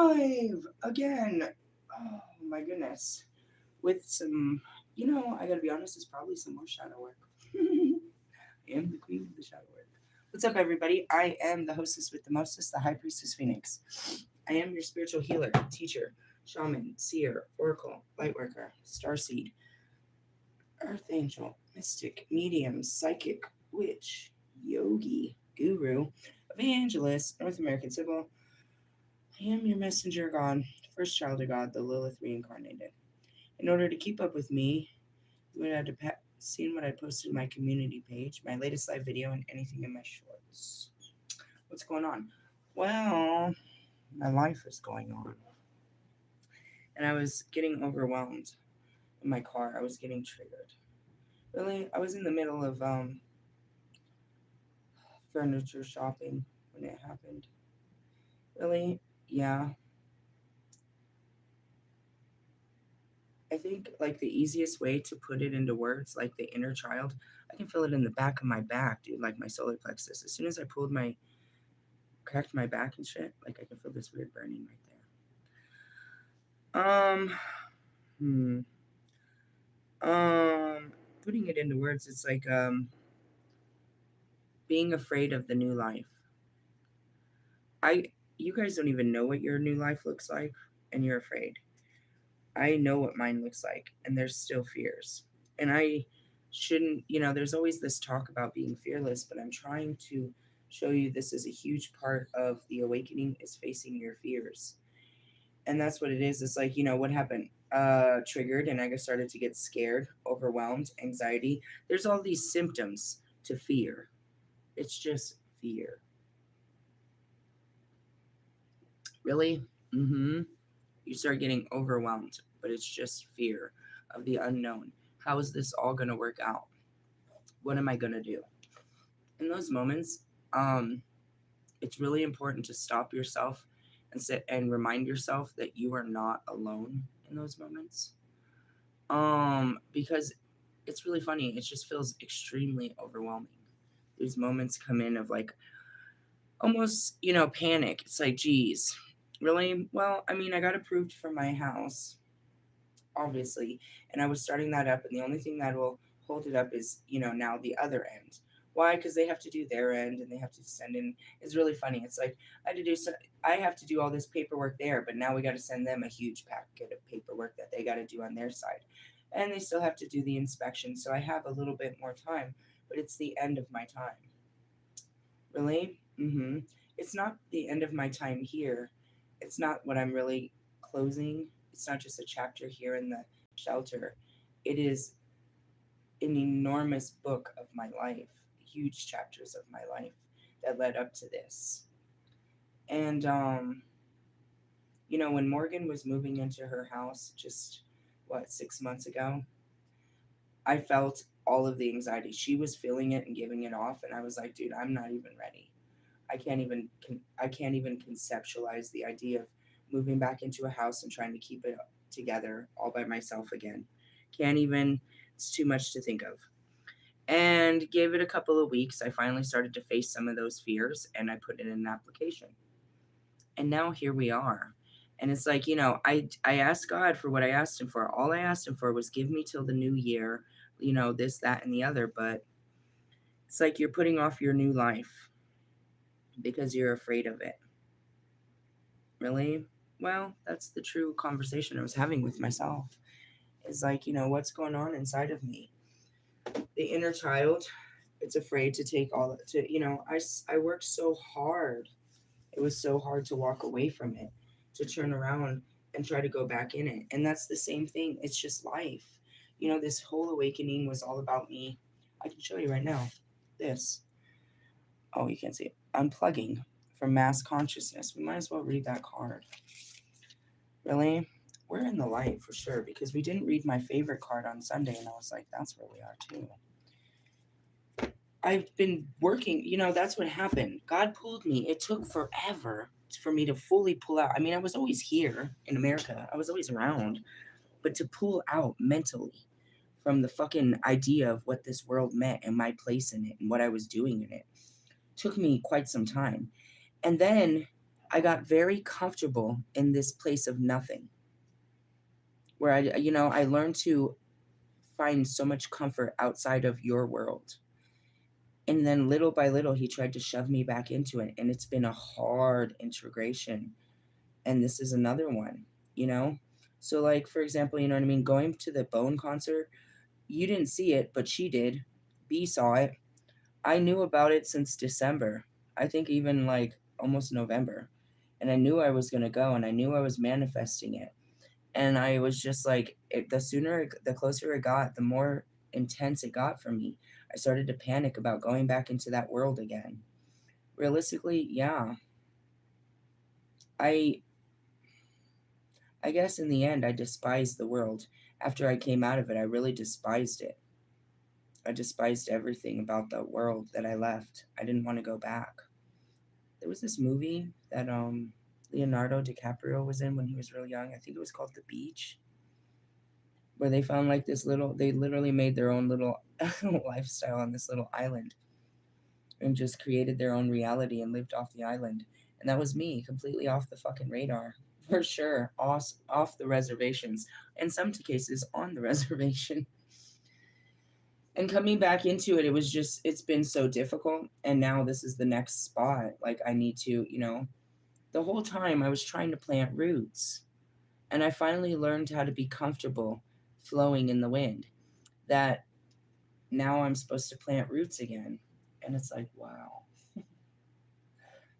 live again. Oh my goodness. With some, I gotta be honest, it's probably some more shadow work. I am the queen of the shadow work. What's up, everybody? I am the hostess with the mostest, the high priestess Phoenix. I am your spiritual healer, teacher, shaman, seer, oracle, lightworker, starseed, earth angel, mystic, medium, psychic, witch, yogi, guru, evangelist, North American civil. I am your messenger god, first child of God, the Lilith reincarnated. In order to keep up with me, you would have to seen what I posted in my community page, my latest live video, and anything in my shorts. What's going on? Well, my life is going on. And I was getting overwhelmed in my car. I was getting triggered. Really, I was in the middle of furniture shopping when it happened. Really, yeah. I think like the easiest way to put it into words, like the inner child, I can feel it in the back of my back, dude, like my solar plexus. As soon as I cracked my back and shit, like I can feel this weird burning right there. Hmm. Putting it into words, it's like being afraid of the new life. You guys don't even know what your new life looks like, and you're afraid. I know what mine looks like, and there's still fears. And I shouldn't, there's always this talk about being fearless, but I'm trying to show you this is a huge part of the awakening is facing your fears. And that's what it is. It's like, what happened? Triggered, and I started to get scared, overwhelmed, anxiety. There's all these symptoms to fear. It's just fear. Really? Mm-hmm. You start getting overwhelmed, but it's just fear of the unknown. How is this all going to work out? What am I going to do? In those moments, it's really important to stop yourself and sit and remind yourself that you are not alone in those moments. Because it's really funny. It just feels extremely overwhelming. These moments come in of like almost, panic. It's like, geez, really? Well, I mean, I got approved for my house, obviously, and I was starting that up, and the only thing that will hold it up is, now the other end. Why? Because they have to do their end, and they have to send in. It's really funny. It's like I have to do all this paperwork there, but now we got to send them a huge packet of paperwork that they got to do on their side, and they still have to do the inspection. So I have a little bit more time, but it's the end of my time. Really? Mm-hmm. It's not the end of my time here. It's not what I'm really closing. It's not just a chapter here in the shelter. It is an enormous book of my life, huge chapters of my life that led up to this. And when Morgan was moving into her house just 6 months ago, I felt all of the anxiety. She was feeling it and giving it off, and I was like, dude, I'm not even ready. I can't even conceptualize the idea of moving back into a house and trying to keep it together all by myself again. Can't even. It's too much to think of. And gave it a couple of weeks. I finally started to face some of those fears, and I put in an application. And now here we are. And it's like, I asked God for what I asked him for. All I asked him for was give me till the new year, this, that, and the other. But it's like you're putting off your new life because you're afraid of it. Really? Well, that's the true conversation I was having with myself. Is like, what's going on inside of me? The inner child, it's afraid to take all I worked so hard. It was so hard to walk away from it, to turn around and try to go back in it. And that's the same thing. It's just life. This whole awakening was all about me. I can show you right now. This. Oh, you can't see it. Unplugging from mass consciousness. We might as well read that card. Really? We're in the light for sure, because we didn't read my favorite card on Sunday, and I was like, that's where we are too. I've been working, that's what happened. God pulled me. It took forever for me to fully pull out. I mean, I was always here in America. I was always around. But to pull out mentally from the fucking idea of what this world meant and my place in it and what I was doing in it took me quite some time. And then I got very comfortable in this place of nothing where I learned to find so much comfort outside of your world. And then little by little, he tried to shove me back into it. And it's been a hard integration. And this is another one, you know? So, like, for example, you know what I mean? Going to the Bone concert, you didn't see it, but she did. B saw it. I knew about it since December. I think even like almost November. And I knew I was going to go and I knew I was manifesting it. And I was just like, the closer it got, the more intense it got for me. I started to panic about going back into that world again. Realistically, yeah. I I guess in the end I despised the world. After I came out of it, I really despised it. I despised everything about the world that I left. I didn't want to go back. There was this movie that Leonardo DiCaprio was in when he was real young. I think it was called The Beach, where they found like they literally made their own little lifestyle on this little island and just created their own reality and lived off the island. And that was me, completely off the fucking radar. For sure, off the reservations, in some cases on the reservation. And coming back into it, it's been so difficult. And now this is the next spot. Like, I need to, the whole time I was trying to plant roots. And I finally learned how to be comfortable flowing in the wind. That now I'm supposed to plant roots again. And it's like, wow,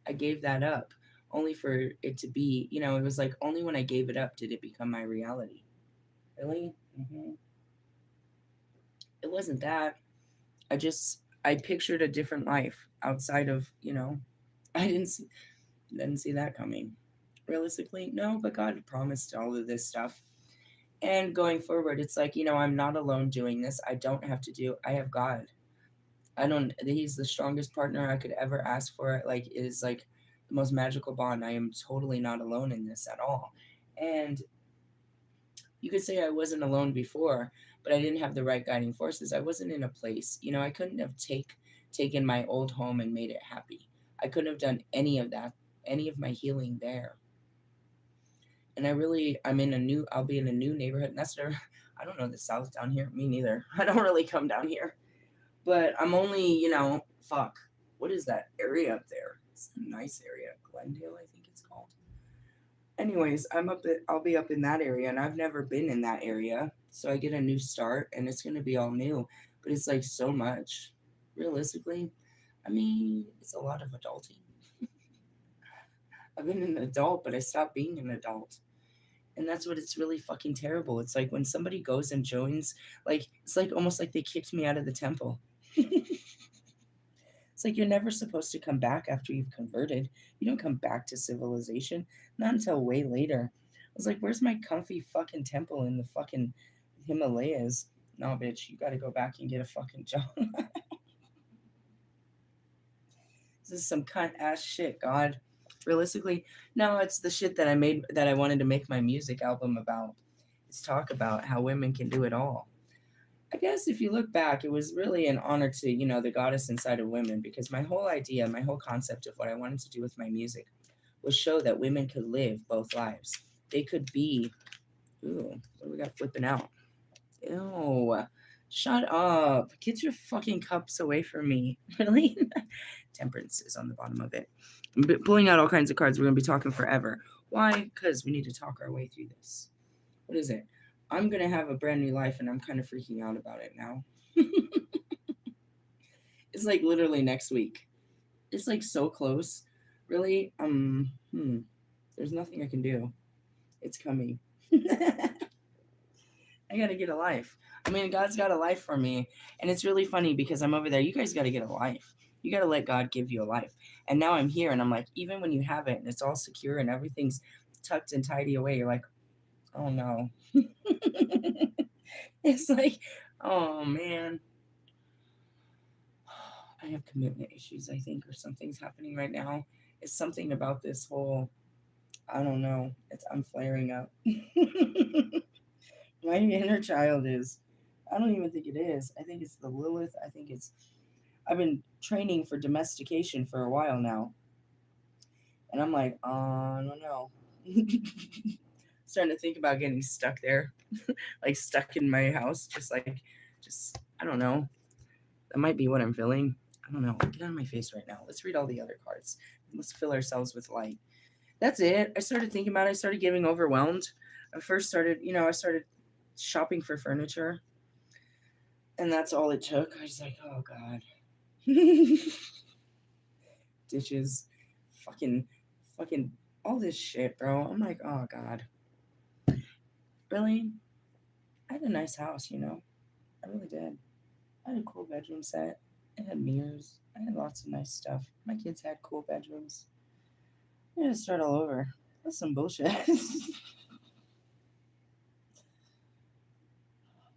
I gave that up only for it to be, it was like only when I gave it up did it become my reality. Really? It wasn't that. I pictured a different life outside of, I didn't see that coming. Realistically, no, but God promised all of this stuff. And going forward, it's like, I'm not alone doing this. I have God. He's the strongest partner I could ever ask for. Like, it is like the most magical bond. I am totally not alone in this at all. And you could say I wasn't alone before, but I didn't have the right guiding forces. I wasn't in a place, I couldn't have taken my old home and made it happy. I couldn't have done any of that, any of my healing there. And I'll be in a new neighborhood. And I don't know the South down here. Me neither. I don't really come down here. But I'm only, fuck. What is that area up there? It's a nice area. Glendale, I think it's called. Anyways, I'll be up in that area and I've never been in that area. So I get a new start and it's going to be all new, but it's like so much. Realistically, I mean, it's a lot of adulting. I've been an adult, but I stopped being an adult. And that's what it's really fucking terrible. It's like when somebody goes and joins, like, it's like almost like they kicked me out of the temple. It's like you're never supposed to come back after you've converted. You don't come back to civilization, not until way later. I was like, where's my comfy fucking temple in the fucking Himalayas? No, bitch, you gotta go back and get a fucking job. This is some cunt ass shit, God. Realistically, no, it's the shit that I wanted to make my music album about. It's talk about how women can do it all. I guess if you look back, it was really an honor to, the goddess inside of women because my whole idea, my whole concept of what I wanted to do with my music was show that women could live both lives. They could be, ooh, what do we got flipping out? Ew, shut up. Get your fucking cups away from me. Really? Temperance is on the bottom of it. I'm pulling out all kinds of cards. We're going to be talking forever. Why? Because we need to talk our way through this. What is it? I'm going to have a brand new life and I'm kind of freaking out about it now. It's like literally next week. It's like so close. Really? There's nothing I can do. It's coming. I got to get a life. I mean, God's got a life for me. And it's really funny because I'm over there. You guys got to get a life. You got to let God give you a life. And now I'm here and I'm like, even when you have it and it's all secure and everything's tucked and tidy away, you're like, oh no. It's like, oh man. I have commitment issues, I think, or something's happening right now. It's something about this whole, I don't know. I'm flaring up. My inner child is. I don't even think it is. I think it's the Lilith. I've been training for domestication for a while now. And I'm like, I don't know. Starting to think about getting stuck there, like stuck in my house, just I don't know. That might be what I'm feeling. I don't know. Get out of my face right now. Let's read all the other cards. Let's fill ourselves with light. That's it. I started thinking about it. I started getting overwhelmed. I started shopping for furniture, and that's all it took. I was like, oh God. Dishes, fucking, fucking, all this shit, bro. I'm like, oh God. Really? I had a nice house, I really did. I had a cool bedroom set. It had mirrors. I had lots of nice stuff. My kids had cool bedrooms. I had to start all over. That's some bullshit.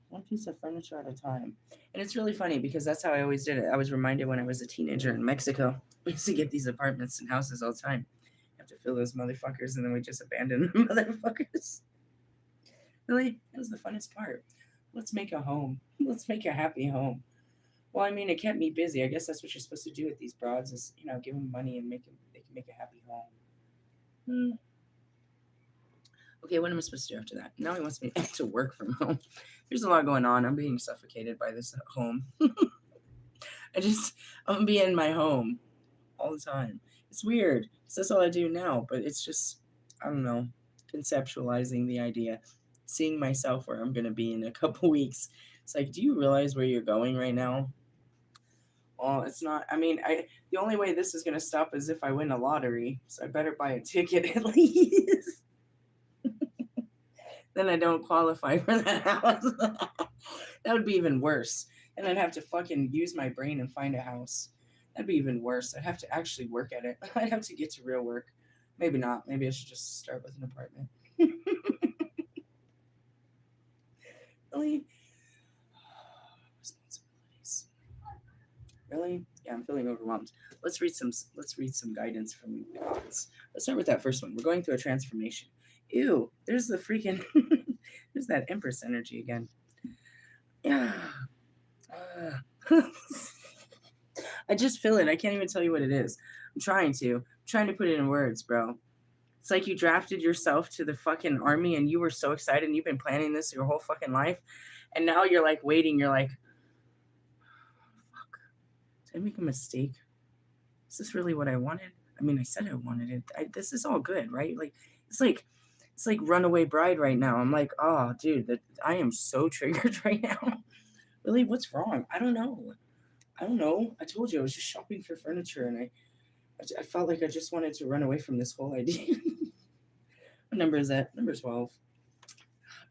One piece of furniture at a time. And it's really funny because that's how I always did it. I was reminded when I was a teenager in Mexico. We used to get these apartments and houses all the time. You have to fill those motherfuckers and then we just abandon the motherfuckers. Really? That was the funnest part. Let's make a home. Let's make a happy home. Well, I mean, it kept me busy. I guess that's what you're supposed to do with these broads is, give them money and they can make a happy home. Okay, what am I supposed to do after that? Now he wants me to work from home. There's a lot going on. I'm being suffocated by this home. I'm being in my home all the time. It's weird. That's all I do now, but it's just, I don't know, conceptualizing the idea, seeing myself where I'm going to be in a couple weeks. It's like, do you realize where you're going right now? Oh, it's not. I mean, the only way this is going to stop is if I win a lottery. So I better buy a ticket at least. Then I don't qualify for that house. That would be even worse. And I'd have to fucking use my brain and find a house. That'd be even worse. I'd have to actually work at it. I'd have to get to real work. Maybe not. Maybe I should just start with an apartment. Really? Responsibilities. Really? Yeah, I'm feeling overwhelmed. Let's read some guidance from the gods. Let's start with that first one. We're going through a transformation. Ew, there's the freaking there's that Empress energy again. Yeah. I just feel it. I can't even tell you what it is. I'm trying to put it in words, bro. It's like you drafted yourself to the fucking army and you were so excited and you've been planning this your whole fucking life. And now you're like waiting. You're like, fuck, did I make a mistake? Is this really what I wanted? I mean, I said I wanted it. This is all good, right? It's like Runaway Bride right now. I'm like, oh, dude, I am so triggered right now. Really, what's wrong? I don't know. I told you I was just shopping for furniture, and I felt like I just wanted to run away from this whole idea. What number is that? Number 12.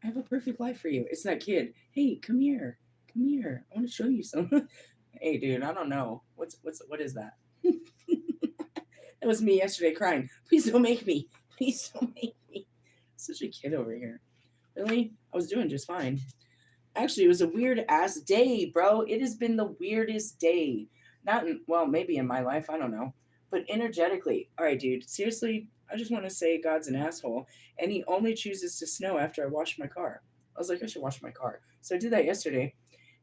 I have a perfect life for you. It's that kid. Hey, come here. Come here. I want to show you something. Hey, dude, I don't know. What is that? That was me yesterday crying. Please don't make me. Please don't make me. Such a kid over here. Really? I was doing just fine. Actually, it was a weird ass day, bro. It has been the weirdest day. Well, maybe in my life, I don't know. But energetically, all right, dude, seriously, I just want to say God's an asshole. And he only chooses to snow after I wash my car. I was like, I should wash my car. So I did that yesterday.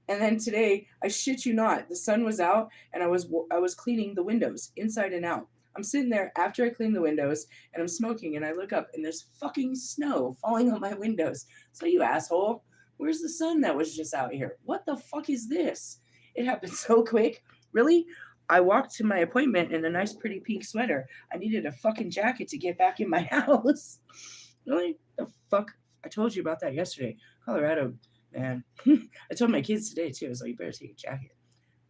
And then today, I shit you not, the sun was out and I was cleaning the windows inside and out. I'm sitting there after I clean the windows and I'm smoking and I look up and there's fucking snow falling on my windows. So you asshole. Where's the sun that was just out here? What the fuck is this? It happened so quick. Really? I walked to my appointment in a nice, pretty pink sweater. I needed a fucking jacket to get back in my house. Really? The fuck? I told you about that yesterday. Colorado, man. I told my kids today, too. I was like, you better take a jacket.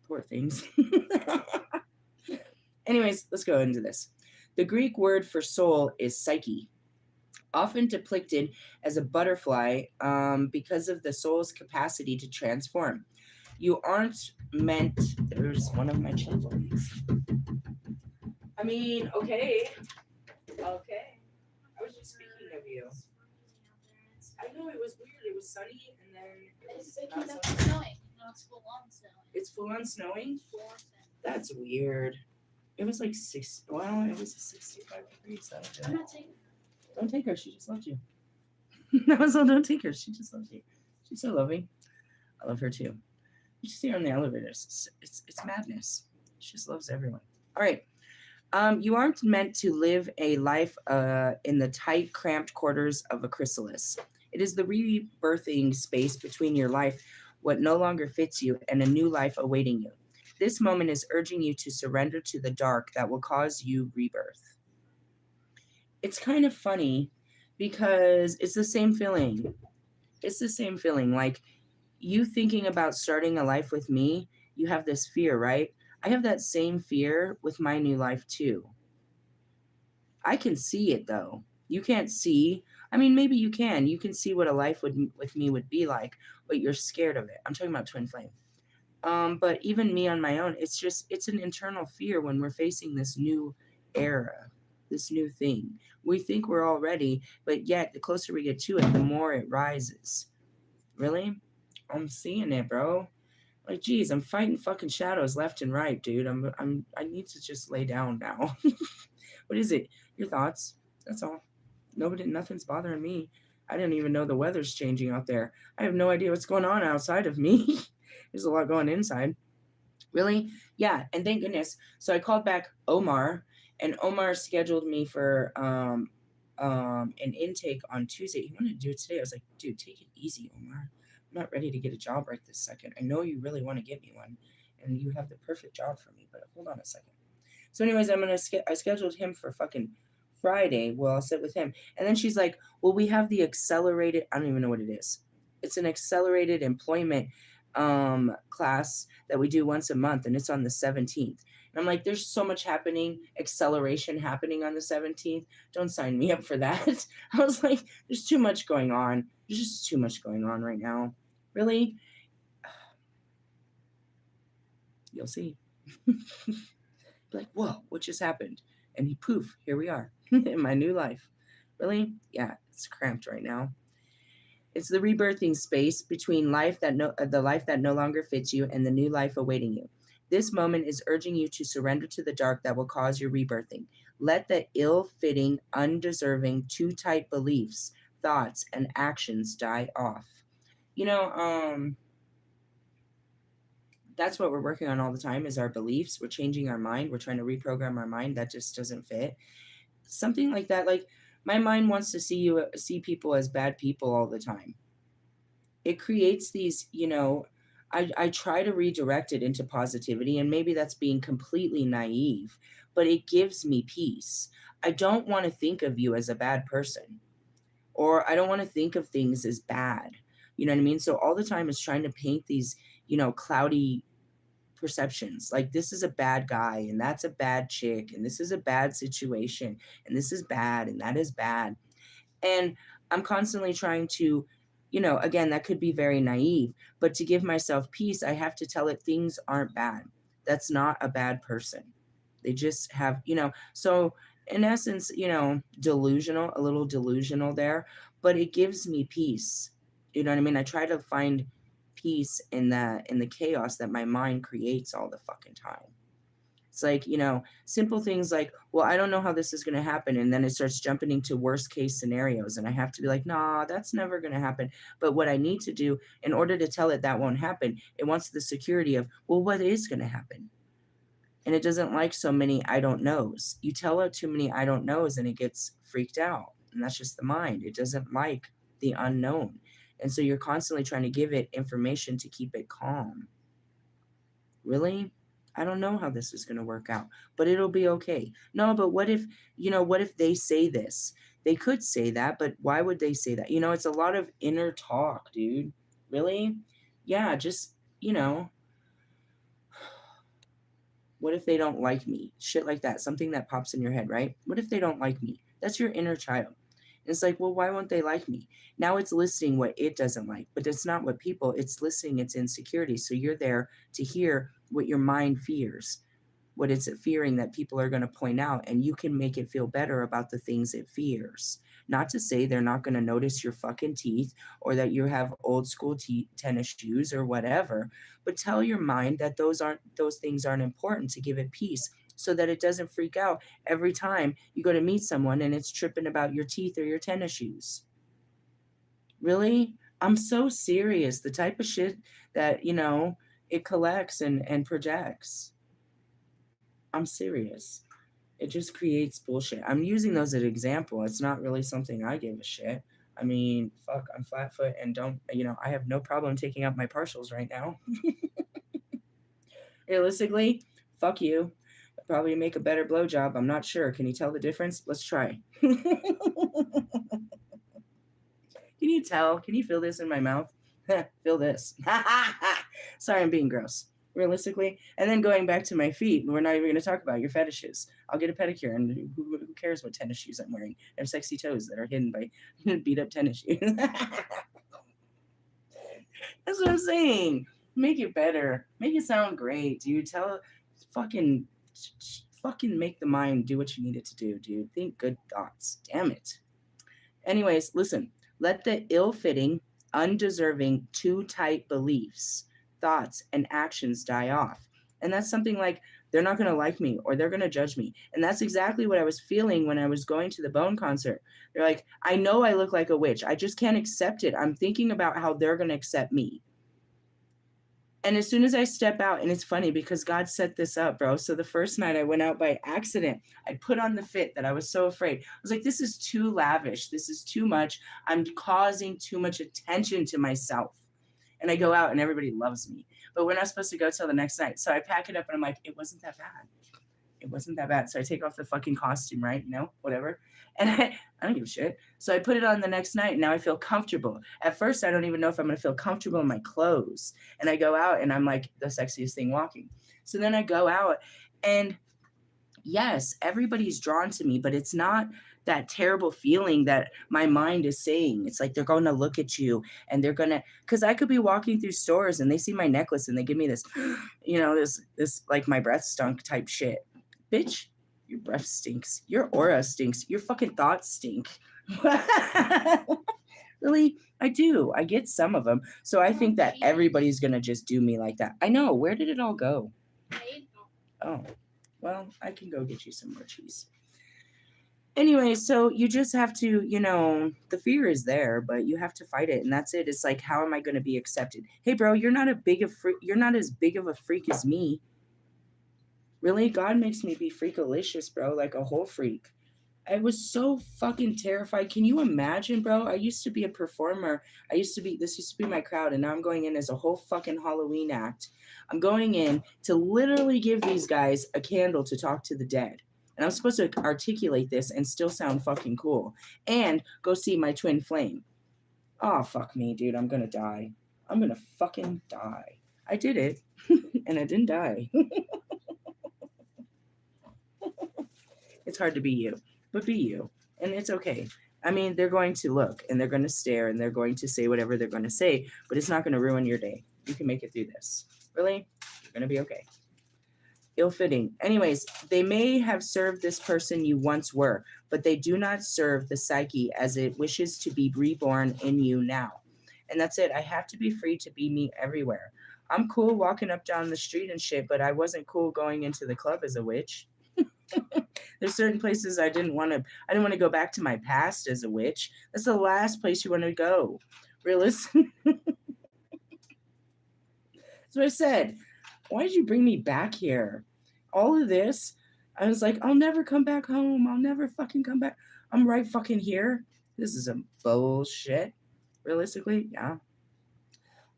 Poor things. Anyways, let's go into this. The Greek word for soul is psyche, often depicted as a butterfly because of the soul's capacity to transform. You aren't meant. There's one of my children. I mean, okay. I was just speaking of you. I know it was weird. It was sunny and then it was not sunny. Snowing. No, it's full on snowing. It's full on snowing? Full on snowing. That's weird. It was like 65 degrees. I'm not taking her. Don't take her. She just loves you. No, so don't take her. She just loves you. She's so loving. I love her too. You should see her on the elevators. It's madness. She just loves everyone. All right. You aren't meant to live a life in the tight, cramped quarters of a chrysalis. It is the rebirthing space between your life, what no longer fits you, and a new life awaiting you. This moment is urging you to surrender to the dark that will cause you rebirth. It's kind of funny because it's the same feeling. It's the same feeling. Like you thinking about starting a life with me, you have this fear, right? I have that same fear with my new life too. I can see it though. You can't see. I mean, maybe you can. You can see what a life would with me would be like, but you're scared of it. I'm talking about twin flame. But even me on my own, it's an internal fear when we're facing this new era, this new thing. We think we're all ready, but yet the closer we get to it, the more it rises. Really? I'm seeing it, bro. Like, geez, I'm fighting fucking shadows left and right, dude. I need to just lay down now. What is it? Your thoughts. That's all. Nothing's bothering me. I didn't even know the weather's changing out there. I have no idea what's going on outside of me. There's a lot going inside. Really? Yeah, and thank goodness. So I called back Omar, and Omar scheduled me for an intake on Tuesday. He wanted to do it today. I was like, dude, take it easy, Omar. I'm not ready to get a job right this second. I know you really want to get me one, and you have the perfect job for me, but hold on a second. So, anyways, I scheduled him for fucking Friday. Well, I'll sit with him, and then she's like, "Well, we have the accelerated. I don't even know what it is. It's an accelerated employment class that we do once a month, and it's on the 17th." And I'm like, "There's so much happening, acceleration happening on the 17th. Don't sign me up for that." I was like, "There's too much going on. There's just too much going on right now. Really, you'll see." Like, whoa, what just happened? And he poof, here we are in my new life. Really? Yeah, it's cramped right now. It's the rebirthing space between the life that no longer fits you and the new life awaiting you. This moment is urging you to surrender to the dark that will cause your rebirthing. Let the ill-fitting, undeserving, too tight beliefs, thoughts, and actions die off. You know, that's what we're working on all the time is our beliefs. We're changing our mind. We're trying to reprogram our mind that just doesn't fit. Something like that. Like my mind wants to see people as bad people all the time. It creates these, I try to redirect it into positivity, and maybe that's being completely naive, but it gives me peace. I don't want to think of you as a bad person, or I don't want to think of things as bad. You know what I mean? So all the time is trying to paint these, cloudy perceptions. Like this is a bad guy and that's a bad chick and this is a bad situation and this is bad and that is bad. And I'm constantly trying to, again, that could be very naive, but to give myself peace, I have to tell it things aren't bad. That's not a bad person. They just have, so in essence, delusional, a little delusional there, but it gives me peace. You know what I mean? I try to find peace in the chaos that my mind creates all the fucking time. It's like, simple things like, well, I don't know how this is going to happen. And then it starts jumping into worst case scenarios. And I have to be like, nah, that's never going to happen. But what I need to do in order to tell it that won't happen, it wants the security of, well, what is going to happen? And it doesn't like so many I don't knows. You tell it too many I don't knows and it gets freaked out. And that's just the mind. It doesn't like the unknown. And so you're constantly trying to give it information to keep it calm. Really? I don't know how this is going to work out, but it'll be okay. No, but what if they say this? They could say that, but why would they say that? It's a lot of inner talk, dude. Really? Yeah, just, what if they don't like me? Shit like that. Something that pops in your head, right? What if they don't like me? That's your inner child. And it's like, well, why won't they like me? Now it's listing what it doesn't like, but it's not what it's listing its insecurity. So you're there to hear what your mind fears, what it's fearing that people are going to point out, and you can make it feel better about the things it fears. Not to say they're not going to notice your fucking teeth or that you have old school tennis shoes or whatever, but tell your mind that those things aren't important to give it peace so that it doesn't freak out every time you go to meet someone and it's tripping about your teeth or your tennis shoes. Really? I'm so serious. The type of shit that, it collects and projects. I'm serious. It just creates bullshit. I'm using those as an example. It's not really something I give a shit. I mean, fuck, I'm flat foot and I have no problem taking out my partials right now. Realistically, fuck you. I'd probably make a better blowjob. I'm not sure. Can you tell the difference? Let's try. Can you tell? Can you feel this in my mouth? Feel this. Sorry, I'm being gross. Realistically. And then going back to my feet, we're not even going to talk about your fetishes. I'll get a pedicure, and who cares what tennis shoes I'm wearing? I have sexy toes that are hidden by beat up tennis shoes. That's what I'm saying. Make it better. Make it sound great, dude. Fucking, fucking make the mind do what you need it to do, dude. Think good thoughts. Damn it. Anyways, listen. Let the ill-fitting, undeserving, too tight beliefs, thoughts, and actions die off. And that's something like they're not going to like me or they're going to judge me. And that's exactly what I was feeling when I was going to the Bone concert. They're like, I know I look like a witch. I just can't accept it. I'm thinking about how they're going to accept me. And as soon as I step out, and it's funny because God set this up, bro. So the first night I went out by accident. I put on the fit that I was so afraid. I was like, this is too lavish. This is too much. I'm causing too much attention to myself. And I go out and everybody loves me. But we're not supposed to go till the next night. So I pack it up and I'm like, it wasn't that bad. It wasn't that bad. So I take off the fucking costume, right? Whatever. And I don't give a shit. So I put it on the next night. And now I feel comfortable. At first, I don't even know if I'm going to feel comfortable in my clothes. And I go out and I'm like the sexiest thing walking. So then I go out and yes, everybody's drawn to me, but it's not that terrible feeling that my mind is saying. It's like they're going to look at you and they're going to, because I could be walking through stores and they see my necklace and they give me this, this like my breath stunk type shit. Bitch, your breath stinks. Your aura stinks. Your fucking thoughts stink. Really? I do. I get some of them. So I think that everybody's going to just do me like that. I know. Where did it all go? Oh, well, I can go get you some more cheese. Anyway, so you just have to, the fear is there, but you have to fight it, and that's it. It's like, how am I going to be accepted? Hey, bro, you're not as big of a freak as me. Really, God makes me be freakalicious, bro, like a whole freak. I was so fucking terrified. Can you imagine, bro? I used to be a performer. This used to be my crowd, and now I'm going in as a whole fucking Halloween act. I'm going in to literally give these guys a candle to talk to the dead. And I'm supposed to articulate this and still sound fucking cool. And go see my twin flame. Oh, fuck me, dude. I'm gonna die. I'm gonna fucking die. I did it, and I didn't die. It's hard to be you, but be you. And it's okay. I mean, they're going to look and they're going to stare and they're going to say whatever they're going to say, but it's not going to ruin your day. You can make it through this. Really? You're going to be okay. Ill-fitting. Anyways, they may have served this person you once were, but they do not serve the psyche as it wishes to be reborn in you now. And that's it. I have to be free to be me everywhere. I'm cool walking up down the street and shit, but I wasn't cool going into the club as a witch. There's certain places I didn't want to go back to my past as a witch. That's the last place you want to go. Realistic. That's what I said. Why did you bring me back here? All of this, I was like, I'll never come back home. I'll never fucking come back. I'm right fucking here. This is some bullshit. Realistically, yeah.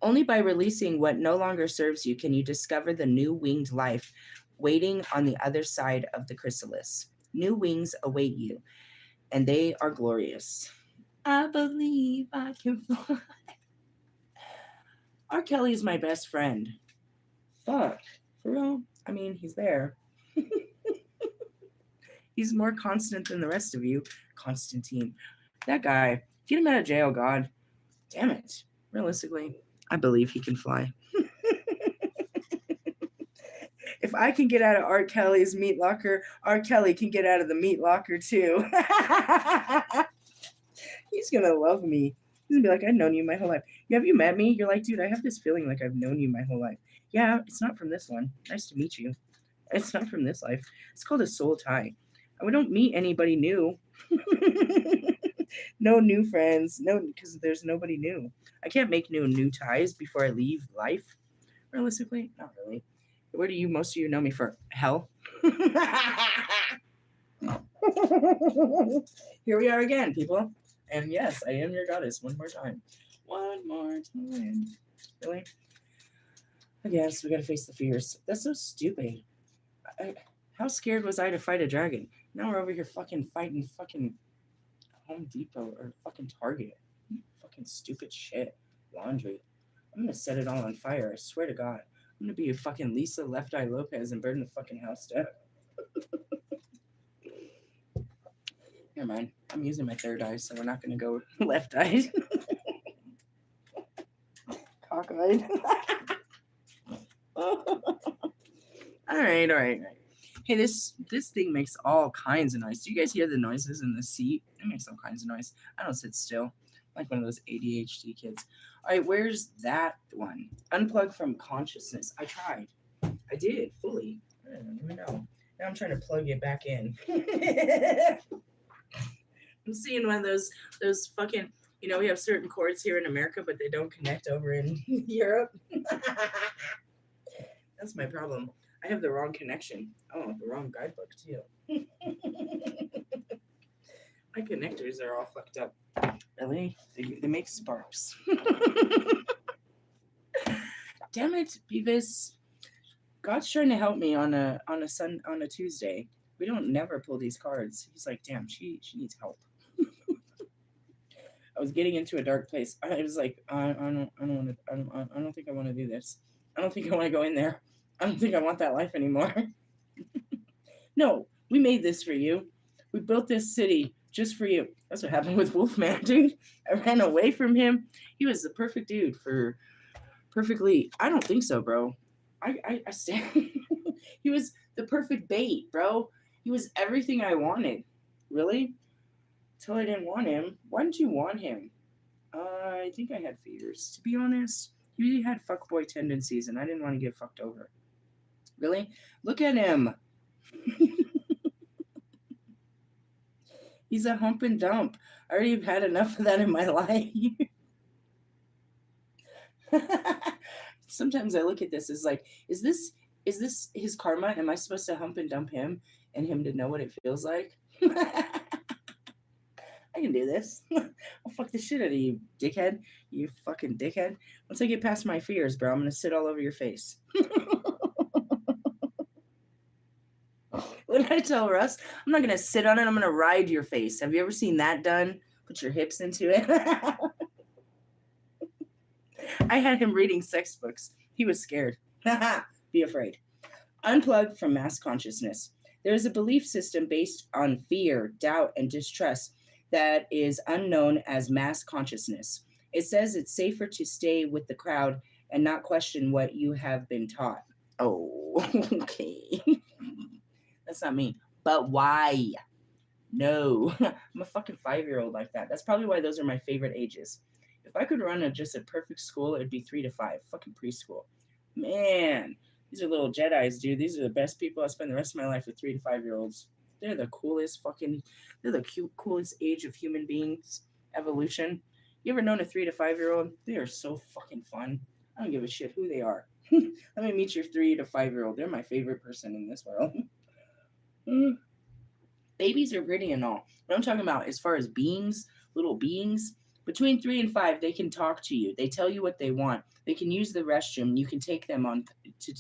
Only by releasing what no longer serves you can you discover the new winged life waiting on the other side of the chrysalis. New wings await you, and they are glorious. I believe I can fly. R. Kelly is my best friend. Fuck. For real? I mean, he's there. He's more constant than the rest of you. Constantine. That guy. Get him out of jail, God. Damn it. Realistically, I believe he can fly. If I can get out of R. Kelly's meat locker, R. Kelly can get out of the meat locker too. He's gonna love me. He's gonna be like, I've known you my whole life. Have you met me? You're like, dude, I have this feeling like I've known you my whole life. Yeah, it's not from this one. Nice to meet you. It's not from this life. It's called a soul tie. We don't meet anybody new. No new friends. No, because there's nobody new. I can't make new ties before I leave life. Realistically, not really. Where do most of you know me for? Hell? Here we are again, people. And yes, I am your goddess one more time. One more time. Really? I guess we gotta face the fears. That's so stupid. How scared was I to fight a dragon? Now we're over here fucking fighting fucking Home Depot or fucking Target. Fucking stupid shit. Laundry. I'm gonna set it all on fire. I swear to God. I'm gonna be a fucking Lisa Left Eye Lopez and burn the fucking house down. Never mind. I'm using my third eye, so we're not gonna go left eye. Cockeyed. All right. Hey, this thing makes all kinds of noise. Do you guys hear the noises in the seat? It makes all kinds of noise. I don't sit still. I'm like one of those ADHD kids. All right, where's that one? Unplug from consciousness. I tried. I did fully. I don't even know. Now I'm trying to plug it back in. I'm seeing one of those fucking. You know, we have certain cords here in America, but they don't connect over in Europe. That's my problem. I have the wrong connection. Oh, the wrong guidebook, too. My connectors are all fucked up. Really? They make sparks. Damn it, Beavis. God's trying to help me on a Tuesday. We don't never pull these cards. He's like, damn, she needs help. I was getting into a dark place. I was like, I don't think I want to do this. I don't think I want to go in there. I don't think I want that life anymore. No, we made this for you. We built this city just for you. That's what happened with Wolfman, dude. I ran away from him. He was the perfect dude for perfectly. I don't think so, bro. I stand. He was the perfect bait, bro. He was everything I wanted. Really? Till I didn't want him. Why didn't you want him? I think I had fears. To be honest, he had fuckboy tendencies, and I didn't want to get fucked over. Really? Look at him. He's a hump and dump. I already have had enough of that in my life. Sometimes I look at this as like, is this his karma? Am I supposed to hump and dump him and him to know what it feels like? I can do this. I'll fuck the shit out of you, dickhead. You fucking dickhead. Once I get past my fears, bro, I'm gonna sit all over your face. What did I tell Russ? I'm not gonna sit on it, I'm gonna ride your face. Have you ever seen that done? Put your hips into it. I had him reading sex books. He was scared. Be afraid. Unplugged from mass consciousness. There is a belief system based on fear, doubt, and distrust that is unknown as mass consciousness. It says it's safer to stay with the crowd and not question what you have been taught. Oh, okay. That's not me. But why? No. I'm a fucking 5-year-old like that. That's probably why those are my favorite ages. If I could run just a perfect school, it'd be 3 to 5. Fucking preschool. Man, these are little Jedis, dude. These are the best people. I spend the rest of my life with 3 to 5-year-olds. They're the coolest they're the coolest age of human beings, evolution. You ever known a 3 to 5-year-old? They are so fucking fun. I don't give a shit who they are. Let me meet your 3 to 5-year-old. They're my favorite person in this world. Babies are pretty and all. What I'm talking about as far as beings, little beings, between 3 and 5, they can talk to you. They tell you what they want. They can use the restroom. You can take them on to,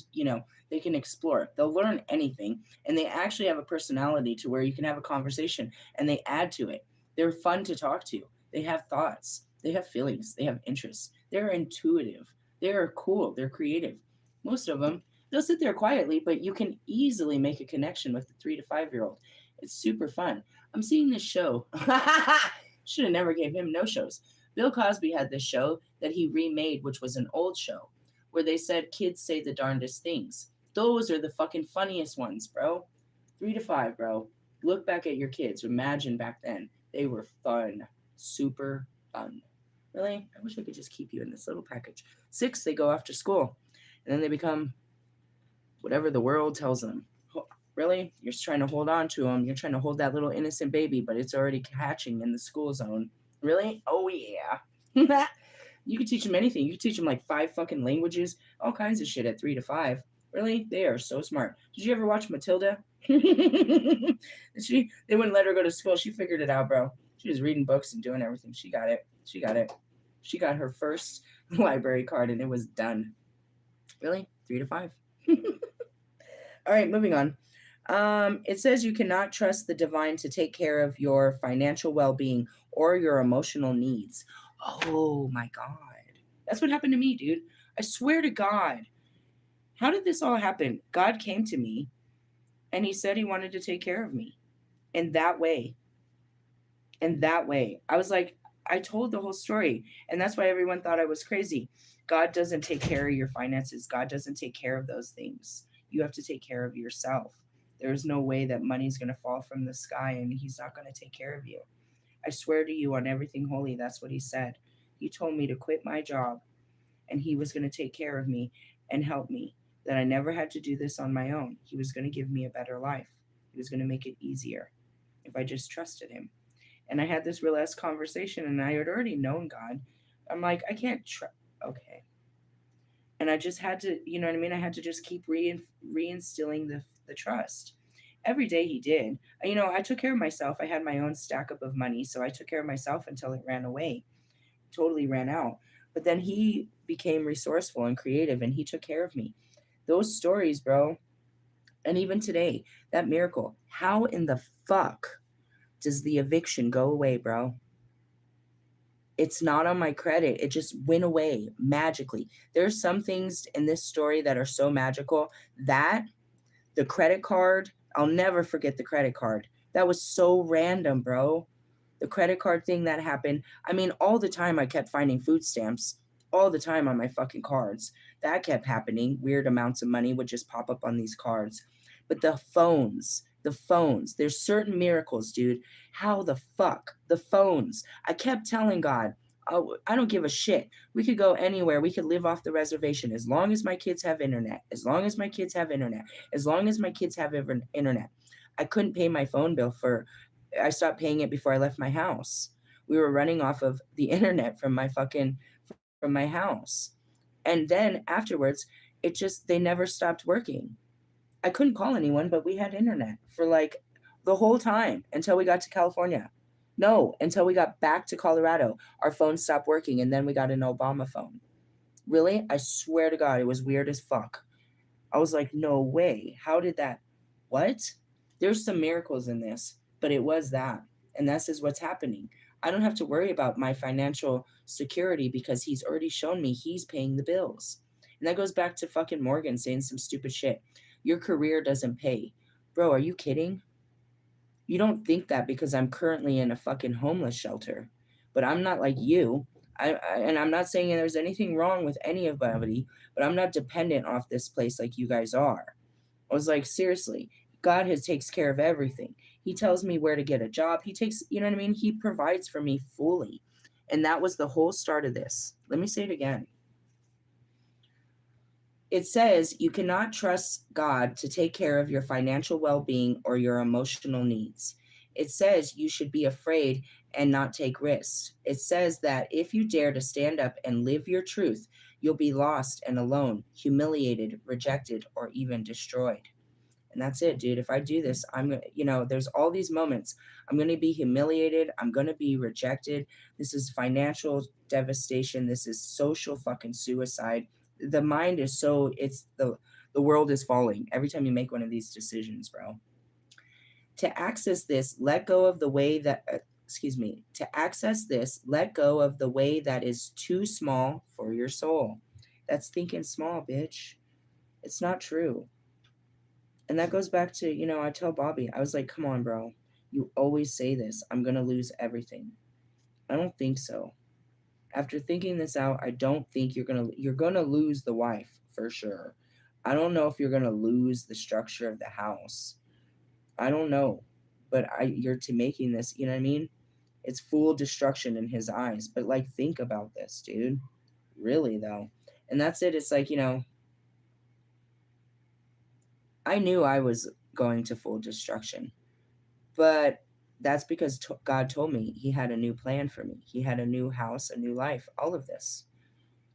they can explore. They'll learn anything. And they actually have a personality to where you can have a conversation and they add to it. They're fun to talk to. They have thoughts. They have feelings. They have interests. They're intuitive. They're cool. They're creative. Most of them, they'll sit there quietly, but you can easily make a connection with the 3 to 5-year-old. It's super fun. I'm seeing this show. Should have never gave him no shows. Bill Cosby had this show that he remade, which was an old show, where they said kids say the darndest things. Those are the fucking funniest ones, bro. 3 to 5, bro. Look back at your kids. Imagine back then. They were fun. Super fun. Really? I wish I could just keep you in this little package. 6, they go off to school. And then they become whatever the world tells them. Really? You're just trying to hold on to them. You're trying to hold that little innocent baby, but it's already hatching in the school zone. Really? Oh, yeah. You could teach them anything. You could teach them like 5 fucking languages, all kinds of shit at 3 to 5. Really? They are so smart. Did you ever watch Matilda? They wouldn't let her go to school. She figured it out, bro. She was reading books and doing everything. She got it. She got it. She got her first library card and it was done. Really? 3 to 5. All right, moving on. It says you cannot trust the divine to take care of your financial well being or your emotional needs. Oh my God. That's what happened to me, dude. I swear to God. How did this all happen? God came to me and he said he wanted to take care of me in that way. In that way. I was like, I told the whole story. And that's why everyone thought I was crazy. God doesn't take care of your finances, God doesn't take care of those things. You have to take care of yourself. There's no way that money's going to fall from the sky and he's not going to take care of you. I swear to you on everything holy, that's what he said. He told me to quit my job and he was going to take care of me and help me, that I never had to do this on my own. He was going to give me a better life. He was going to make it easier if I just trusted him. And I had this real ass conversation and I had already known God. I'm like, I can't okay. And I just had to, you know what I mean? I had to just keep reinstilling the trust. Every day he did. I took care of myself. I had my own stack up of money, so I took care of myself until it ran away, totally ran out. But then he became resourceful and creative and he took care of me. Those stories, bro. And even today, that miracle. How in the fuck does the eviction go away, bro? It's not on my credit. It just went away magically. There's some things in this story that are so magical that the credit card, I'll never forget the credit card. That was so random, bro. The credit card thing that happened. I mean, all the time I kept finding food stamps all the time on my fucking cards. That kept happening. Weird amounts of money would just pop up on these cards. But the phones, there's certain miracles, dude. How the fuck? The phones. I kept telling God, oh, I don't give a shit. We could go anywhere. We could live off the reservation as long as my kids have internet. As long as my kids have internet. As long as my kids have internet. I couldn't pay my phone bill I stopped paying it before I left my house. We were running off of the internet from my house. And then afterwards, they never stopped working. I couldn't call anyone, but we had internet for like the whole time until we got to California. No, until we got back to Colorado. Our phone stopped working and then we got an Obama phone. Really? I swear to God, it was weird as fuck. I was like, no way. How did that? What? There's some miracles in this, but it was that. And this is what's happening. I don't have to worry about my financial security because he's already shown me he's paying the bills. And that goes back to fucking Morgan saying some stupid shit. Your career doesn't pay. Bro, are you kidding? You don't think that because I'm currently in a fucking homeless shelter. But I'm not like you. And I'm not saying there's anything wrong with anybody, but I'm not dependent off this place like you guys are. I was like, seriously, God has takes care of everything. He tells me where to get a job. He takes, you know what I mean? He provides for me fully. And that was the whole start of this. Let me say it again. It says you cannot trust God to take care of your financial well being or your emotional needs. It says you should be afraid and not take risks. It says that if you dare to stand up and live your truth, you'll be lost and alone, humiliated, rejected, or even destroyed. And that's it, dude. If I do this, I'm going to, there's all these moments. I'm going to be humiliated. I'm going to be rejected. This is financial devastation. This is social fucking suicide. The mind is the world is falling every time you make one of these decisions, bro. To access this, let go of the way that, to access this, let go of the way that is too small for your soul. That's thinking small, bitch. It's not true. And that goes back to, I tell Bobby, I was like, come on, bro. You always say this. I'm going to lose everything. I don't think so. After thinking this out, I don't think you're going to lose the wife for sure. I don't know if you're going to lose the structure of the house. I don't know. But you're to making this, you know what I mean? It's full destruction in his eyes. But like think about this, dude. Really though. And that's it. It's like, I knew I was going to full destruction, but that's because God told me he had a new plan for me. He had a new house, a new life, all of this.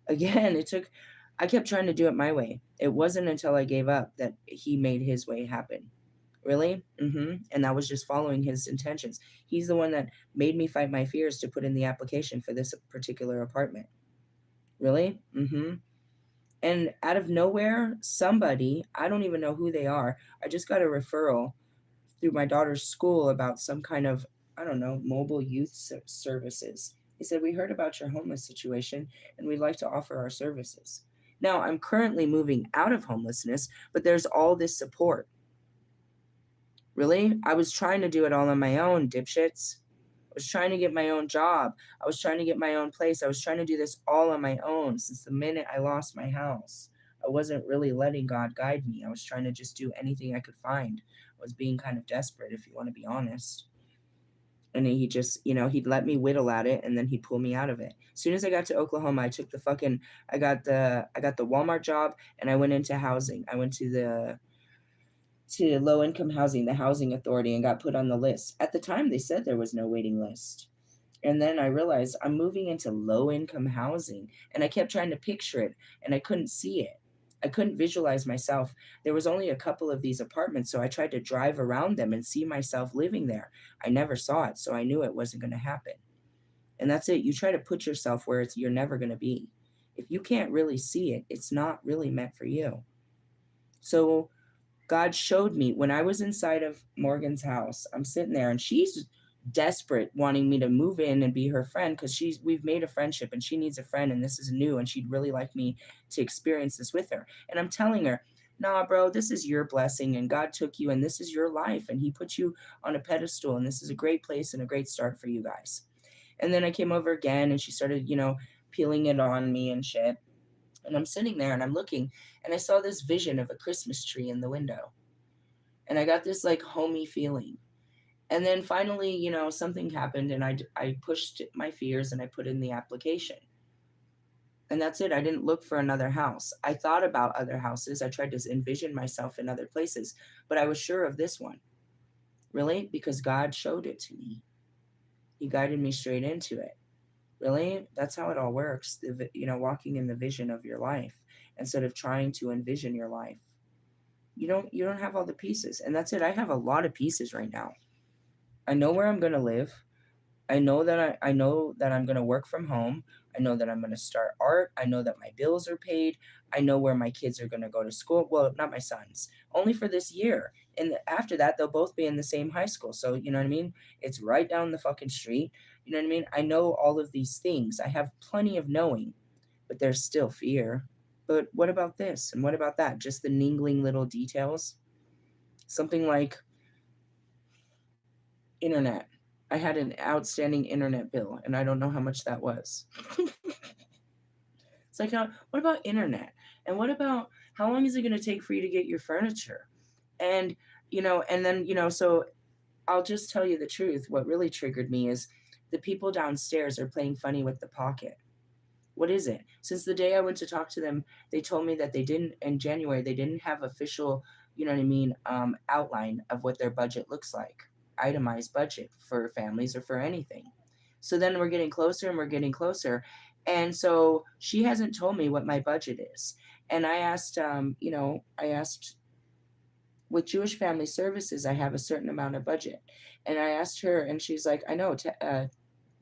Again, it took, I kept trying to do it my way. It wasn't until I gave up that he made his way happen. Really? And that was just following his intentions. He's the one that made me fight my fears to put in the application for this particular apartment. Really? And out of nowhere, somebody, I don't even know who they are, I just got a referral through my daughter's school about some kind of, I don't know, mobile youth services. He said, "We heard about your homeless situation and we'd like to offer our services." Now, I'm currently moving out of homelessness, but there's all this support. Really? I was trying to do it all on my own, dipshits. I was trying to get my own job. I was trying to get my own place. I was trying to do this all on my own since the minute I lost my house. I wasn't really letting God guide me. I was trying to just do anything I could find. I was being kind of desperate, if you want to be honest. And then he just, he'd let me whittle at it and then he'd pull me out of it. As soon as I got to Oklahoma, I took the fucking I got the Walmart job and I went into housing. I went to low income housing, the housing authority, and got put on the list. At the time they said there was no waiting list. And then I realized I'm moving into low income housing and I kept trying to picture it and I couldn't see it. I couldn't visualize myself. There was only a couple of these apartments, so I tried to drive around them and see myself living there. I never saw it, so I knew it wasn't going to happen. And that's it. You try to put yourself where you're never going to be. If you can't really see it, it's not really meant for you. So God showed me when I was inside of Morgan's house. I'm sitting there and she's desperate wanting me to move in and be her friend because we've made a friendship and she needs a friend and this is new and she'd really like me to experience this with her. And I'm telling her, "Nah, bro, this is your blessing and God took you and this is your life and he put you on a pedestal and this is a great place and a great start for you guys." And then I came over again and she started, peeling it on me and shit. And I'm sitting there and I'm looking and I saw this vision of a Christmas tree in the window. And I got this like homey feeling. And then finally, something happened and I pushed my fears and I put in the application. And that's it. I didn't look for another house. I thought about other houses. I tried to envision myself in other places, but I was sure of this one. Really? Because God showed it to me. He guided me straight into it. Really? That's how it all works. Walking in the vision of your life instead of trying to envision your life. You don't have all the pieces. And that's it. I have a lot of pieces right now. I know where I'm going to live. I know that I'm going to work from home. I know that I'm going to start art. I know that my bills are paid. I know where my kids are going to go to school. Well, not my sons. Only for this year. And after that they'll both be in the same high school. So, you know what I mean? It's right down the fucking street. You know what I mean? I know all of these things. I have plenty of knowing, but there's still fear. But what about this? And what about that? Just the niggling little details. Something like internet. I had an outstanding internet bill and I don't know how much that was. It's like, what about internet? And what about how long is it going to take for you to get your furniture? And, and then, so I'll just tell you the truth. What really triggered me is the people downstairs are playing funny with the pocket. What is it? Since the day I went to talk to them, they told me that they didn't, in January, they didn't have official, outline of what their budget looks like, itemized budget for families or for anything. So then we're getting closer and we're getting closer. And so she hasn't told me what my budget is. And I asked with Jewish Family Services, I have a certain amount of budget. And I asked her, and she's like, "I know,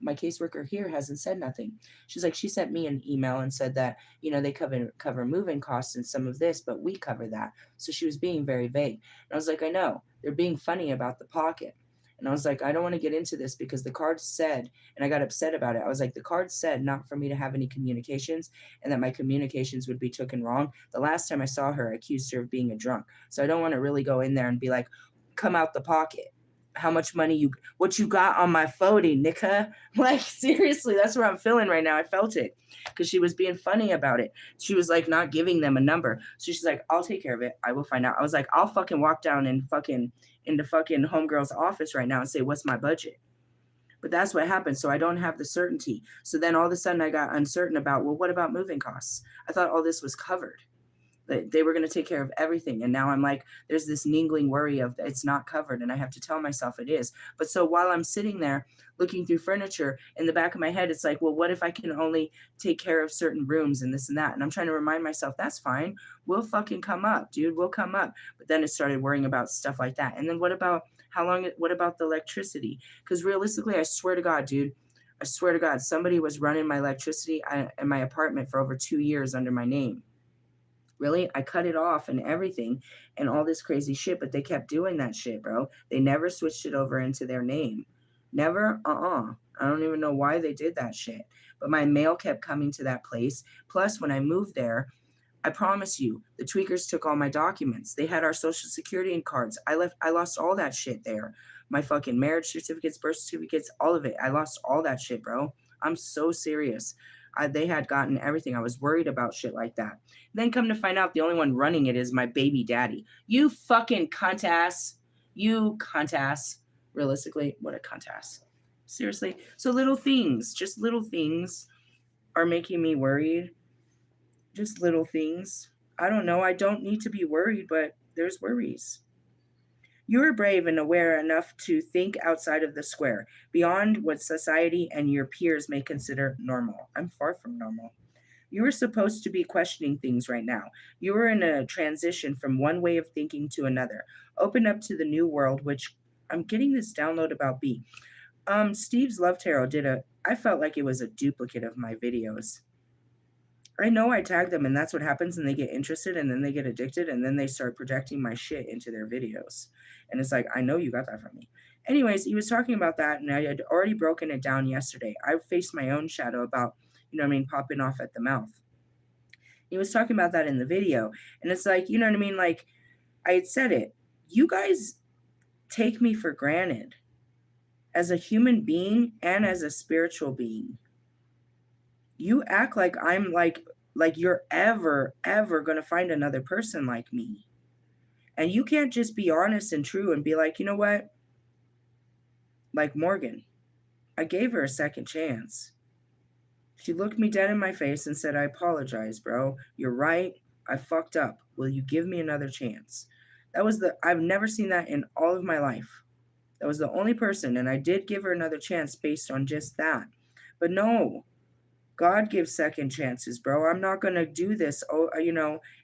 my caseworker here hasn't said nothing." She's like, "She sent me an email and said that, they cover moving costs and some of this, but we cover that." So she was being very vague. And I was like, "I know. They're being funny about the pocket." And I was like, "I don't want to get into this because the card said," and I got upset about it. I was like, "The card said not for me to have any communications and that my communications would be taken wrong. The last time I saw her, I accused her of being a drunk. So I don't want to really go in there and be like, come out the pocket. How much money what you got on my phony, Nika?" Like, seriously, that's what I'm feeling right now. I felt it because she was being funny about it. She was like not giving them a number. So she's like, "I'll take care of it. I will find out." I was like, "I'll fucking walk down and fucking into fucking homegirl's office right now and say, what's my budget?" But that's what happened. So I don't have the certainty. So then all of a sudden I got uncertain about, well, what about moving costs? I thought all this was covered. They were going to take care of everything. And now I'm like, there's this niggling worry of it's not covered. And I have to tell myself it is. But so while I'm sitting there looking through furniture, in the back of my head, it's like, well, what if I can only take care of certain rooms and this and that? And I'm trying to remind myself, that's fine. We'll fucking come up, dude. We'll come up. But then it started worrying about stuff like that. And then what about what about the electricity? Because realistically, I swear to God, dude, I swear to God, somebody was running my electricity in my apartment for over 2 years under my name. Really? I cut it off and everything and all this crazy shit, but they kept doing that shit, bro. They never switched it over into their name. Never? I don't even know why they did that shit. But my mail kept coming to that place. Plus, when I moved there, I promise you, the tweakers took all my documents. They had our social security and cards. I lost all that shit there. My fucking marriage certificates, birth certificates, all of it. I lost all that shit, bro. I'm so serious. They had gotten everything. I was worried about shit like that. Then come to find out the only one running it is my baby daddy. You fucking cunt ass. You cunt ass. Realistically, what a cunt ass. Seriously. So just little things are making me worried. Just little things. I don't know. I don't need to be worried, but there's worries. You are brave and aware enough to think outside of the square, beyond what society and your peers may consider normal. I'm far from normal. You are supposed to be questioning things right now. You are in a transition from one way of thinking to another. Open up to the new world, which I'm getting this download about B. Steve's Love Tarot I felt like it was a duplicate of my videos. I know I tag them and that's what happens and they get interested and then they get addicted and then they start projecting my shit into their videos. And it's like, I know you got that from me. Anyways, he was talking about that and I had already broken it down yesterday. I faced my own shadow about, popping off at the mouth. He was talking about that in the video. And it's like, you know what I mean? Like I had said it. You guys take me for granted as a human being and as a spiritual being. You act like I'm like you're ever going to find another person like me. And you can't just be honest and true and be like, you know what? Like Morgan, I gave her a second chance. She looked me dead in my face and said, I apologize, bro. You're right. I fucked up. Will you give me another chance? I've never seen that in all of my life. That was the only person. And I did give her another chance based on just that. But no, God gives second chances, bro. I'm not going to do this,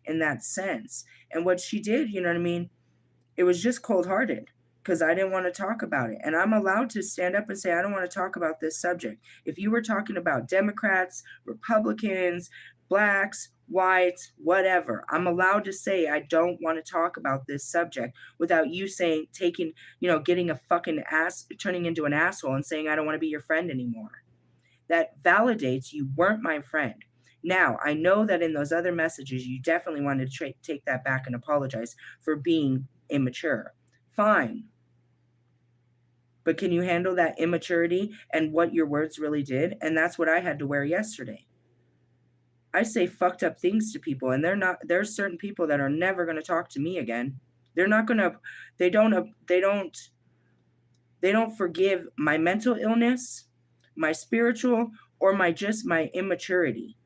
in that sense. And what she did, you know what I mean? It was just cold hearted because I didn't want to talk about it. And I'm allowed to stand up and say, I don't want to talk about this subject. If you were talking about Democrats, Republicans, blacks, whites, whatever, I'm allowed to say, I don't want to talk about this subject without you saying, getting a fucking ass, turning into an asshole and saying, I don't want to be your friend anymore. That validates you weren't my friend. Now, I know that in those other messages, you definitely wanted to take that back and apologize for being immature. Fine. But can you handle that immaturity and what your words really did? And that's what I had to wear yesterday. I say fucked up things to people, and there's certain people that are never going to talk to me again. They're not going to, they don't forgive my mental illness, my spiritual, or my immaturity.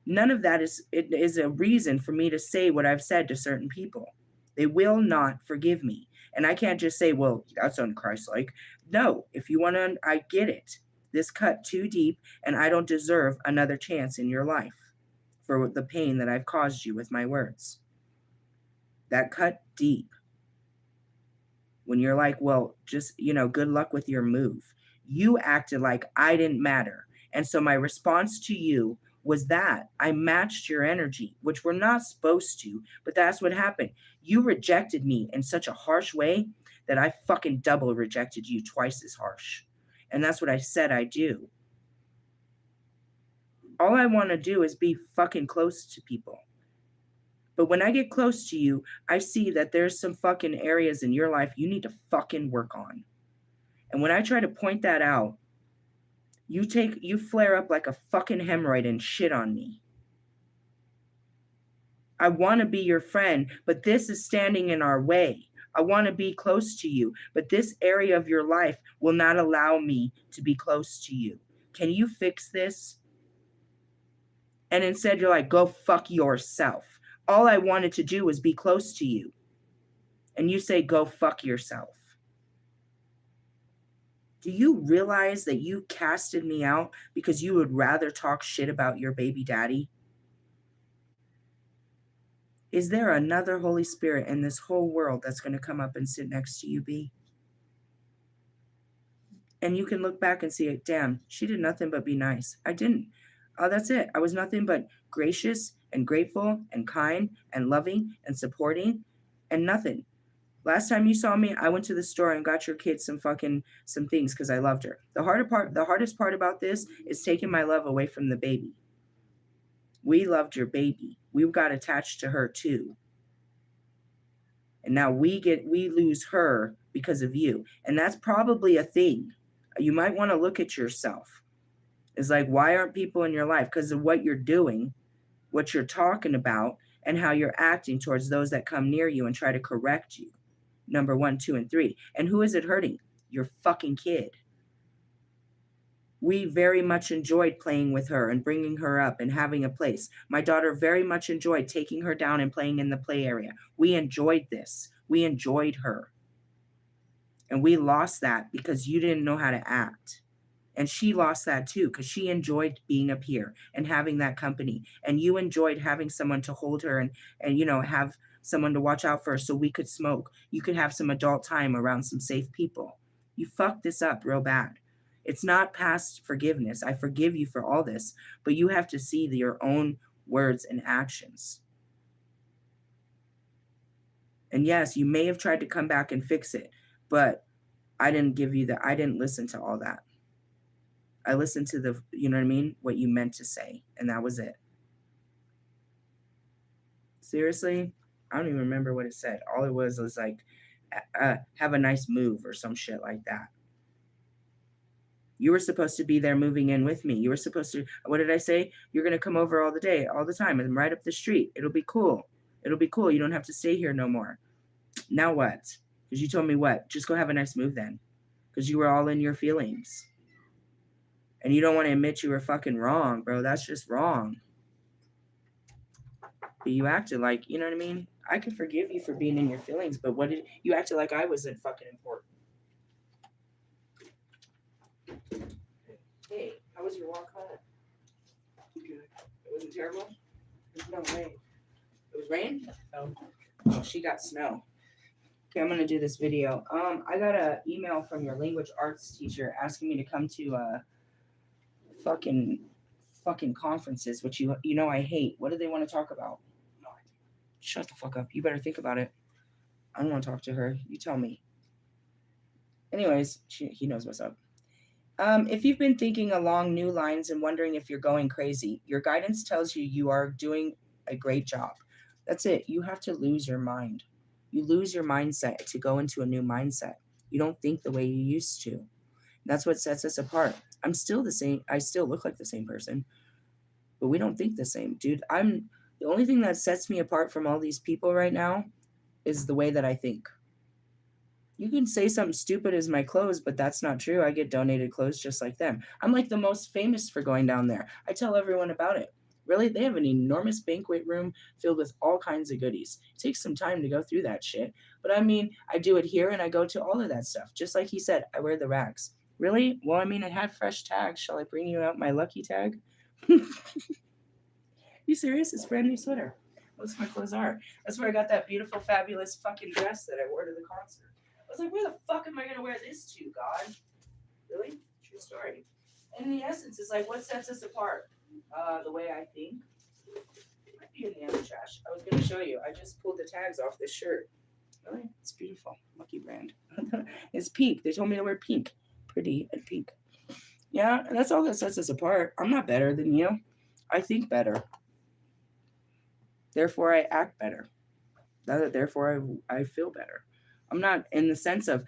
None of that is a reason for me to say what I've said to certain people. They will not forgive me. And I can't just say, well, that's unchristlike. No, if you want to, I get it. This cut too deep, and I don't deserve another chance in your life for the pain that I've caused you with my words. That cut deep. When you're like, well, just, good luck with your move. You acted like I didn't matter. And so my response to you was that I matched your energy, which we're not supposed to, but that's what happened. You rejected me in such a harsh way that I fucking double rejected you twice as harsh. And that's what I said I do. All I want to do is be fucking close to people. But when I get close to you, I see that there's some fucking areas in your life you need to fucking work on. And when I try to point that out, you flare up like a fucking hemorrhoid and shit on me. I want to be your friend, but this is standing in our way. I want to be close to you, but this area of your life will not allow me to be close to you. Can you fix this? And instead you're like, go fuck yourself. All I wanted to do was be close to you. And you say, go fuck yourself. Do you realize that you casted me out because you would rather talk shit about your baby daddy? Is there another Holy Spirit in this whole world that's going to come up and sit next to you, B? And you can look back and see, damn, she did nothing but be nice. I didn't. Oh, that's it. I was nothing but gracious and grateful and kind and loving and supporting and nothing. Last time you saw me, I went to the store and got your kid some things because I loved her. The hardest part about this is taking my love away from the baby. We loved your baby. We got attached to her too. And now we lose her because of you. And that's probably a thing. You might want to look at yourself. It's like, why aren't people in your life? Because of what you're doing, what you're talking about, and how you're acting towards those that come near you and try to correct you. Number 1, 2, and 3. And who is it hurting? Your fucking kid. We very much enjoyed playing with her and bringing her up and having a place. My daughter very much enjoyed taking her down and playing in the play area. We enjoyed this. We enjoyed her. And we lost that because you didn't know how to act. And she lost that too because she enjoyed being up here and having that company. And you enjoyed having someone to hold her and have someone to watch out for her so we could smoke. You could have some adult time around some safe people. You fucked this up real bad. It's not past forgiveness. I forgive you for all this, but you have to see your own words and actions. And yes, you may have tried to come back and fix it, but I didn't give you that. I didn't listen to all that. I listened to the, you know what I mean? What you meant to say. And that was it. Seriously? I don't even remember what it said. All it was like, have a nice move or some shit like that. You were supposed to be there moving in with me. You were supposed to, what did I say? You're going to come over all the time. I'm right up the street. It'll be cool. It'll be cool. You don't have to stay here no more. Now what? Because you told me what? Just go have a nice move then. Because you were all in your feelings. And you don't want to admit you were fucking wrong, bro. That's just wrong. But you acted like, you know what I mean? I can forgive you for being in your feelings, but you acted like I wasn't fucking important. Hey, how was your walk home? Good. It wasn't terrible? There's no rain. It was rain? Oh, she got snow. Okay, I'm gonna do this video. I got an email from your language arts teacher asking me to come to fucking conferences, which you know I hate. What do they want to talk about? No idea. Shut the fuck up. You better think about it. I don't want to talk to her. You tell me. Anyways, he knows what's up. If you've been thinking along new lines and wondering if you're going crazy, your guidance tells you are doing a great job. That's it. You have to lose your mind. You lose your mindset to go into a new mindset. You don't think the way you used to. That's what sets us apart. I'm still the same. I still look like the same person, but we don't think the same, dude. The only thing that sets me apart from all these people right now is the way that I think. You can say something stupid as my clothes, but that's not true. I get donated clothes just like them. I'm like the most famous for going down there. I tell everyone about it. Really, they have an enormous banquet room filled with all kinds of goodies. It takes some time to go through that shit. But I mean, I do it here and I go to all of that stuff. Just like he said, I wear the rags. Really? Well, I mean, it had fresh tags. Shall I bring you out my lucky tag? You serious? It's a brand new sweater. Most of my clothes are. That's where I got that beautiful, fabulous fucking dress that I wore to the concert. I was like, where the fuck am I going to wear this to, God? Really? True story. And in the essence, it's like, what sets us apart? The way I think. It might be in the other trash. I was going to show you. I just pulled the tags off this shirt. Really? It's beautiful. Lucky brand. It's pink. They told me to wear pink. Pretty and pink. Yeah, and that's all that sets us apart. I'm not better than you. I think better. Therefore, I act better. Therefore, I feel better. I'm not in the sense of,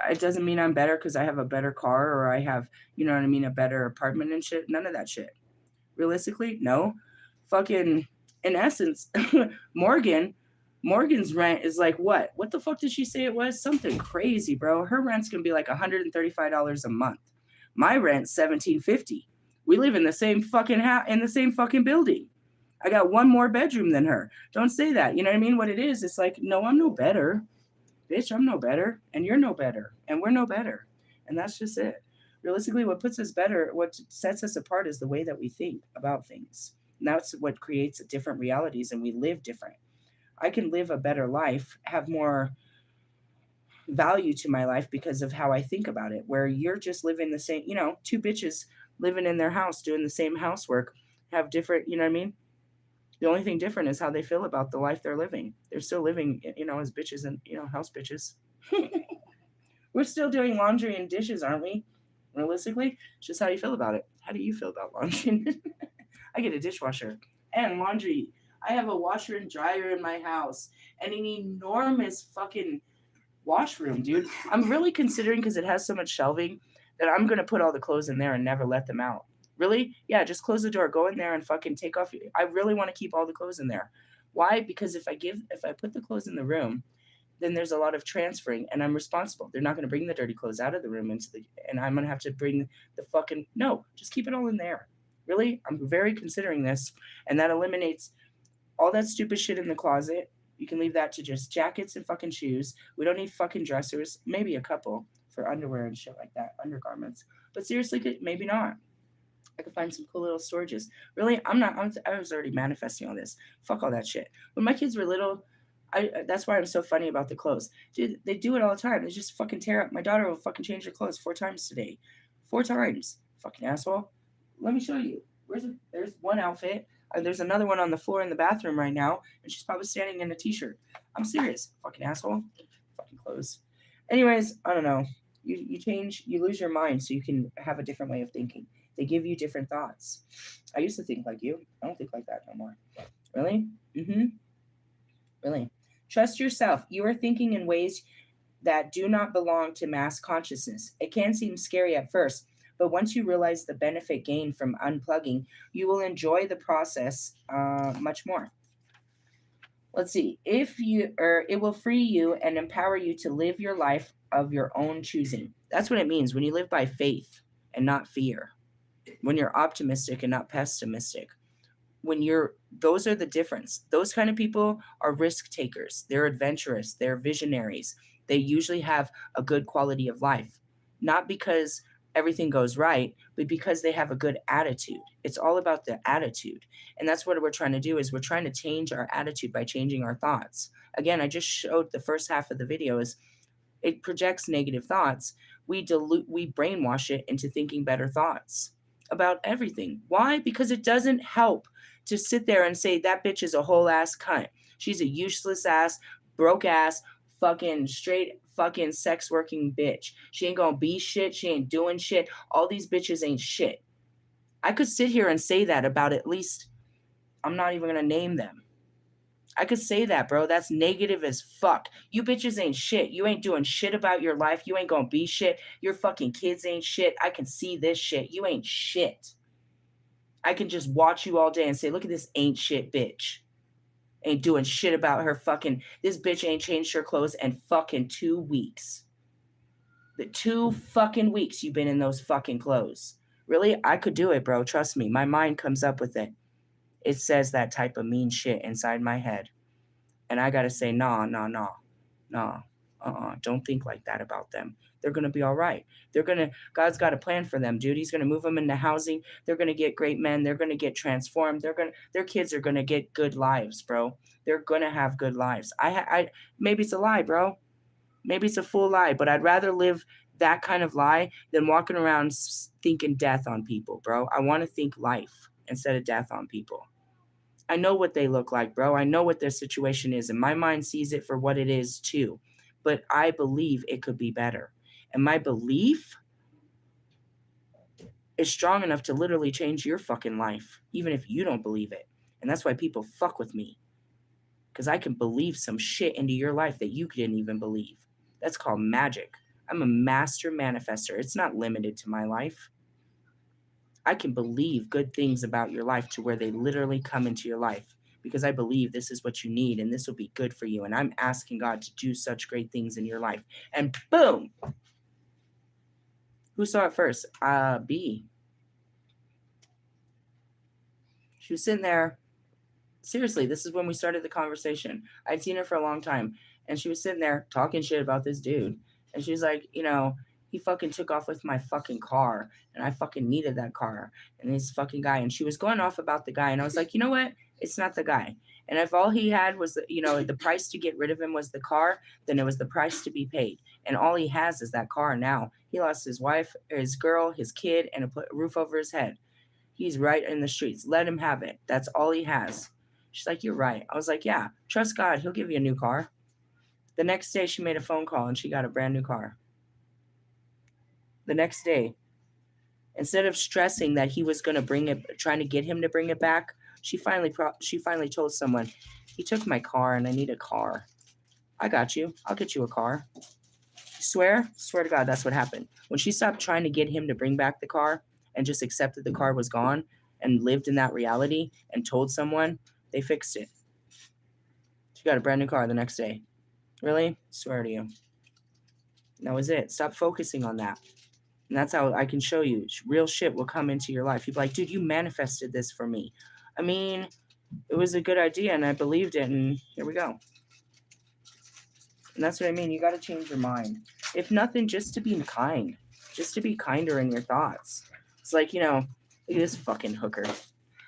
it doesn't mean I'm better because I have a better car or I have, you know what I mean, a better apartment and shit. None of that shit. Realistically, no. Fucking, in essence, Morgan's rent is like what? What the fuck did she say it was? Something crazy, bro. Her rent's gonna be like $135 a month. My rent's $1,750. We live in the same fucking in the same fucking building. I got one more bedroom than her. Don't say that. You know what I mean? What it is, it's like, no, I'm no better. Bitch, I'm no better. And you're no better. And we're no better. And that's just it. Realistically, what puts us better, what sets us apart is the way that we think about things. And that's what creates different realities and we live different. I can live a better life, have more value to my life because of how I think about it. Where you're just living the same, two bitches living in their house doing the same housework have different, you know what I mean? The only thing different is how they feel about the life they're living. They're still living, as bitches and, house bitches. We're still doing laundry and dishes, aren't we? Realistically, it's just how you feel about it. How do you feel about laundry? I get a dishwasher and laundry. I have a washer and dryer in my house and an enormous fucking washroom, dude. I'm really considering because it has so much shelving that I'm gonna put all the clothes in there and never let them out. Really? Yeah, just close the door, go in there and fucking take off. I really want to keep all the clothes in there. Why? Because if I put the clothes in the room, then there's a lot of transferring and I'm responsible. They're not gonna bring the dirty clothes out of the room and I'm gonna have to bring the fucking no, just keep it all in there. Really? I'm very considering this. And that eliminates all that stupid shit in the closet. You can leave that to just jackets and fucking shoes. We don't need fucking dressers. Maybe a couple for underwear and shit like that, undergarments. But seriously, maybe not. I could find some cool little storages. Really, I'm not. I was already manifesting all this. Fuck all that shit. When my kids were little, that's why I'm so funny about the clothes. Dude, they do it all the time. They just fucking tear up. My daughter will fucking change her clothes 4 times today. 4 times. Fucking asshole. Let me show you. There's one outfit. There's another one on the floor in the bathroom right now, and she's probably standing in a t-shirt. I'm serious. Fucking asshole. Fucking clothes. Anyways, I don't know. You change, you lose your mind so you can have a different way of thinking. They give you different thoughts. I used to think like you. I don't think like that no more. Really? Mm-hmm. Really. Trust yourself. You are thinking in ways that do not belong to mass consciousness. It can seem scary at first, but once you realize the benefit gained from unplugging, you will enjoy the process much more. Let's see. If you or it will free you and empower you to live your life of your own choosing. That's what it means when you live by faith and not fear. When you're optimistic and not pessimistic. When you're those are the difference. Those kind of people are risk takers. They're adventurous, they're visionaries. They usually have a good quality of life. Not because everything goes right, but because they have a good attitude. It's all about the attitude. And that's what we're trying to do is we're trying to change our attitude by changing our thoughts. Again, I just showed the first half of the video is it projects negative thoughts. We brainwash it into thinking better thoughts about everything. Why? Because it doesn't help to sit there and say that bitch is a whole ass cunt. She's a useless ass, broke ass, fucking straight fucking sex working bitch. She ain't gonna be shit. She ain't doing shit. All these bitches ain't shit. I could sit here and say that about at least, I'm not even gonna name them. I could say that, bro. That's negative as fuck. You bitches ain't shit. You ain't doing shit about your life. You ain't gonna be shit. Your fucking kids ain't shit. I can see this shit. You ain't shit. I can just watch you all day and say, look at this ain't shit bitch. Ain't doing shit about her fucking. This bitch ain't changed her clothes in fucking 2 weeks. The 2 fucking weeks you've been in those fucking clothes. Really? I could do it, bro. Trust me. My mind comes up with it. It says that type of mean shit inside my head. And I got to say, nah, nah, nah, nah. Don't think like that about them. They're going to be all right. God's got a plan for them, dude. He's going to move them into housing. They're going to get great men. They're going to get transformed. Their kids are going to get good lives, bro. They're going to have good lives. Maybe it's a lie, bro. Maybe it's a full lie, but I'd rather live that kind of lie than walking around thinking death on people, bro. I want to think life instead of death on people. I know what they look like, bro. I know what their situation is, and my mind sees it for what it is too. But I believe it could be better. And my belief is strong enough to literally change your fucking life, even if you don't believe it. And that's why people fuck with me. Because I can believe some shit into your life that you didn't even believe. That's called magic. I'm a master manifester. It's not limited to my life. I can believe good things about your life to where they literally come into your life because I believe this is what you need and this will be good for you. And I'm asking God to do such great things in your life. And boom! Who saw it first? B. She was sitting there Seriously, this is when we started the conversation. I'd seen her for a long time, and she was sitting there talking shit about this dude. And she's like, he fucking took off with my fucking car, and I fucking needed that car. And this fucking guy, and she was going off about the guy, and I was like, you know what? It's not the guy. And if all he had was, the price to get rid of him was the car, then it was the price to be paid. And all he has is that car now. He lost his wife, his girl, his kid, and a roof over his head. He's right in the streets. Let him have it. That's all he has. She's like, you're right. I was like, yeah, trust God. He'll give you a new car. The next day, she made a phone call and she got a brand new car. The next day, instead of stressing that he was going to bring it, trying to get him to bring it back, she finally told someone, he took my car and I need a car. I got you. I'll get you a car. Swear to God, that's what happened. When she stopped trying to get him to bring back the car and just accepted the car was gone and lived in that reality and told someone, they fixed it. She got a brand new car the next day. Really? Swear to you. And that was it. Stop focusing on that. And that's how I can show you. Real shit will come into your life. You'll be like, dude, you manifested this for me. I mean, it was a good idea and I believed it, and here we go. And that's what I mean. You got to change your mind. If nothing, just to be kind. Just to be kinder in your thoughts. It's like, look at this fucking hooker.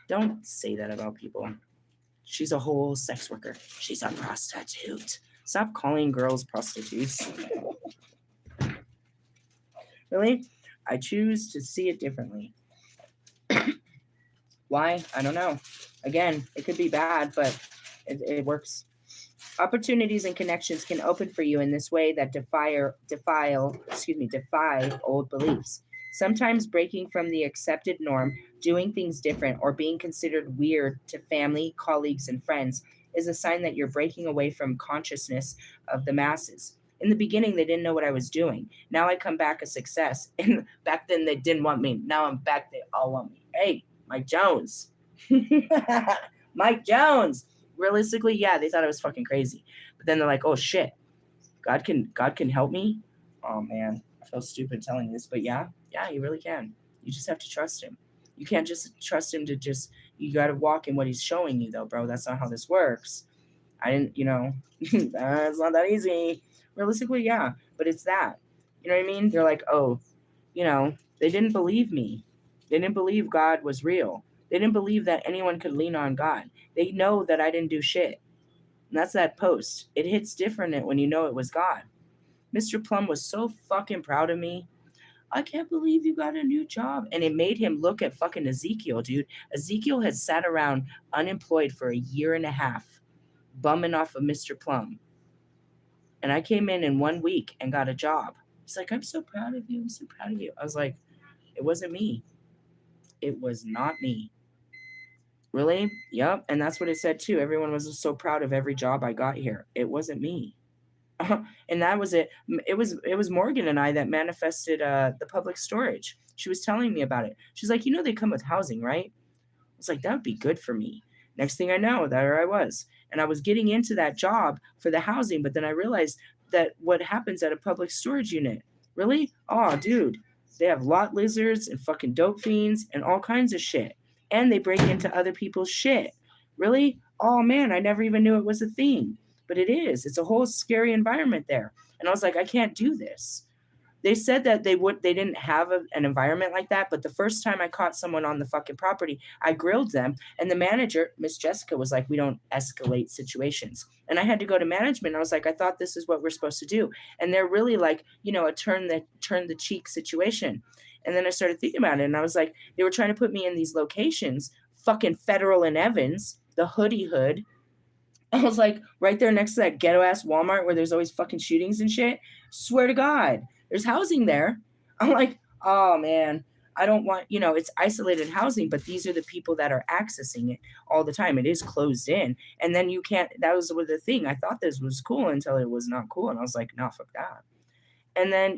Don't say that about people. She's a whole sex worker. She's a prostitute. Stop calling girls prostitutes. Really? I choose to see it differently. Why? I don't know. Again, it could be bad, but it works. Opportunities and connections can open for you in this way that defy old beliefs. Sometimes breaking from the accepted norm, doing things different, or being considered weird to family, colleagues, and friends is a sign that you're breaking away from consciousness of the masses. In the beginning, they didn't know what I was doing. Now I come back a success. And back then, they didn't want me. Now I'm back. They all want me. Hey, Mike Jones. Mike Jones. Realistically, yeah, they thought I was fucking crazy. But then they're like, oh shit, God can help me. Oh man, I feel stupid telling you this, but yeah, you really can. You just have to trust him. You can't just trust him to just. You got to walk in what he's showing you, though, bro. That's not how this works. I didn't, it's not that easy. Realistically, yeah, but it's that. You know what I mean? They're like, oh, they didn't believe me. They didn't believe God was real. They didn't believe that anyone could lean on God. They know that I didn't do shit. And that's that post. It hits different when you know it was God. Mr. Plum was so fucking proud of me. I can't believe you got a new job. And it made him look at fucking Ezekiel, dude. Ezekiel had sat around unemployed for a year and a half, bumming off of Mr. Plum. And I came in 1 week and got a job. He's like, I'm so proud of you. I'm so proud of you. I was like, it wasn't me. It was not me. Really? Yep. And that's what it said too. Everyone was so proud of every job I got here. It wasn't me. And that was it. It was Morgan and I that manifested the public storage. She was telling me about it. She's like, they come with housing, right? I was like, that would be good for me. Next thing I know, there I was. And I was getting into that job for the housing, but then I realized that what happens at a public storage unit. Really? Oh, dude. They have lot lizards and fucking dope fiends and all kinds of shit. And they break into other people's shit. Really? Oh man, I never even knew it was a thing. But it is. It's a whole scary environment there. And I was like, I can't do this. They said that they didn't have an environment like that, but the first time I caught someone on the fucking property, I grilled them, and the manager, Miss Jessica, was like, we don't escalate situations. And I had to go to management. I was like, I thought this is what we're supposed to do. And they're really like, a turn the cheek situation. And then I started thinking about it, and I was like, they were trying to put me in these locations, fucking Federal and Evans, the hoodie hood. I was like, right there next to that ghetto ass Walmart where there's always fucking shootings and shit. Swear to God, there's housing there. I'm like, oh man, I don't want, it's isolated housing, but these are the people that are accessing it all the time. It is closed in. And then you can't, that was the thing. I thought this was cool until it was not cool. And I was like, no, fuck that. And then,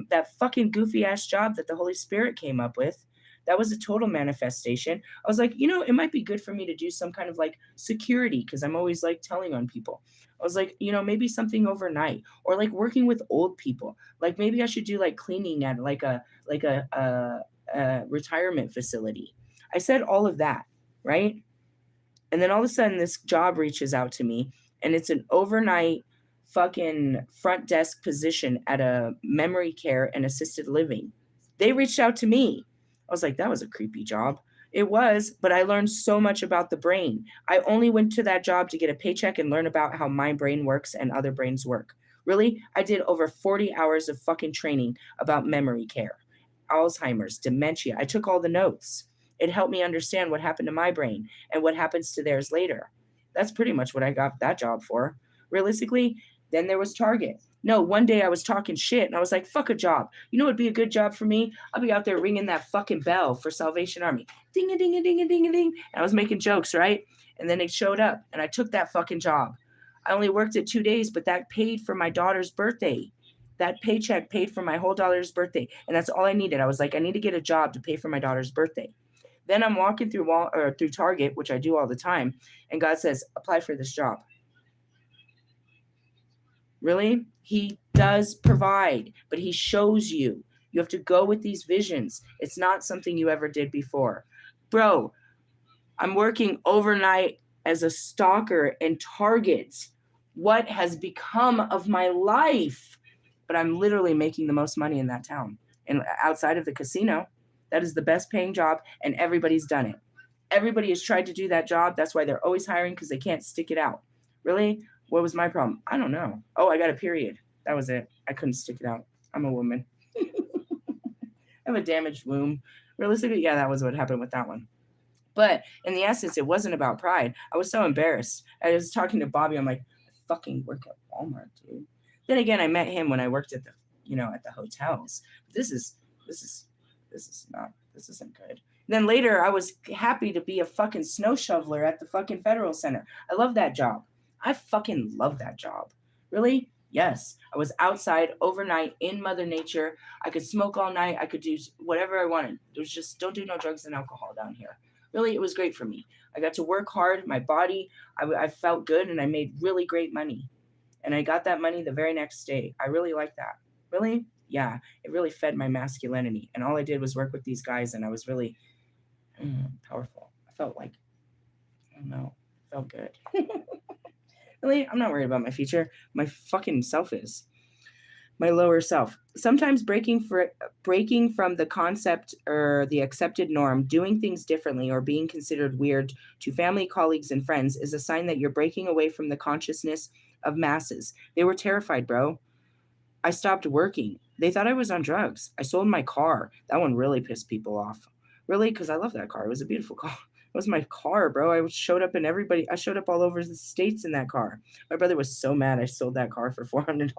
that fucking goofy ass job that the Holy Spirit came up with, that was a total manifestation. I was like, it might be good for me to do some kind of like security because I'm always like telling on people. I was like, maybe something overnight or like working with old people. Like maybe I should do like cleaning at like a retirement facility. I said all of that, right? And then all of a sudden, this job reaches out to me, and it's an overnight fucking front desk position at a memory care and assisted living. They reached out to me. I was like, that was a creepy job. It was, but I learned so much about the brain. I only went to that job to get a paycheck and learn about how my brain works and other brains work. Really, I did over 40 hours of fucking training about memory care, Alzheimer's, dementia. I took all the notes. It helped me understand what happened to my brain and what happens to theirs later. That's pretty much what I got that job for. Realistically, then there was Target. No, one day I was talking shit and I was like, fuck a job. You know what would be a good job for me? I'll be out there ringing that fucking bell for Salvation Army. Ding a ding a ding a ding a ding. And I was making jokes, right? And then it showed up and I took that fucking job. I only worked it 2 days, but that paid for my daughter's birthday. That paycheck paid for my whole daughter's birthday. And that's all I needed. I was like, I need to get a job to pay for my daughter's birthday. Then I'm walking through Target, which I do all the time, and God says, apply for this job. Really? He does provide, but he shows you. You have to go with these visions. It's not something you ever did before. Bro, I'm working overnight as a stalker in Target. What has become of my life? But I'm literally making the most money in that town. And outside of the casino, that is the best paying job, and everybody's done it. Everybody has tried to do that job. That's why they're always hiring, because they can't stick it out. Really? What was my problem? I don't know. Oh, I got a period. That was it. I couldn't stick it out. I'm a woman. I have a damaged womb. Realistically, yeah, that was what happened with that one. But in the essence, it wasn't about pride. I was so embarrassed. I was talking to Bobby. I'm like, I fucking work at Walmart, dude. Then again, I met him when I worked at the hotels. This is this isn't good. Then later, I was happy to be a fucking snow shoveler at the fucking Federal Center. I love that job. I fucking love that job. Really? Yes. I was outside overnight in Mother Nature. I could smoke all night. I could do whatever I wanted. It was just don't do no drugs and alcohol down here. Really, it was great for me. I got to work hard. My body, I felt good, and I made really great money. And I got that money the very next day. I really like that. Really? Yeah. It really fed my masculinity. And all I did was work with these guys, and I was really powerful. I felt like, I don't know, felt good. Really, I'm not worried about my future. My fucking self is. My lower self. Sometimes breaking from the concept or the accepted norm, doing things differently, or being considered weird to family, colleagues, and friends is a sign that you're breaking away from the consciousness of masses. They were terrified, bro. I stopped working. They thought I was on drugs. I sold my car. That one really pissed people off. Really, because I love that car. It was a beautiful car. It was my car, bro. I showed up all over the states in that car. My brother was so mad I sold that car for $400.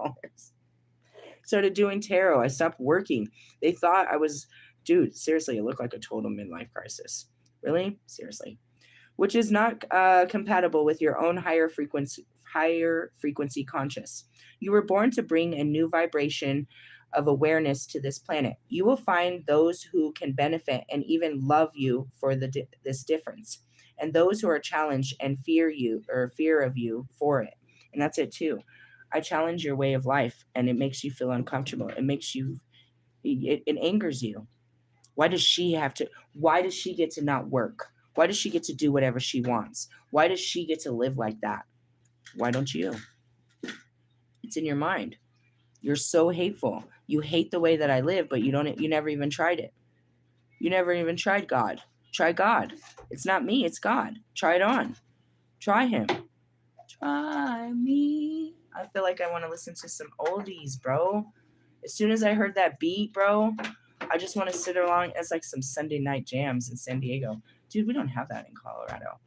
Started doing tarot. I stopped working. They thought I was, dude, seriously, it looked like a total midlife crisis. Really? Seriously. Which is not compatible with your own higher frequency conscious. You were born to bring a new vibration of awareness to this planet. You will find those who can benefit and even love you for this difference, and those who are challenged and fear of you for it. And that's it too. I challenge your way of life, and it makes you feel uncomfortable. It angers you. Why does she have to? Why does she get to not work? Why does she get to do whatever she wants? Why does she get to live like that? Why don't you? It's in your mind. You're so hateful. You hate the way that I live, but you never even tried it. You never even tried God. Try God. It's not me, it's God. Try it on. Try him. Try me. I feel like I want to listen to some oldies, bro. As soon as I heard that beat, bro, I just want to sit along as like some Sunday night jams in San Diego. Dude, we don't have that in Colorado.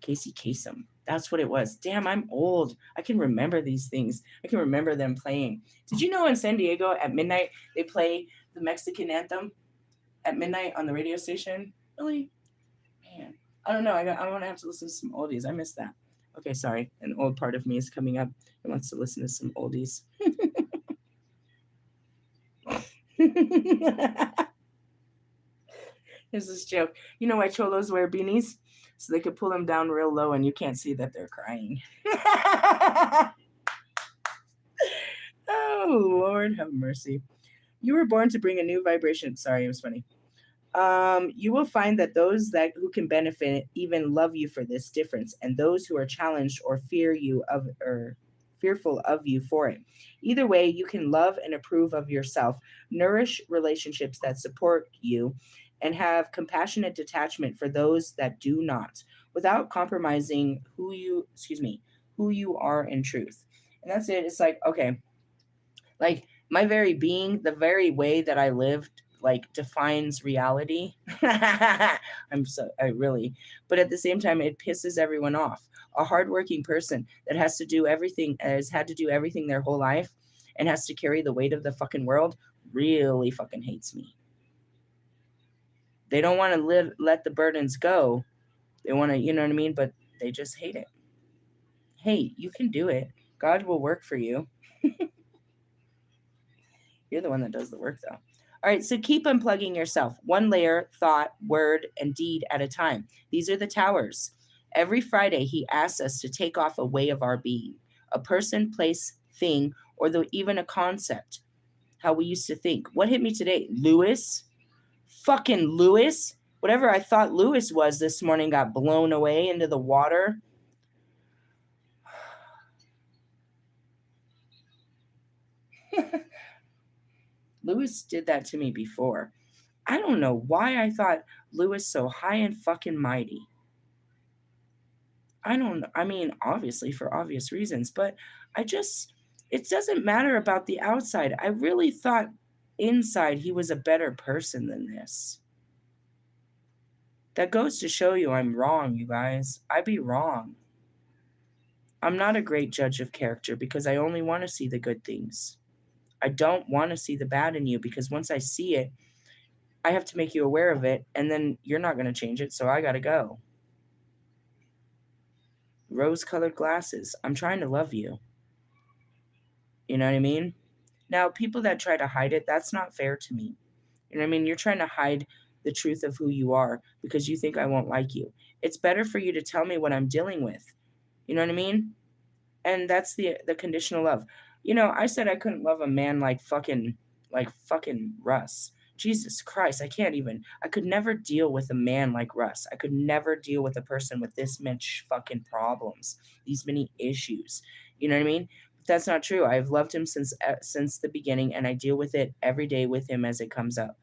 Casey Kasem. That's what it was. Damn, I'm old. I can remember these things. I can remember them playing. Did you know in San Diego at midnight they play the Mexican anthem at midnight on the radio station? Really? Man, I don't know. I want to have to listen to some oldies. I miss that. Okay, sorry. An old part of me is coming up and wants to listen to some oldies. Here's this joke. You know why cholos wear beanies? So they could pull them down real low and you can't see that they're crying. Oh, Lord have mercy. You were born to bring a new vibration. Sorry, it was funny. You will find that those that who can benefit even love you for this difference, and those who are challenged or fearful of you for it. Either way, you can love and approve of yourself, nourish relationships that support you, and have compassionate detachment for those that do not, without compromising who you are in truth. And that's it. It's like, okay, like my very being, the very way that I lived, like defines reality. I really, but at the same time, it pisses everyone off. A hardworking person that has had to do everything their whole life and has to carry the weight of the fucking world really fucking hates me. They don't want to let the burdens go. They want to, you know what I mean? But they just hate it. Hey, you can do it. God will work for you. You're the one that does the work, though. All right, so keep unplugging yourself, one layer, thought, word, and deed at a time. These are the towers. Every Friday, he asks us to take off a way of our being, a person, place, thing, or even a concept, how we used to think. What hit me today? Lewis? Fucking Lewis? Whatever I thought Lewis was this morning got blown away into the water. Lewis did that to me before. I don't know why I thought Lewis so high and fucking mighty. I mean, obviously for obvious reasons, but it doesn't matter about the outside. I really thought inside he was a better person than this. That goes to show you I'm wrong, you guys. I be wrong. I'm not a great judge of character because I only want to see the good things. I don't want to see the bad in you because once I see it, I have to make you aware of it, and then you're not going to change it, so I got to go. Rose-colored glasses. I'm trying to love you. You know what I mean? Now, people that try to hide it, that's not fair to me. You know what I mean? You're trying to hide the truth of who you are because you think I won't like you. It's better for you to tell me what I'm dealing with. You know what I mean? And that's the conditional love. You know, I said I couldn't love a man like fucking Russ. Jesus Christ, I could never deal with a man like Russ. I could never deal with a person with this much fucking problems, these many issues. You know what I mean? But that's not true. I've loved him since the beginning, and I deal with it every day with him as it comes up.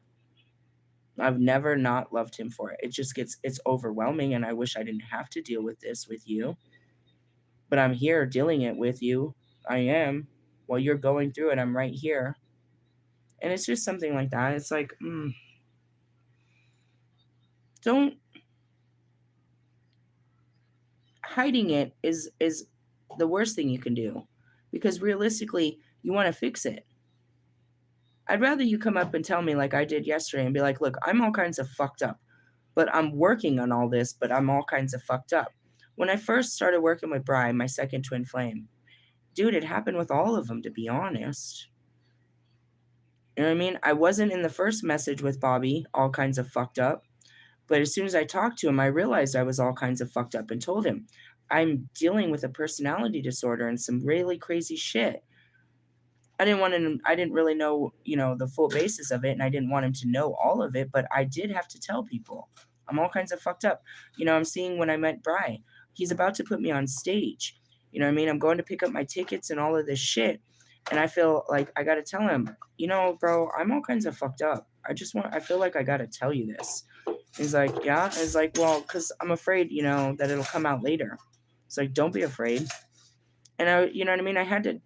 I've never not loved him for it. It's overwhelming, and I wish I didn't have to deal with this with you. But I'm here dealing it with you. I am. While you're going through it, I'm right here. And it's just something like that. It's like, don't hiding it is the worst thing you can do because realistically, you want to fix it. I'd rather you come up and tell me like I did yesterday and be like, look, I'm all kinds of fucked up, but I'm working on all this, but I'm all kinds of fucked up. When I first started working with Brian, my second twin flame, dude, it happened with all of them, to be honest. You know what I mean? I wasn't in the first message with Bobby, all kinds of fucked up. But as soon as I talked to him, I realized I was all kinds of fucked up and told him, I'm dealing with a personality disorder and some really crazy shit. I didn't really know, the full basis of it, and I didn't want him to know all of it, but I did have to tell people. I'm all kinds of fucked up. I'm seeing when I met Bry, he's about to put me on stage. You know what I mean? I'm going to pick up my tickets and all of this shit. And I feel like I got to tell him, bro, I'm all kinds of fucked up. I feel like I got to tell you this. He's like, yeah. He's like, well, because I'm afraid, that it'll come out later. It's like, don't be afraid. And you know what I mean?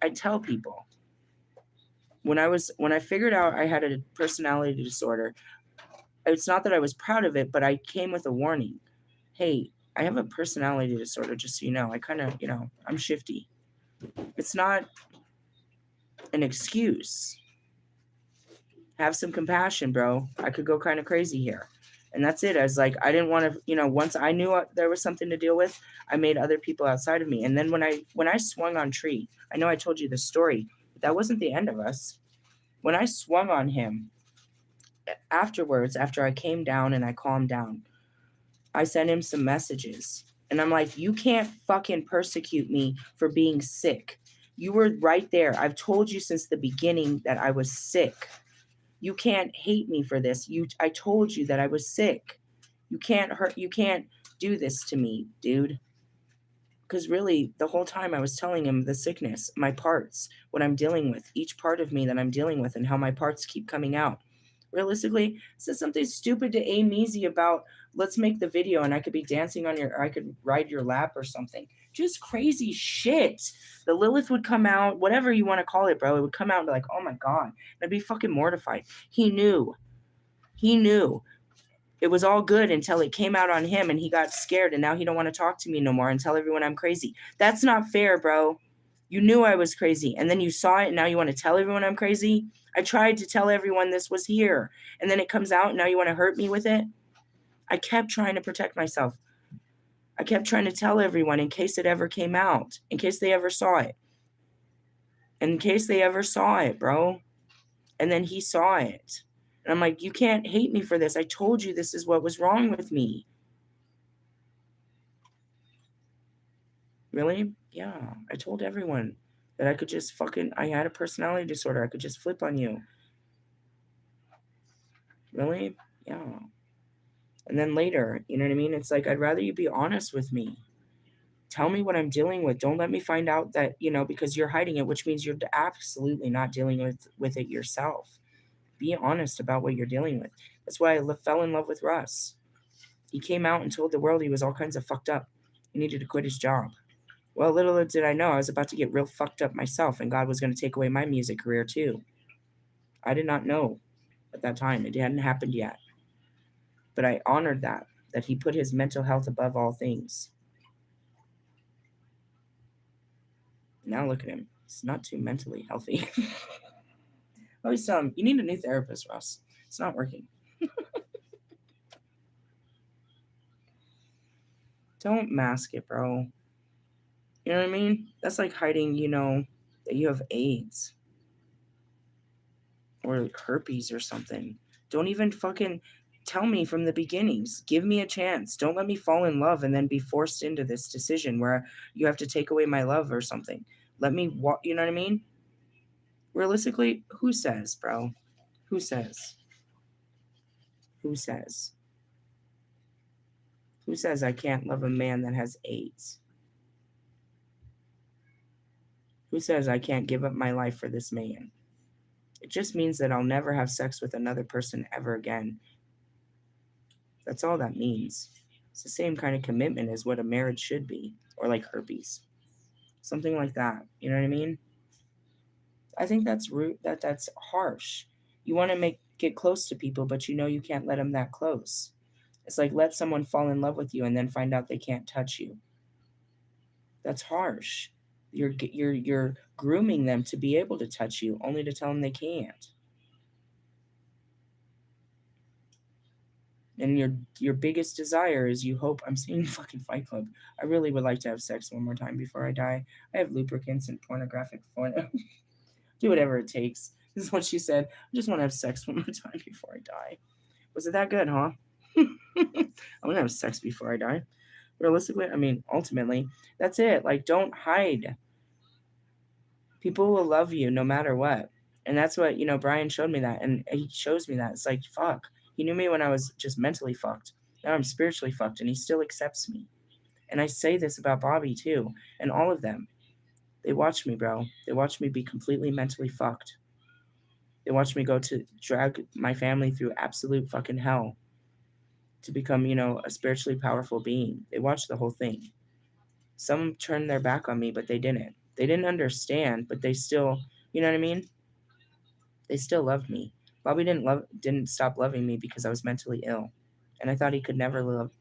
I tell people when I figured out I had a personality disorder, it's not that I was proud of it, but I came with a warning. Hey, I have a personality disorder, just so you know. I kind of, I'm shifty. It's not an excuse. Have some compassion, bro. I could go kind of crazy here. And that's it. I was like, I didn't want to, once I knew there was something to deal with, I made other people outside of me. And then when I swung on Tree, I know I told you the story, but that wasn't the end of us. When I swung on him, afterwards, after I came down and I calmed down, I sent him some messages. And I'm like, you can't fucking persecute me for being sick. You were right there. I've told you since the beginning that I was sick. You can't hate me for this. I told you that I was sick. You can't do this to me, dude. Because really, the whole time I was telling him the sickness, my parts, what I'm dealing with, each part of me that I'm dealing with, and how my parts keep coming out. Realistically, said something stupid to aim easy about let's make the video and I could be dancing on your, I could ride your lap or something. Just crazy shit. The Lilith would come out, whatever you want to call it, bro. It would come out and be like, oh my God. And I'd be fucking mortified. He knew. He knew. It was all good until it came out on him and he got scared and now he don't want to talk to me no more and tell everyone I'm crazy. That's not fair, bro. You knew I was crazy and then you saw it and now you want to tell everyone I'm crazy. I tried to tell everyone this was here and then it comes out and now you want to hurt me with it. I kept trying to protect myself. I kept trying to tell everyone in case it ever came out, in case they ever saw it. In case they ever saw it, bro. And then he saw it. And I'm like, you can't hate me for this. I told you this is what was wrong with me. Really? Yeah. I told everyone that I could just I had a personality disorder. I could just flip on you. Really? Yeah. And then later, you know what I mean? It's like, I'd rather you be honest with me. Tell me what I'm dealing with. Don't let me find out that, because you're hiding it, which means you're absolutely not dealing with it yourself. Be honest about what you're dealing with. That's why I fell in love with Russ. He came out and told the world he was all kinds of fucked up. He needed to quit his job. Well, little did I know I was about to get real fucked up myself, and God was going to take away my music career too. I did not know at that time. It hadn't happened yet. But I honored that he put his mental health above all things. Now look at him. He's not too mentally healthy. I always tell him, you need a new therapist, Ross. It's not working. Don't mask it, bro. You know what I mean? That's like hiding, that you have AIDS or herpes or something. Don't even fucking tell me from the beginnings. Give me a chance. Don't let me fall in love and then be forced into this decision where you have to take away my love or something. Let me you know what I mean? Realistically, who says, bro? Who says? Who says? Who says I can't love a man that has AIDS? Who says I can't give up my life for this man? It just means that I'll never have sex with another person ever again. That's all that means. It's the same kind of commitment as what a marriage should be, or like herpes. Something like that. You know what I mean? I think that's rude. That's harsh. You want to get close to people, but you know you can't let them that close. It's like let someone fall in love with you and then find out they can't touch you. That's harsh. You're grooming them to be able to touch you, only to tell them they can't. And your biggest desire is you hope I'm seeing fucking Fight Club. I really would like to have sex one more time before I die. I have lubricants and pornographic porno. Do whatever it takes. This is what she said. I just want to have sex one more time before I die. Was it that good, huh? I want to have sex before I die. Realistically, I mean, ultimately, that's it. Like, don't hide. People will love you no matter what. And that's what, Brian showed me that. And he shows me that. It's like, fuck. He knew me when I was just mentally fucked. Now I'm spiritually fucked and he still accepts me. And I say this about Bobby too. And all of them. They watch me, bro. They watch me be completely mentally fucked. They watch me go to drag my family through absolute fucking hell to become, a spiritually powerful being. They watched the whole thing. Some turned their back on me, but they didn't. They didn't understand, but they still, you know what I mean? They still loved me. Bobby didn't stop loving me because I was mentally ill. And I thought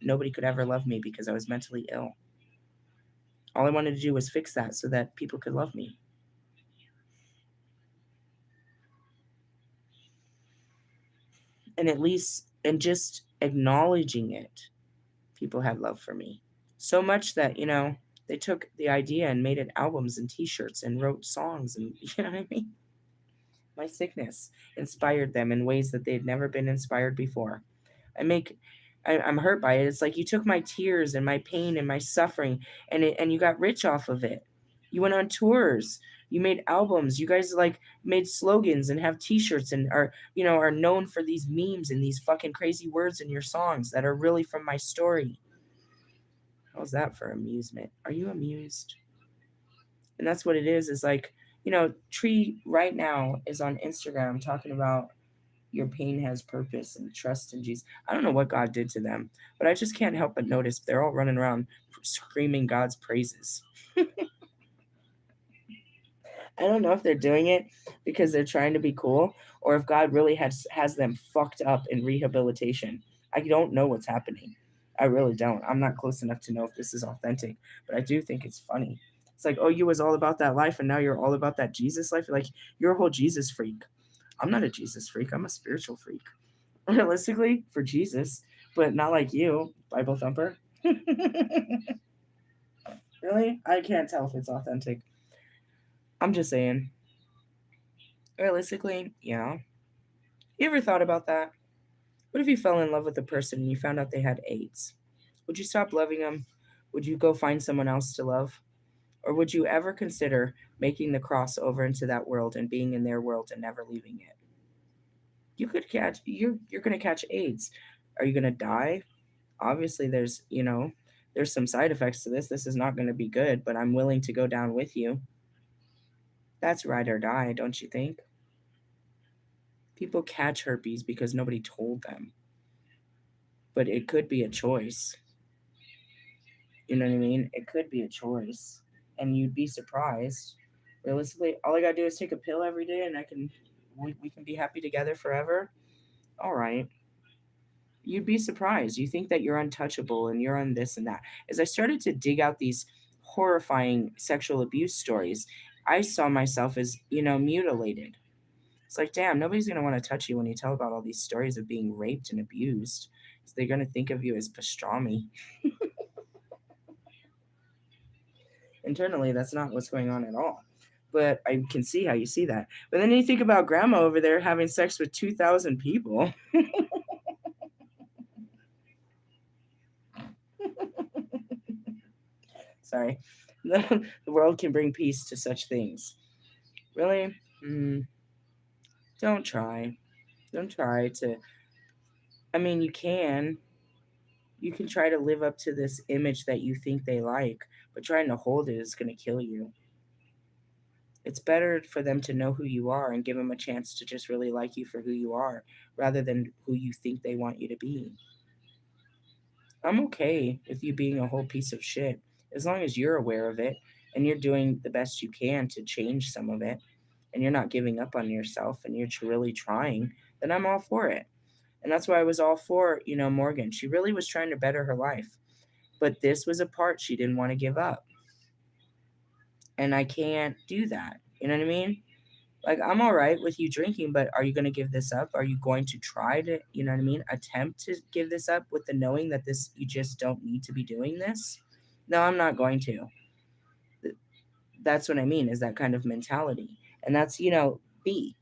nobody could ever love me because I was mentally ill. All I wanted to do was fix that so that people could love me. And just acknowledging it, people had love for me. So much that, they took the idea and made it albums and t-shirts and wrote songs and, you know what I mean? My sickness inspired them in ways that they'd never been inspired before. I'm hurt by it. It's like you took my tears and my pain and my suffering and you got rich off of it. You went on tours You made albums. You guys like made slogans and have t-shirts and are, are known for these memes and these fucking crazy words in your songs that are really from my story. How's that for amusement? Are you amused? And that's what it is like, Tree right now is on Instagram talking about your pain has purpose and trust in Jesus. I don't know what God did to them, but I just can't help but notice they're all running around screaming God's praises. I don't know if they're doing it because they're trying to be cool or if God really has them fucked up in rehabilitation. I don't know what's happening. I really don't. I'm not close enough to know if this is authentic, but I do think it's funny. It's like, oh, you was all about that life and now you're all about that Jesus life. Like you're a whole Jesus freak. I'm not a Jesus freak. I'm a spiritual freak. Realistically, for Jesus, but not like you, Bible thumper. Really? I can't tell if it's authentic. I'm just saying. Realistically, yeah. You ever thought about that? What if you fell in love with a person and you found out they had AIDS? Would you stop loving them? Would you go find someone else to love? Or would you ever consider making the crossover into that world and being in their world and never leaving it? You're gonna catch AIDS. Are you gonna die? Obviously there's some side effects to this. This is not gonna be good, but I'm willing to go down with you. That's ride or die, don't you think? People catch herpes because nobody told them. But it could be a choice. You know what I mean? It could be a choice. And you'd be surprised. Realistically, all I gotta do is take a pill every day and we can be happy together forever. All right. You'd be surprised. You think that you're untouchable and you're on this and that. As I started to dig out these horrifying sexual abuse stories, I saw myself as, mutilated. It's like, damn, nobody's going to want to touch you when you tell about all these stories of being raped and abused. So they're going to think of you as pastrami. Internally, that's not what's going on at all. But I can see how you see that. But then you think about grandma over there having sex with 2,000 people. Sorry. The world can bring peace to such things. Really? Mm, don't try. Don't try to. I mean, you can. You can try to live up to this image that you think they like, but trying to hold it is going to kill you. It's better for them to know who you are and give them a chance to just really like you for who you are rather than who you think they want you to be. I'm okay with you being a whole piece of shit as long as you're aware of it and you're doing the best you can to change some of it and you're not giving up on yourself and you're really trying, then I'm all for it. And that's why I was all for, Morgan. She really was trying to better her life. But this was a part she didn't want to give up. And I can't do that. You know what I mean? Like, I'm all right with you drinking, but are you going to give this up? Are you going to try to, attempt to give this up with the knowing that you just don't need to be doing this? No, I'm not going to. That's what I mean, is that kind of mentality. And that's, B.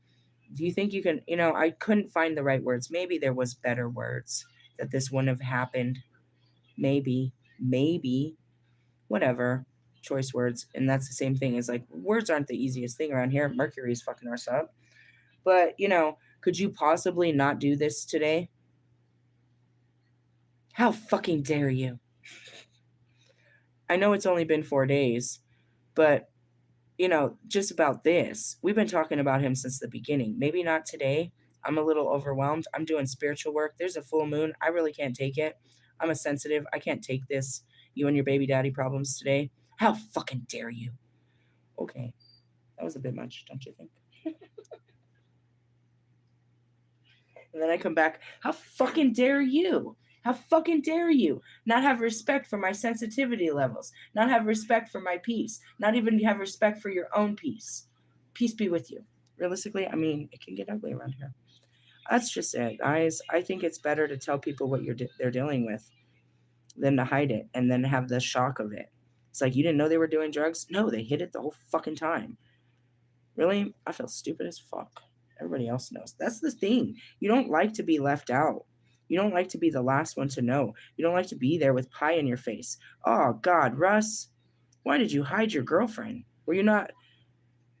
Do you think you can, I couldn't find the right words. Maybe there was better words that this wouldn't have happened. Maybe, whatever. Choice words. And that's the same thing as like words aren't the easiest thing around here. Mercury's fucking us up. But, could you possibly not do this today? How fucking dare you? I know it's only been 4 days, but, just about this. We've been talking about him since the beginning. Maybe not today. I'm a little overwhelmed. I'm doing spiritual work. There's a full moon. I really can't take it. I'm a sensitive. I can't take this. You and your baby daddy problems today. How fucking dare you? Okay. That was a bit much, don't you think? And then I come back, how fucking dare you? How fucking dare you not have respect for my sensitivity levels, not have respect for my peace, not even have respect for your own peace? Peace be with you. Realistically, I mean, it can get ugly around here. That's just it, guys. I think it's better to tell people what they're dealing with than to hide it and then have the shock of it. It's like, you didn't know they were doing drugs? No, they hid it the whole fucking time. Really? I feel stupid as fuck. Everybody else knows. That's the thing. You don't like to be left out. You don't like to be the last one to know. You don't like to be there with pie in your face. Oh, God, Russ, why did you hide your girlfriend? Were you not?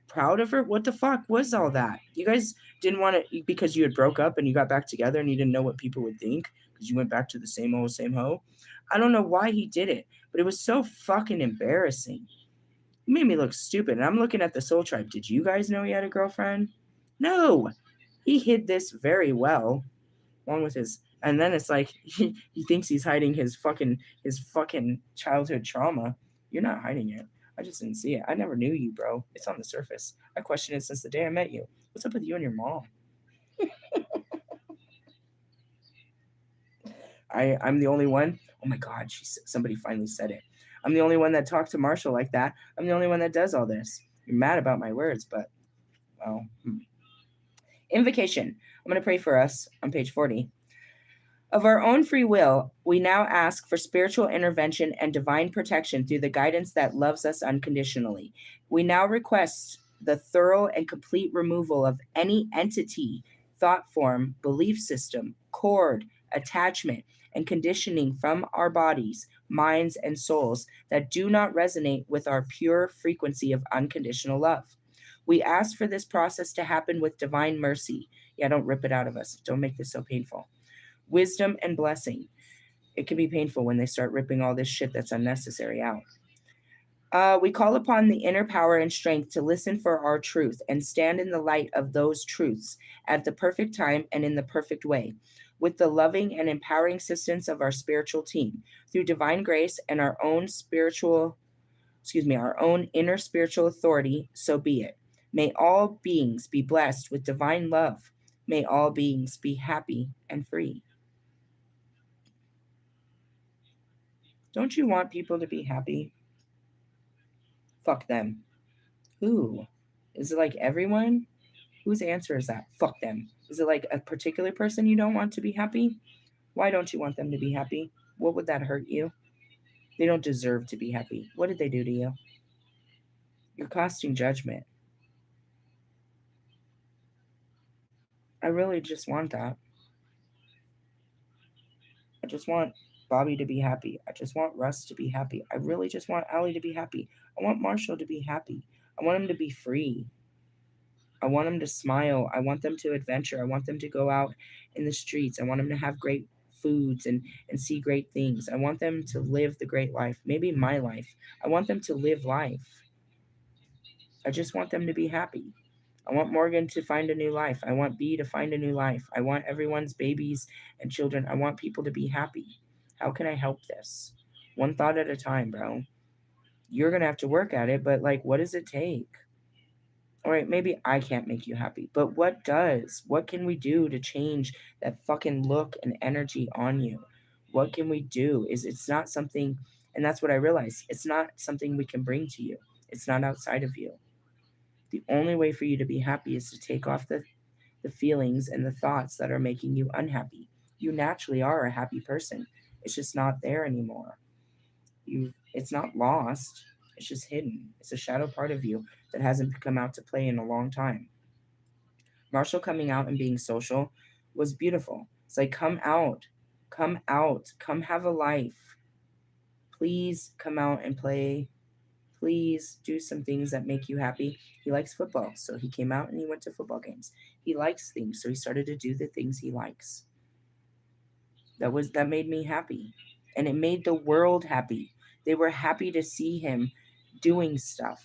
proud of her. What the fuck was all that? You guys didn't want to because you had broke up and you got back together and you didn't know what people would think because you went back to the same old same hoe. I don't know why he did it, but it was so fucking embarrassing. It made me look stupid. And I'm looking at the Soul Tribe. Did you guys know he had a girlfriend? No. He hid this very well, along with his. And then it's like he thinks he's hiding his fucking childhood trauma. You're not hiding it. I just didn't see it. I never knew you, bro. It's on the surface. I question it since the day I met you. What's up with you and your mom? I'm the only one. Oh my God, somebody finally said it. I'm the only one that talked to Marshall like that. I'm the only one that does all this. You're mad about my words, but well. Invocation. I'm going to pray for us on page 40. Of our own free will, we now ask for spiritual intervention and divine protection through the guidance that loves us unconditionally. We now request the thorough and complete removal of any entity, thought form, belief system, cord, attachment, and conditioning from our bodies, minds, and souls that do not resonate with our pure frequency of unconditional love. We ask for this process to happen with divine mercy. Yeah, don't rip it out of us. Don't make this so painful. Wisdom and blessing. It can be painful when they start ripping all this shit that's unnecessary out. We call upon the inner power and strength to listen for our truth and stand in the light of those truths at the perfect time and in the perfect way, with the loving and empowering assistance of our spiritual team, through divine grace and our own inner spiritual authority, so be it. May all beings be blessed with divine love. May all beings be happy and free. Don't you want people to be happy? Fuck them. Who? Is it like everyone? Whose answer is that? Fuck them. Is it like a particular person you don't want to be happy? Why don't you want them to be happy? What would that hurt you? They don't deserve to be happy. What did they do to you? You're casting judgment. I really just want that. I just want Bobby to be happy. I just want Russ to be happy. I really just want Allie to be happy. I want Marshall to be happy. I want him to be free. I want them to smile. I want them to adventure. I want them to go out in the streets. I want them to have great foods and see great things. I want them to live the great life, maybe my life. I want them to live life. I just want them to be happy. I want Morgan to find a new life. I want B to find a new life. I want everyone's babies and children. I want people to be happy. How can I help this? One thought at a time, bro. You're going to have to work at it, but like, what does it take? All right, maybe I can't make you happy, but what does? What can we do to change that fucking look and energy on you? What can we do? It's not something, and that's what I realized. It's not something we can bring to you. It's not outside of you. The only way for you to be happy is to take off the feelings and the thoughts that are making you unhappy. You naturally are a happy person. It's just not there anymore. It's not lost. It's just hidden. It's a shadow part of you that hasn't come out to play in a long time. Marshall coming out and being social was beautiful. It's like, come out, come have a life. Please come out and play. Please do some things that make you happy. He likes football, so he came out and he went to football games. He likes things, so he started to do the things he likes. That made me happy. And it made the world happy. They were happy to see him doing stuff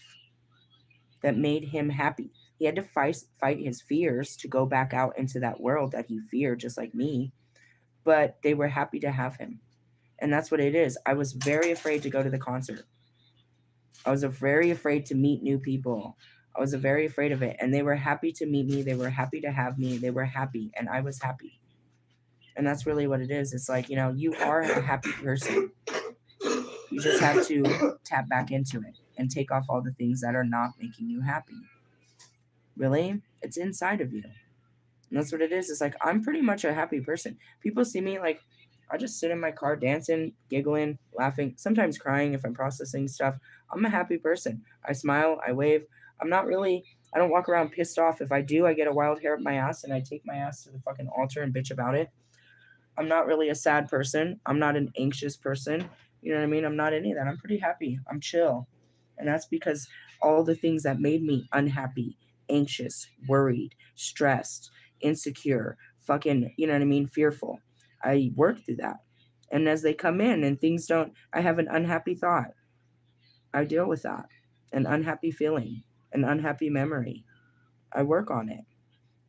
that made him happy. He had to fight his fears to go back out into that world that he feared, just like me. But they were happy to have him. And that's what it is. I was very afraid to go to the concert. I was very afraid to meet new people. I was very afraid of it. And they were happy to meet me. They were happy to have me. They were happy. And I was happy. And that's really what it is. It's like, you are a happy person. You just have to tap back into it and take off all the things that are not making you happy. Really? It's inside of you. And that's what it is. It's like, I'm pretty much a happy person. People see me like, I just sit in my car dancing, giggling, laughing, sometimes crying if I'm processing stuff. I'm a happy person. I smile, I wave. I don't walk around pissed off. If I do, I get a wild hair up my ass and I take my ass to the fucking altar and bitch about it. I'm not really a sad person. I'm not an anxious person. You know what I mean? I'm not any of that. I'm pretty happy. I'm chill. And that's because all the things that made me unhappy, anxious, worried, stressed, insecure, fucking, you know what I mean, fearful. I work through that. And as they come in and things don't, I have an unhappy thought. I deal with that. An unhappy feeling, an unhappy memory. I work on it.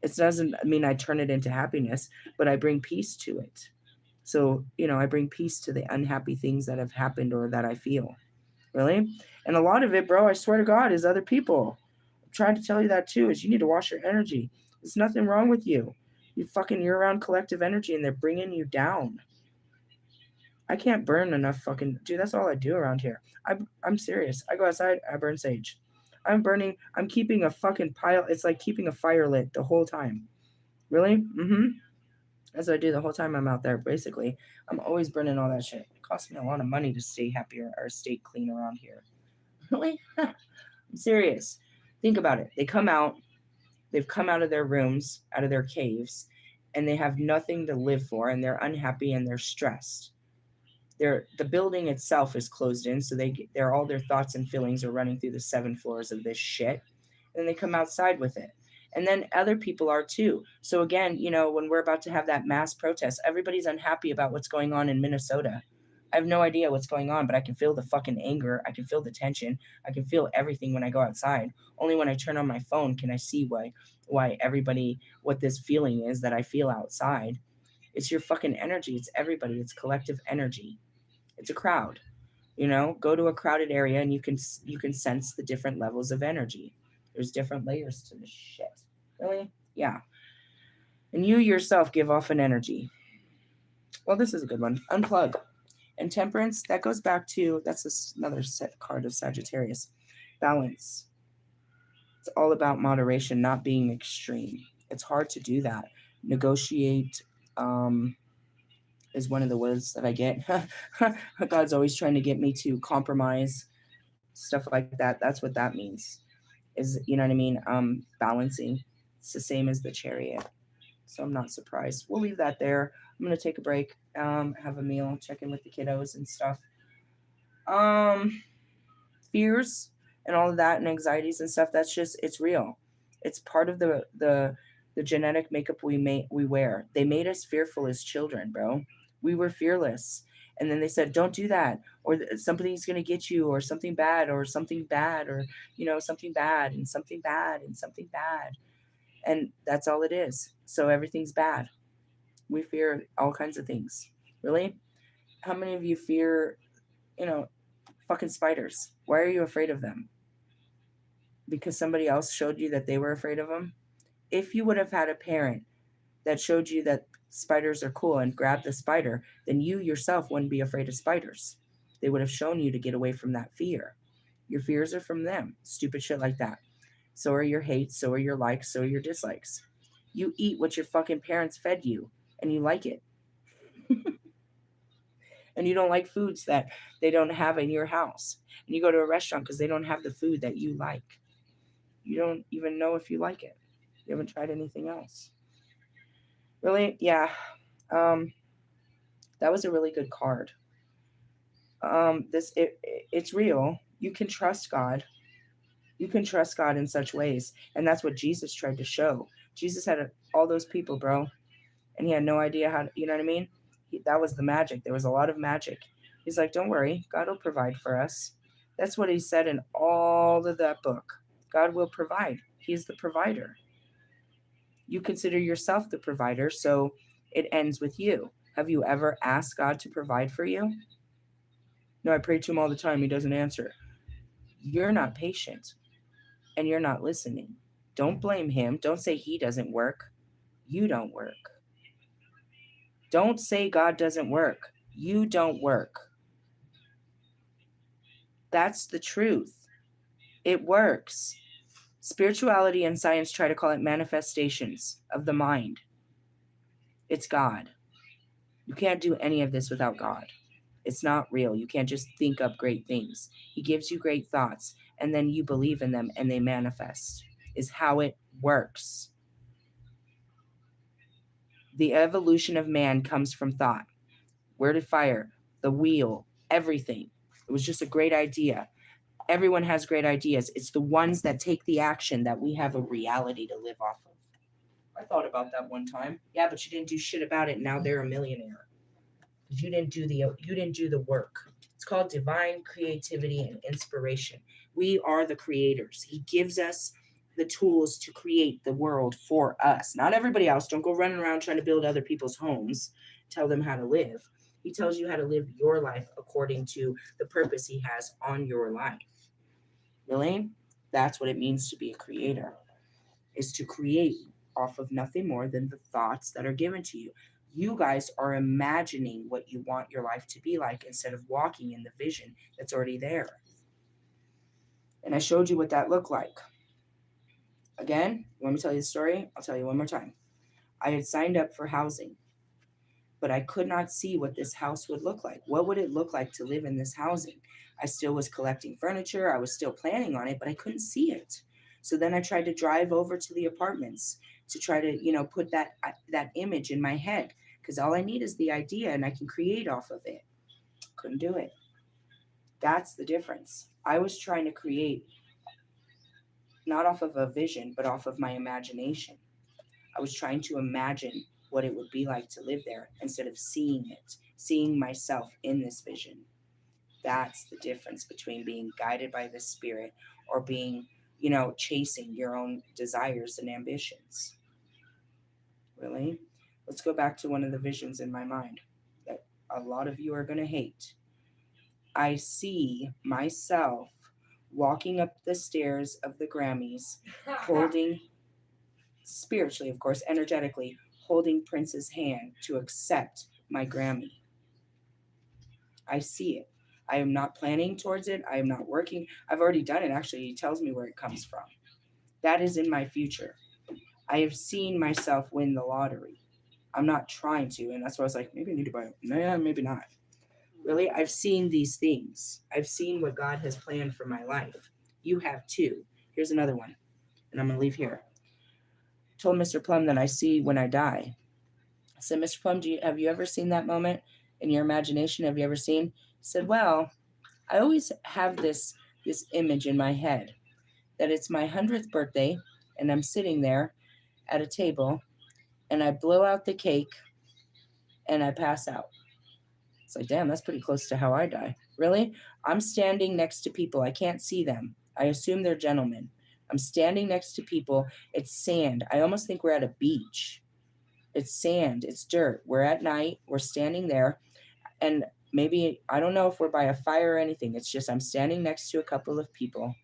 It doesn't mean I turn it into happiness, but I bring peace to it. So, I bring peace to the unhappy things that have happened or that I feel. Really? And a lot of it, bro, I swear to God, is other people. I'm trying to tell you that too, is you need to wash your energy. There's nothing wrong with you. You're around collective energy and they're bringing you down. I can't burn enough fucking, dude, that's all I do around here. I'm serious. I go outside, I burn sage. I'm keeping a fucking pile. It's like keeping a fire lit the whole time. Really? Mm-hmm. That's what I do the whole time I'm out there, basically. I'm always burning all that shit. It costs me a lot of money to stay happier or stay clean around here. Really? I'm serious. Think about it. They've come out of their rooms, out of their caves, and they have nothing to live for, and they're unhappy and they're stressed. The building itself is closed in, so they're all their thoughts and feelings are running through the 7 floors of this shit. And they come outside with it. And then other people are too. So again, when we're about to have that mass protest, everybody's unhappy about what's going on in Minnesota. I have no idea what's going on, but I can feel the fucking anger. I can feel the tension. I can feel everything when I go outside. Only when I turn on my phone can I see why everybody, what this feeling is that I feel outside. It's your fucking energy. It's everybody. It's collective energy. It's a crowd. Go to a crowded area and you can sense the different levels of energy. There's different layers to this shit. Really? Yeah. And you yourself give off an energy. Well, this is a good one. Unplug. And temperance, that goes back to, another set card of Sagittarius. Balance. It's all about moderation, not being extreme. It's hard to do that. Negotiate is one of the words that I get. God's always trying to get me to compromise, stuff like that. That's what that means. Is, you know what I mean? Balancing. It's the same as the chariot. So I'm not surprised. We'll leave that there. I'm gonna take a break, have a meal, check in with the kiddos and stuff. Fears and all of that and anxieties and stuff. It's real. It's part of the genetic makeup we wear. They made us fearful as children, bro. We were fearless, and then they said, "Don't do that," or something's gonna get you, or something bad, or something bad, or something bad, and something bad, and something bad, and that's all it is. So everything's bad. We fear all kinds of things. Really? How many of you fear, you know, fucking spiders? Why are you afraid of them? Because somebody else showed you that they were afraid of them? If you would have had a parent that showed you that spiders are cool and grabbed the spider, then you yourself wouldn't be afraid of spiders. They would have shown you to get away from that fear. Your fears are from them. Stupid shit like that. So are your hates, so are your likes, so are your dislikes. You eat what your fucking parents fed you, and you like it. And you don't like foods that they don't have in your house. And you go to a restaurant because they don't have the food that you like. You don't even know if you like it. You haven't tried anything else. Really? Yeah. Um, that was a really good card. It's real. You can trust God. You can trust God in such ways, and that's what Jesus tried to show. Jesus had all those people, bro, and he had no idea how to, you know what I mean? That was the magic. There was a lot of magic. He's like, don't worry, God will provide for us. That's what he said in all of that book. God will provide. He's the provider. You consider yourself the provider, so it ends with you. Have you ever asked God to provide for you? No, I pray to him all the time. He doesn't answer. You're not patient and you're not listening. Don't blame him. Don't say he doesn't work. You don't work. Don't say God doesn't work. You don't work. That's the truth. It works. Spirituality and science try to call it manifestations of the mind. It's God. You can't do any of this without God. It's not real. You can't just think up great things. He gives you great thoughts, and then you believe in them and they manifest, is how it works. The evolution of man comes from thought. Where did fire, the wheel, everything. It was just a great idea. Everyone has great ideas. It's the ones that take the action that we have a reality to live off of. I thought about that one time. Yeah, but you didn't do shit about it. Now they're a millionaire. You didn't do the work. It's called divine creativity and inspiration. We are the creators. He gives us the tools to create the world for us, not everybody else. Don't go running around trying to build other people's homes, tell them how to live. He tells you how to live your life according to the purpose he has on your life. Really? That's what it means to be a creator, is to create off of nothing more than the thoughts that are given to you. You guys are imagining what you want your life to be like instead of walking in the vision that's already there. And I showed you what that looked like. Again, you want me to tell you the story? I'll tell you one more time. I had signed up for housing, but I could not see what this house would look like. What would it look like to live in this housing? I still was collecting furniture. I was still planning on it, but I couldn't see it. So then I tried to drive over to the apartments to try to, put that image in my head, because all I need is the idea and I can create off of it. Couldn't do it. That's the difference. I was trying to create not off of a vision, but off of my imagination. I was trying to imagine what it would be like to live there instead of seeing it, seeing myself in this vision. That's the difference between being guided by the spirit or being, chasing your own desires and ambitions. Really? Let's go back to one of the visions in my mind that a lot of you are going to hate. I see myself walking up the stairs of the Grammys, holding, spiritually, of course, energetically, holding Prince's hand to accept my Grammy. I see it. I am not planning towards it. I am not working. I've already done it. Actually, he tells me where it comes from. That is in my future. I have seen myself win the lottery. I'm not trying to. And that's why I was like, maybe I need to buy it. No, maybe not. Really, I've seen these things. I've seen what God has planned for my life. You have too. Here's another one. And I'm going to leave here. I told Mr. Plum that I see when I die. I said, Mr. Plum, have you ever seen that moment in your imagination? Have you ever seen? He said, well, I always have this image in my head that it's my 100th birthday and I'm sitting there at a table and I blow out the cake and I pass out. It's like, damn, that's pretty close to how I die. Really? I'm standing next to people. I can't see them. I assume they're gentlemen. I'm standing next to people. It's sand. I almost think we're at a beach. It's sand. It's dirt. We're at night. We're standing there. And maybe, I don't know if we're by a fire or anything. It's just I'm standing next to a couple of people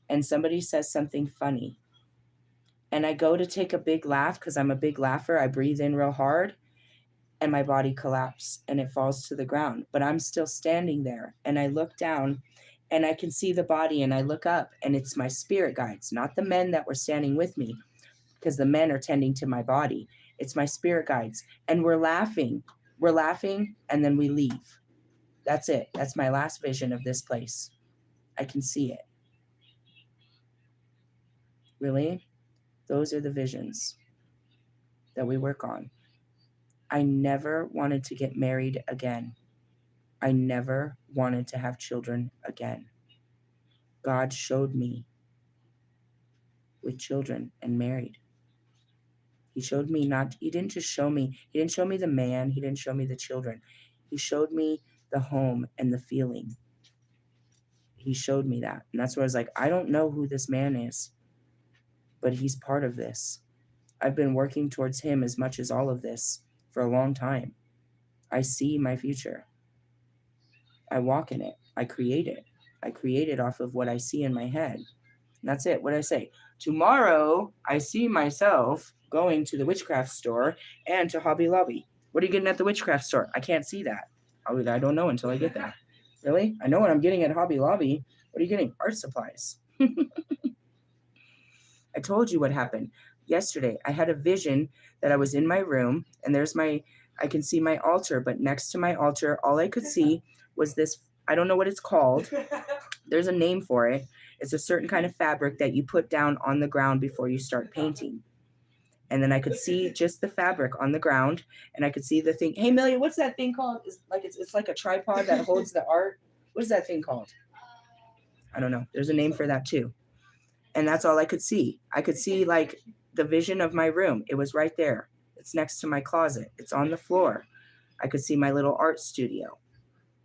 and somebody says something funny. And I go to take a big laugh because I'm a big laugher. I breathe in real hard and my body collapses and it falls to the ground. But I'm still standing there and I look down and I can see the body and I look up and it's my spirit guides, not the men that were standing with me because the men are tending to my body. It's my spirit guides and we're laughing. We're laughing and then we leave. That's it. That's my last vision of this place. I can see it. Really? Those are the visions that we work on. I never wanted to get married again. I never wanted to have children again. God showed me with children and married. He showed me he didn't just show me, he didn't show me the man, he didn't show me the children. He showed me the home and the feeling. He showed me that. And that's where I was like, I don't know who this man is, but he's part of this. I've been working towards him as much as all of this for a long time. I see my future. I walk in it. I create it. I create it off of what I see in my head. And that's it. What did I say? Tomorrow, I see myself going to the witchcraft store and to Hobby Lobby. What are you getting at the witchcraft store? I can't see that. I don't know until I get there. Really? I know what I'm getting at Hobby Lobby. What are you getting? Art supplies. I told you what happened yesterday. I had a vision that I was in my room and I can see my altar, but next to my altar, all I could see was this, I don't know what it's called. There's a name for it. It's a certain kind of fabric that you put down on the ground before you start painting. And then I could see just the fabric on the ground and I could see the thing. Hey, Melia, what's that thing called? It's like a tripod that holds the art. What is that thing called? I don't know. There's a name for that too. And that's all I could see. I could see like the vision of my room. It was right there. It's next to my closet. It's on the floor. I could see my little art studio.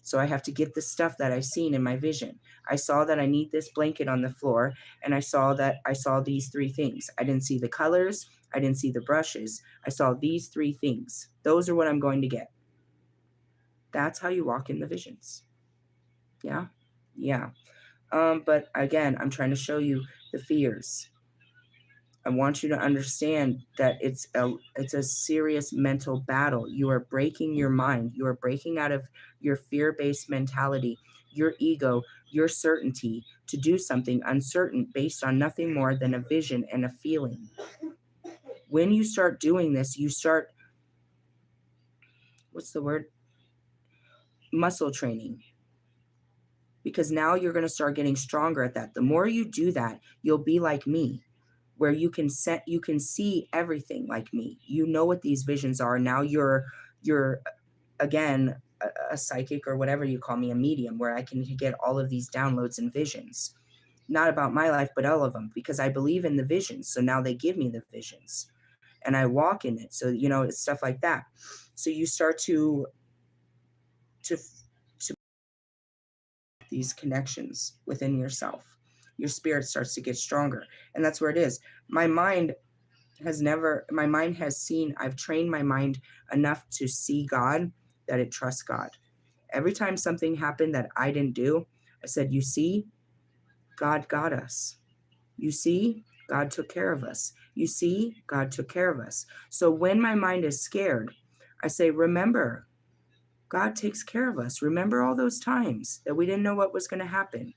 So I have to get the stuff that I've seen in my vision. I saw that I need this blanket on the floor, and I saw that I saw these three things. I didn't see the colors. I didn't see the brushes. I saw these three things. Those are what I'm going to get. That's how you walk in the visions. Yeah. Yeah. But again, I'm trying to show you the fears. I want you to understand that it's a serious mental battle. You are breaking your mind. You are breaking out of your fear-based mentality, your ego, your certainty to do something uncertain based on nothing more than a vision and a feeling. When you start doing this, you start, what's the word? Muscle training. Because now you're going to start getting stronger at that. The more you do that, you'll be like me, where you can see everything like me. You know what these visions are. Now you're again a psychic, or whatever you call me, a medium, where I can get all of these downloads and visions, not about my life but all of them, because I believe in the visions. So now they give me the visions and I walk in it. So it's stuff like that. So you start to these connections within yourself. Your spirit starts to get stronger. And that's where it is. My mind has seen, I've trained my mind enough to see God that it trusts God. Every time something happened that I didn't do, I said, you see, God got us. You see, God took care of us. You see, God took care of us. So when my mind is scared, I say, remember, God takes care of us. Remember all those times that we didn't know what was going to happen.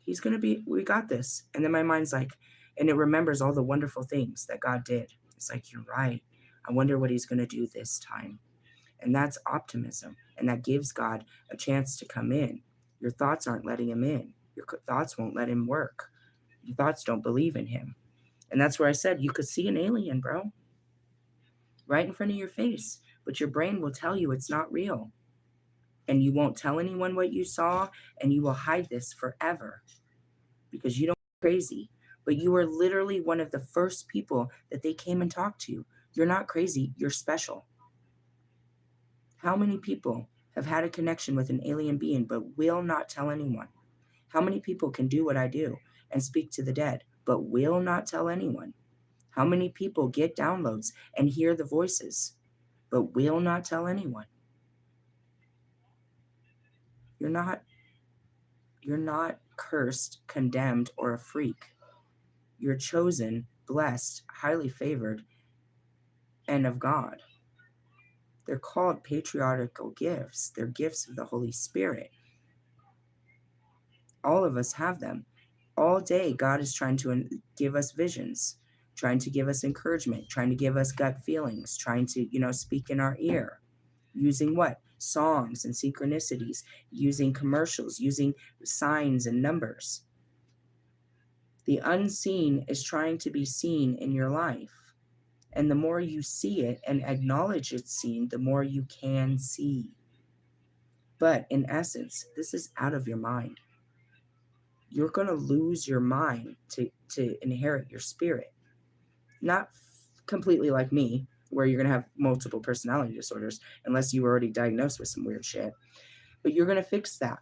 We got this. And then my mind's like, and it remembers all the wonderful things that God did. It's like, you're right. I wonder what he's going to do this time. And that's optimism. And that gives God a chance to come in. Your thoughts aren't letting him in. Your thoughts won't let him work. Your thoughts don't believe in him. And that's where I said, you could see an alien, bro, right in front of your face. But your brain will tell you it's not real. And you won't tell anyone what you saw, and you will hide this forever because you don't go crazy. But you are literally one of the first people that they came and talked to. You're not crazy. You're special. How many people have had a connection with an alien being but will not tell anyone? How many people can do what I do and speak to the dead but will not tell anyone? How many people get downloads and hear the voices but will not tell anyone? You're not cursed, condemned, or a freak. You're chosen, blessed, highly favored, and of God. They're called patriarchal gifts. They're gifts of the Holy Spirit. All of us have them. All day, God is trying to give us visions, trying to give us encouragement, trying to give us gut feelings, trying to, speak in our ear. Using what? Songs and synchronicities, using commercials, using signs and numbers. The unseen is trying to be seen in your life. And the more you see it and acknowledge it's seen, the more you can see. But in essence, this is out of your mind. You're going to lose your mind to inherit your spirit. Not completely like me, where you're going to have multiple personality disorders, unless you were already diagnosed with some weird shit. But you're going to fix that.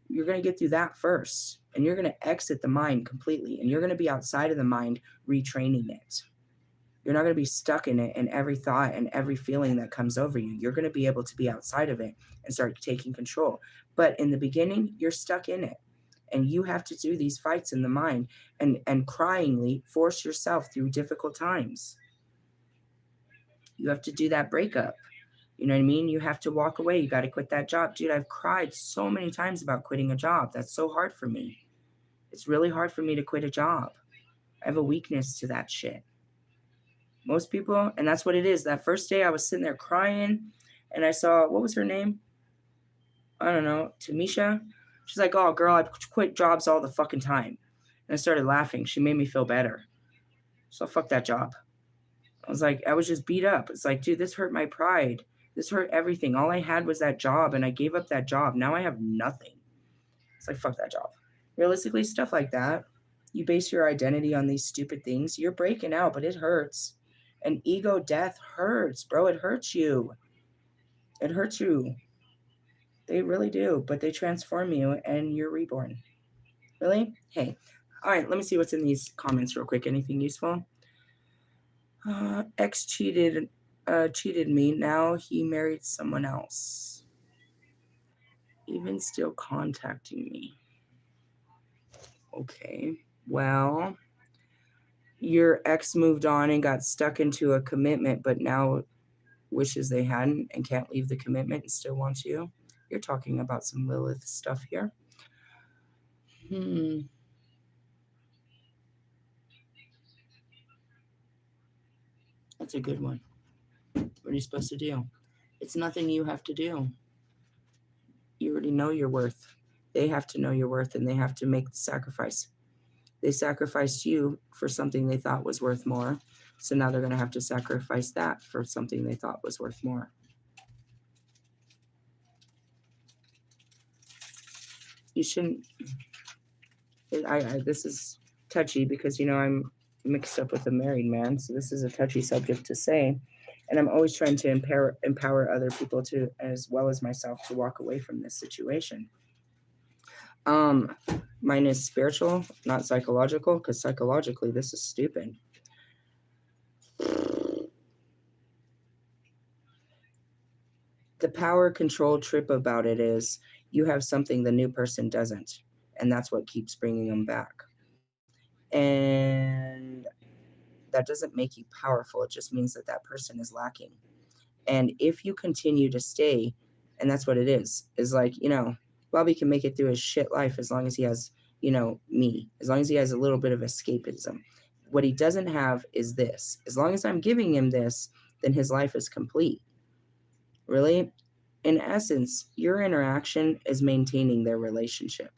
You're going to get through that first, and you're going to exit the mind completely, and you're going to be outside of the mind retraining it. You're not going to be stuck in it, and every thought and every feeling that comes over you. You're going to be able to be outside of it and start taking control. But in the beginning, you're stuck in it, and you have to do these fights in the mind and cryingly force yourself through difficult times. You have to do that breakup. You know what I mean? You have to walk away. You got to quit that job. Dude, I've cried so many times about quitting a job. That's so hard for me. It's really hard for me to quit a job. I have a weakness to that shit. Most people, and that's what it is. That first day I was sitting there crying, and I saw, what was her name? I don't know, Tamisha. She's like, oh, girl, I quit jobs all the fucking time. And I started laughing. She made me feel better. So fuck that job. I was like, I was just beat up. It's like, dude, this hurt my pride. This hurt everything. All I had was that job, and I gave up that job. Now I have nothing. It's like, fuck that job. Realistically, stuff like that. You base your identity on these stupid things. You're breaking out, but it hurts. And ego death hurts, bro. It hurts you. It hurts you. They really do, but they transform you and you're reborn. Really? Hey. All right, let me see what's in these comments real quick. Anything useful? Ex cheated me. Now he married someone else. Even still contacting me. Okay. Well, your ex moved on and got stuck into a commitment, but now wishes they hadn't and can't leave the commitment and still wants you. You're talking about some Lilith stuff here. That's a good one. What are you supposed to do? It's nothing you have to do. You already know your worth. They have to know your worth and they have to make the sacrifice. They sacrificed you for something they thought was worth more. So now they're going to have to sacrifice that for something they thought was worth more. You shouldn't. This is touchy because, I'm mixed up with a married man. So this is a touchy subject to say. And I'm always trying to empower other people to, as well as myself, to walk away from this situation. Mine is spiritual, not psychological, because psychologically this is stupid. The power control trip about it is you have something the new person doesn't, and that's what keeps bringing them back. And that doesn't make you powerful. It just means that that person is lacking. And if you continue to stay, and that's what it is like, Bobby can make it through his shit life as long as he has, me, as long as he has a little bit of escapism. What he doesn't have is this. As long as I'm giving him this, then his life is complete. Really? In essence, your interaction is maintaining their relationship.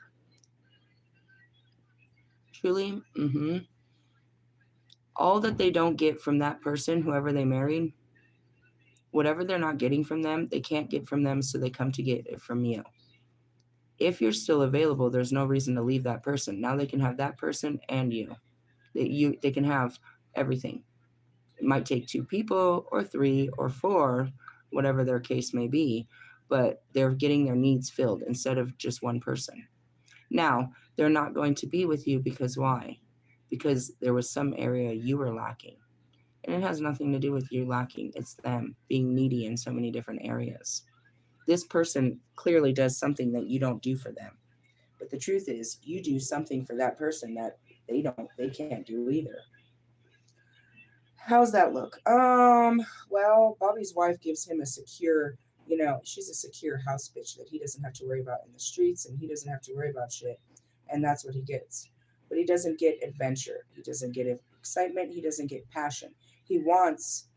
Truly? All that they don't get from that person, whoever they married, whatever they're not getting from them, they can't get from them, so they come to get it from you. If you're still available, there's no reason to leave that person. Now they can have that person and you. They can have everything. It might take 2 people or 3 or 4, whatever their case may be, but they're getting their needs filled instead of just one person. Now, they're not going to be with you because why? Because there was some area you were lacking. And it has nothing to do with you lacking. It's them being needy in so many different areas. This person clearly does something that you don't do for them. But the truth is, you do something for that person that they can't do either. How's that look? Well, Bobby's wife gives him a secure, she's a secure house bitch that he doesn't have to worry about in the streets and he doesn't have to worry about shit. And that's what he gets. But he doesn't get adventure. He doesn't get excitement. He doesn't get passion. He wants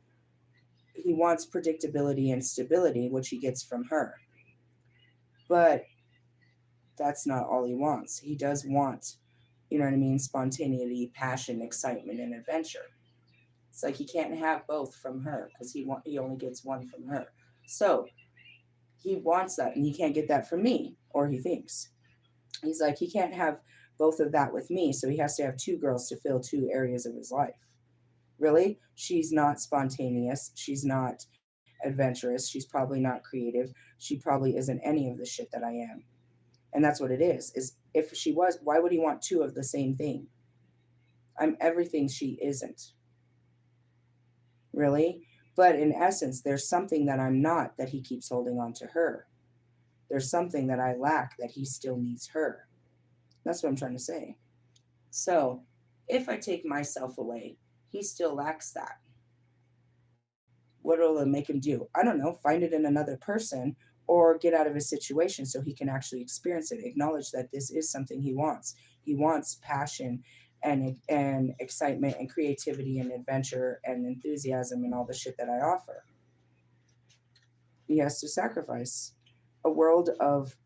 predictability and stability, which he gets from her. But that's not all he wants. He does want, spontaneity, passion, excitement, and adventure. It's like he can't have both from her because he only gets one from her. So he wants that, and he can't get that from me, or he thinks. He's like, he can't have both of that with me, so he has to have 2 girls to fill 2 areas of his life. Really? She's not spontaneous. She's not adventurous. She's probably not creative. She probably isn't any of the shit that I am. And that's what it is if she was, why would he want 2 of the same thing? I'm everything she isn't. Really? But in essence, there's something that I'm not that he keeps holding on to her. There's something that I lack that he still needs her. That's what I'm trying to say. So if I take myself away, he still lacks that. What will it make him do? I don't know, find it in another person or get out of his situation so he can actually experience it. Acknowledge that this is something he wants. He wants passion and excitement and creativity and adventure and enthusiasm and all the shit that I offer. He has to sacrifice a world of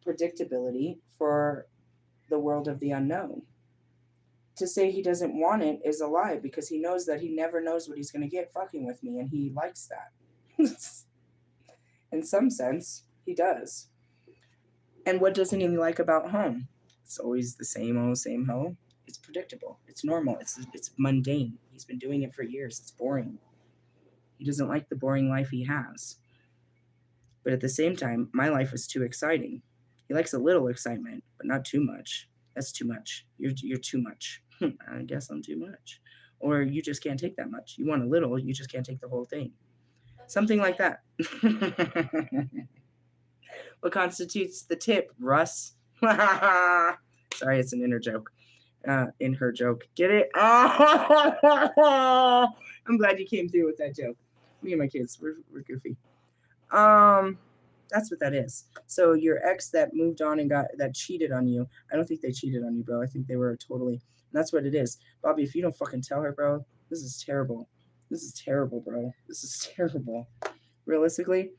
predictability for the world of the unknown. To say he doesn't want it is a lie because he knows that he never knows what he's going to get fucking with me, and he likes that. In some sense, he does. And what doesn't he like about home? It's always the same old, same hoe. It's predictable. It's normal. It's mundane. He's been doing it for years. It's boring. He doesn't like the boring life he has. But at the same time, my life is too exciting. He likes a little excitement, but not too much. That's too much. You're too much. I guess I'm too much. Or you just can't take that much. You want a little, you just can't take the whole thing. Something like that. What constitutes the tip, Russ? Sorry, it's an inner joke. In her joke. Get it? I'm glad you came through with that joke. Me and my kids, we're goofy. That's what that is. So your ex that moved on and that cheated on you. I don't think they cheated on you, bro. I think they were totally. That's what it is, Bobby. If you don't fucking tell her, bro, this is terrible. This is terrible, bro. This is terrible. Realistically,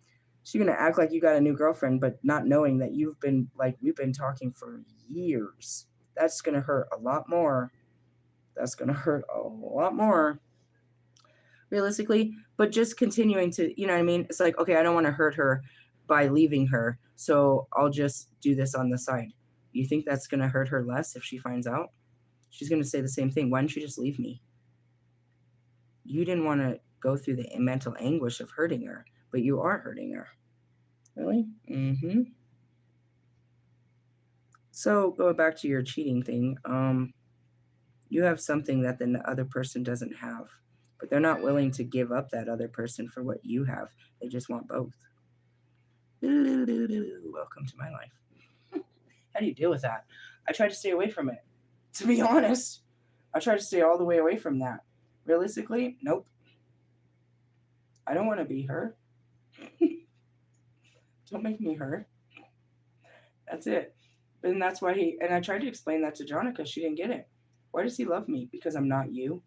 she's gonna act like you got a new girlfriend, but not knowing that we've been talking for years. That's gonna hurt a lot more. That's gonna hurt a lot more. Realistically, but just continuing to, you know what I mean? It's like, okay, I don't want to hurt her by leaving her, so I'll just do this on the side. You think that's going to hurt her less if she finds out? She's going to say the same thing. Why don't you just leave me? You didn't want to go through the mental anguish of hurting her, but you are hurting her. Really? Mm-hmm. So going back to your cheating thing, you have something that the other person doesn't have, but they're not willing to give up that other person for what you have. They just want both. Welcome to my life. How do you deal with that? I try to stay away from it. To be honest, I try to stay all the way away from that. Realistically, nope. I don't want to be her. Don't make me her. That's it. And that's why and I tried to explain that to Jonica. She didn't get it. Why does he love me? Because I'm not you.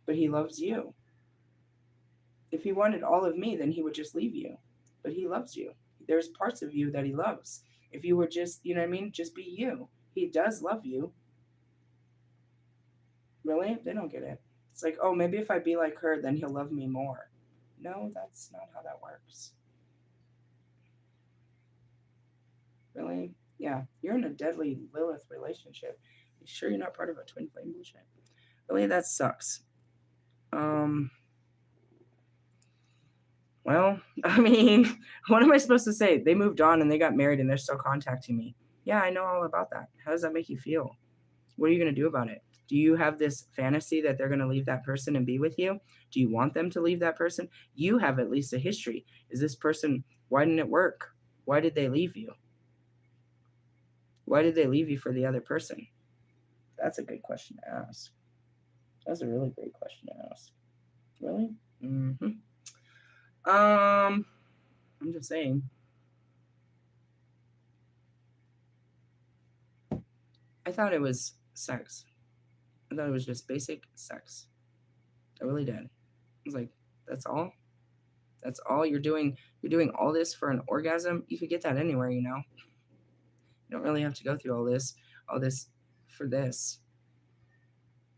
But he loves you. If he wanted all of me, then he would just leave you. But he loves you. There's parts of you that he loves. If you were just, you know what I mean, just be you. He does love you. Really? They don't get it. It's like, oh, maybe if I be like her, then he'll love me more. No, that's not how that works. Really? Yeah, you're in a deadly Lilith relationship. You sure you're not part of a twin flame bullshit? Really, that sucks. Well, I mean, what am I supposed to say? They moved on and they got married and they're still contacting me. Yeah, I know all about that. How does that make you feel? What are you going to do about it? Do you have this fantasy that they're going to leave that person and be with you? Do you want them to leave that person? You have at least a history. Is this person, why didn't it work? Why did they leave you? Why did they leave you for the other person? That's a good question to ask. That's a really great question to ask. Really? Mm-hmm. I'm just saying. I thought it was sex. I thought it was just basic sex. I really did. I was like, that's all? That's all you're doing? You're doing all this for an orgasm? You could get that anywhere, you know? You don't really have to go through all this for this.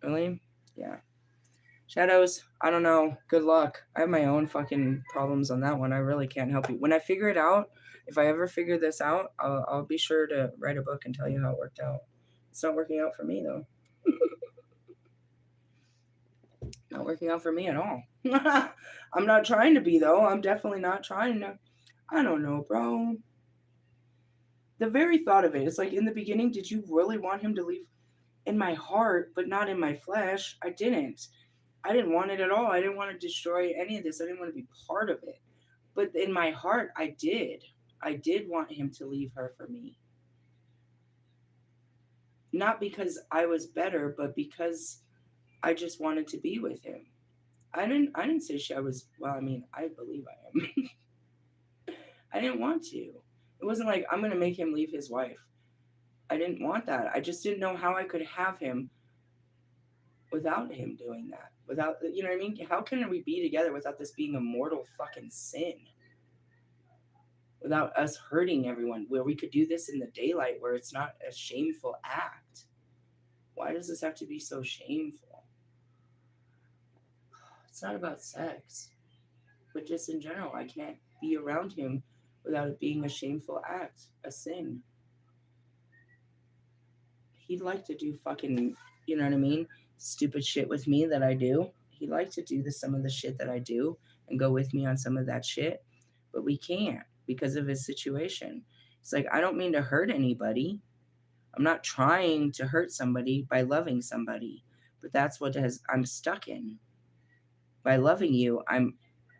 Really? Yeah. Shadows, I don't know. Good luck. I have my own fucking problems on that one. I really can't help you. When I figure it out, if I ever figure this out, I'll be sure to write a book and tell you how it worked out. It's not working out for me, though. Not working out for me at all. I'm not trying to be, though. I'm definitely not trying to. I don't know, bro. The very thought of it, it's like in the beginning, did you really want him to leave? In my heart, but not in my flesh? I didn't. I didn't want it at all. I didn't want to destroy any of this. I didn't want to be part of it. But in my heart, I did. I did want him to leave her for me. Not because I was better, but because I just wanted to be with him. I didn't say I was, well, I mean, I believe I am. I didn't want to. It wasn't like I'm going to make him leave his wife. I didn't want that. I just didn't know how I could have him without him doing that. Without, you know what I mean? How can we be together without this being a mortal fucking sin? Without us hurting everyone, where we could do this in the daylight, where it's not a shameful act. Why does this have to be so shameful? It's not about sex, but just in general, I can't be around him without it being a shameful act, a sin. he'd like to do fucking, you know what I mean? Stupid shit with me that I do. He'd like to do some of the shit that I do and go with me on some of that shit, but we can't because of his situation. It's like, I don't mean to hurt anybody. I'm not trying to hurt somebody by loving somebody, but that's what I'm stuck in. By loving you,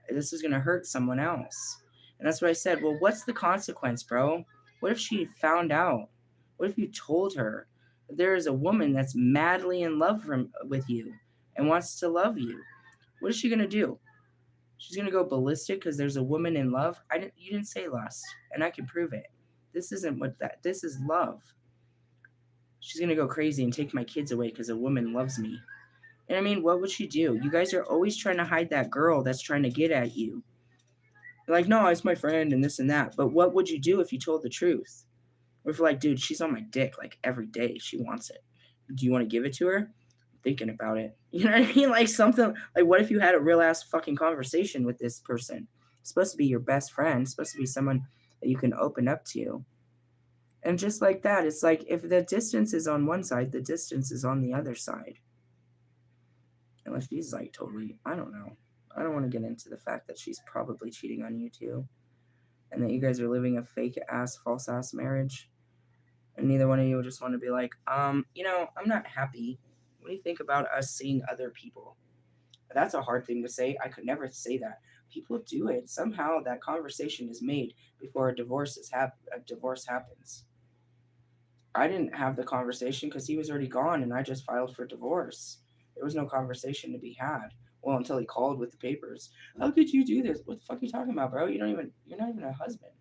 this is going to hurt someone else. And that's what I said. Well, what's the consequence, bro? What if she found out? What if you told her that there is a woman that's madly in love with you and wants to love you? What is she going to do? She's going to go ballistic because there's a woman in love? You didn't say lust, and I can prove it. This isn't what that this is love. She's going to go crazy and take my kids away because a woman loves me. And I mean, what would she do? You guys are always trying to hide that girl that's trying to get at you. You're like, no, it's my friend and this and that. But what would you do if you told the truth? Or if you're like, dude, she's on my dick like every day. She wants it. Do you want to give it to her? I'm thinking about it. You know what I mean? Like something like, what if you had a real ass fucking conversation with this person? It's supposed to be your best friend. It's supposed to be someone that you can open up to. And just like that, it's like if the distance is on one side, the distance is on the other side. Unless she's like totally, I don't know. I don't want to get into the fact that she's probably cheating on you too. And that you guys are living a fake ass, false ass marriage. And neither one of you just want to be like, I'm not happy. What do you think about us seeing other people? That's a hard thing to say. I could never say that. People do it. Somehow that conversation is made before a divorce happens. I didn't have the conversation because he was already gone and I just filed for divorce. There was no conversation to be had. Well, until he called with the papers. How could you do this? What the fuck are you talking about, bro? You're not even a husband.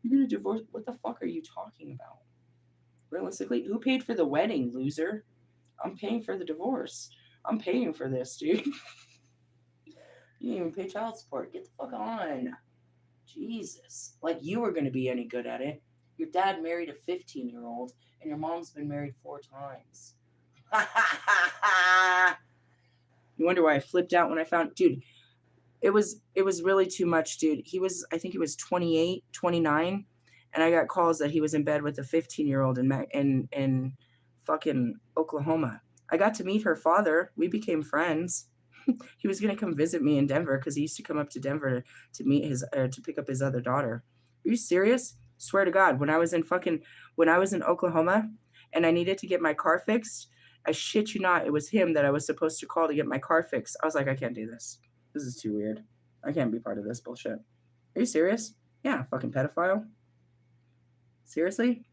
You're gonna divorce. What the fuck are you talking about? Realistically, who paid for the wedding, loser? I'm paying for the divorce. I'm paying for this, dude. You didn't even pay child support. Get the fuck on. Jesus. Like you were gonna be any good at it. Your dad married a 15-year-old, and your mom's been married 4 times. You wonder why I flipped out when I found, dude. It was really too much, dude. I think he was 28, 29, and I got calls that he was in bed with a 15-year-old in fucking Oklahoma. I got to meet her father. We became friends. He was gonna come visit me in Denver because he used to come up to Denver to meet to pick up his other daughter. Are you serious? Swear to God, when I was in Oklahoma and I needed to get my car fixed, I shit you not, it was him that I was supposed to call to get my car fixed. I was like, I can't do this. This is too weird. I can't be part of this bullshit. Are you serious? Yeah, fucking pedophile. Seriously?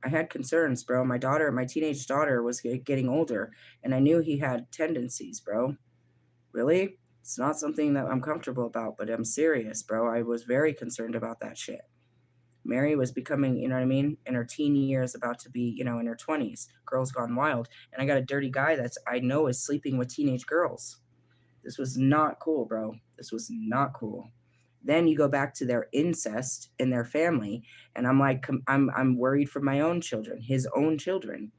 I had concerns, bro. My teenage daughter was getting older, and I knew he had tendencies, bro. Really? It's not something that I'm comfortable about, but I'm serious, bro. I was very concerned about that shit. Mary was becoming, you know what I mean, in her teen years, about to be, in her 20s. Girls gone wild. And I got a dirty guy that's I know is sleeping with teenage girls. This was not cool, bro. This was not cool. Then you go back to their incest in their family, and I'm like, I'm worried for my own children, his own children.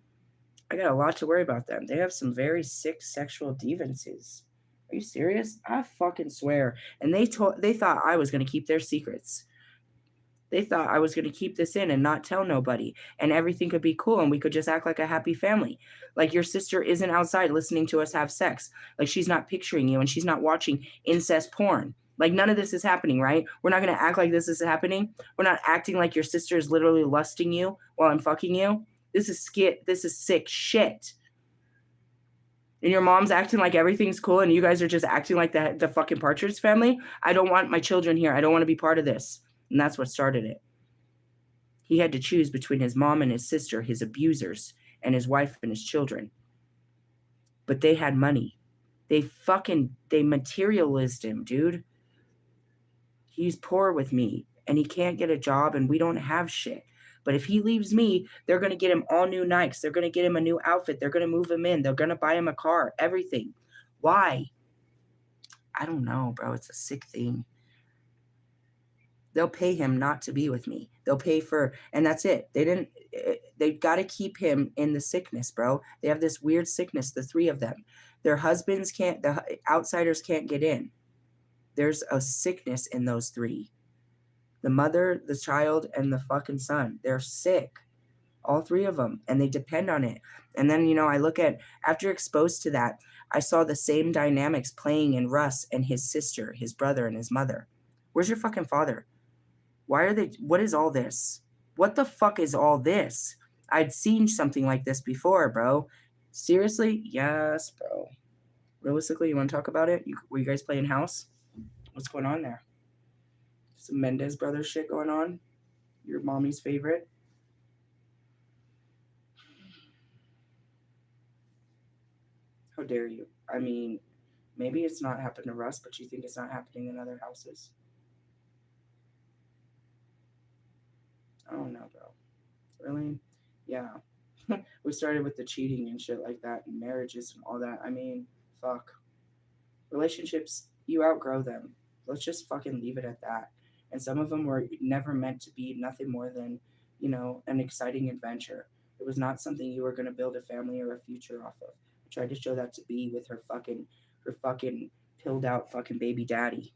I got a lot to worry about them. They have some very sick sexual deviances. Are you serious? I fucking swear. And they thought I was gonna keep their secrets. They thought I was going to keep this in and not tell nobody, and everything could be cool and we could just act like a happy family. Like your sister isn't outside listening to us have sex. Like she's not picturing you and she's not watching incest porn. Like none of this is happening, right? We're not going to act like this is happening. We're not acting like your sister is literally lusting you while I'm fucking you. This is sick shit. And your mom's acting like everything's cool and you guys are just acting like the fucking Partridge Family. I don't want my children here. I don't want to be part of this. And that's what started it. He had to choose between his mom and his sister, his abusers, and his wife and his children. But they had money. They materialized him, dude. He's poor with me, and he can't get a job, and we don't have shit. But if he leaves me, they're going to get him all new Nikes. They're going to get him a new outfit. They're going to move him in. They're going to buy him a car, everything. Why? I don't know, bro. It's a sick thing. They'll pay him not to be with me. They'll pay and that's it. They got to keep him in the sickness, bro. They have this weird sickness, the three of them. Their husbands the outsiders can't get in. There's a sickness in those three. The mother, the child, and the fucking son. They're sick. all three of them, and they depend on it. And then, I look at, after exposed to that, I saw the same dynamics playing in Russ and his sister, his brother, and his mother. Where's your fucking father? What is all this? What the fuck is all this? I'd seen something like this before, bro. Seriously? Yes, bro. Realistically, you want to talk about it? Were you guys playing house? What's going on there? Some Mendez Brothers shit going on? Your mommy's favorite? How dare you? I mean, maybe it's not happened to Russ, but you think it's not happening in other houses? I don't know, bro. Really? Yeah. We started with the cheating and shit like that, and marriages and all that. I mean, fuck. Relationships, you outgrow them. Let's just fucking leave it at that. And some of them were never meant to be nothing more than, an exciting adventure. It was not something you were going to build a family or a future off of. I tried to show that to B with her fucking pilled out fucking baby daddy.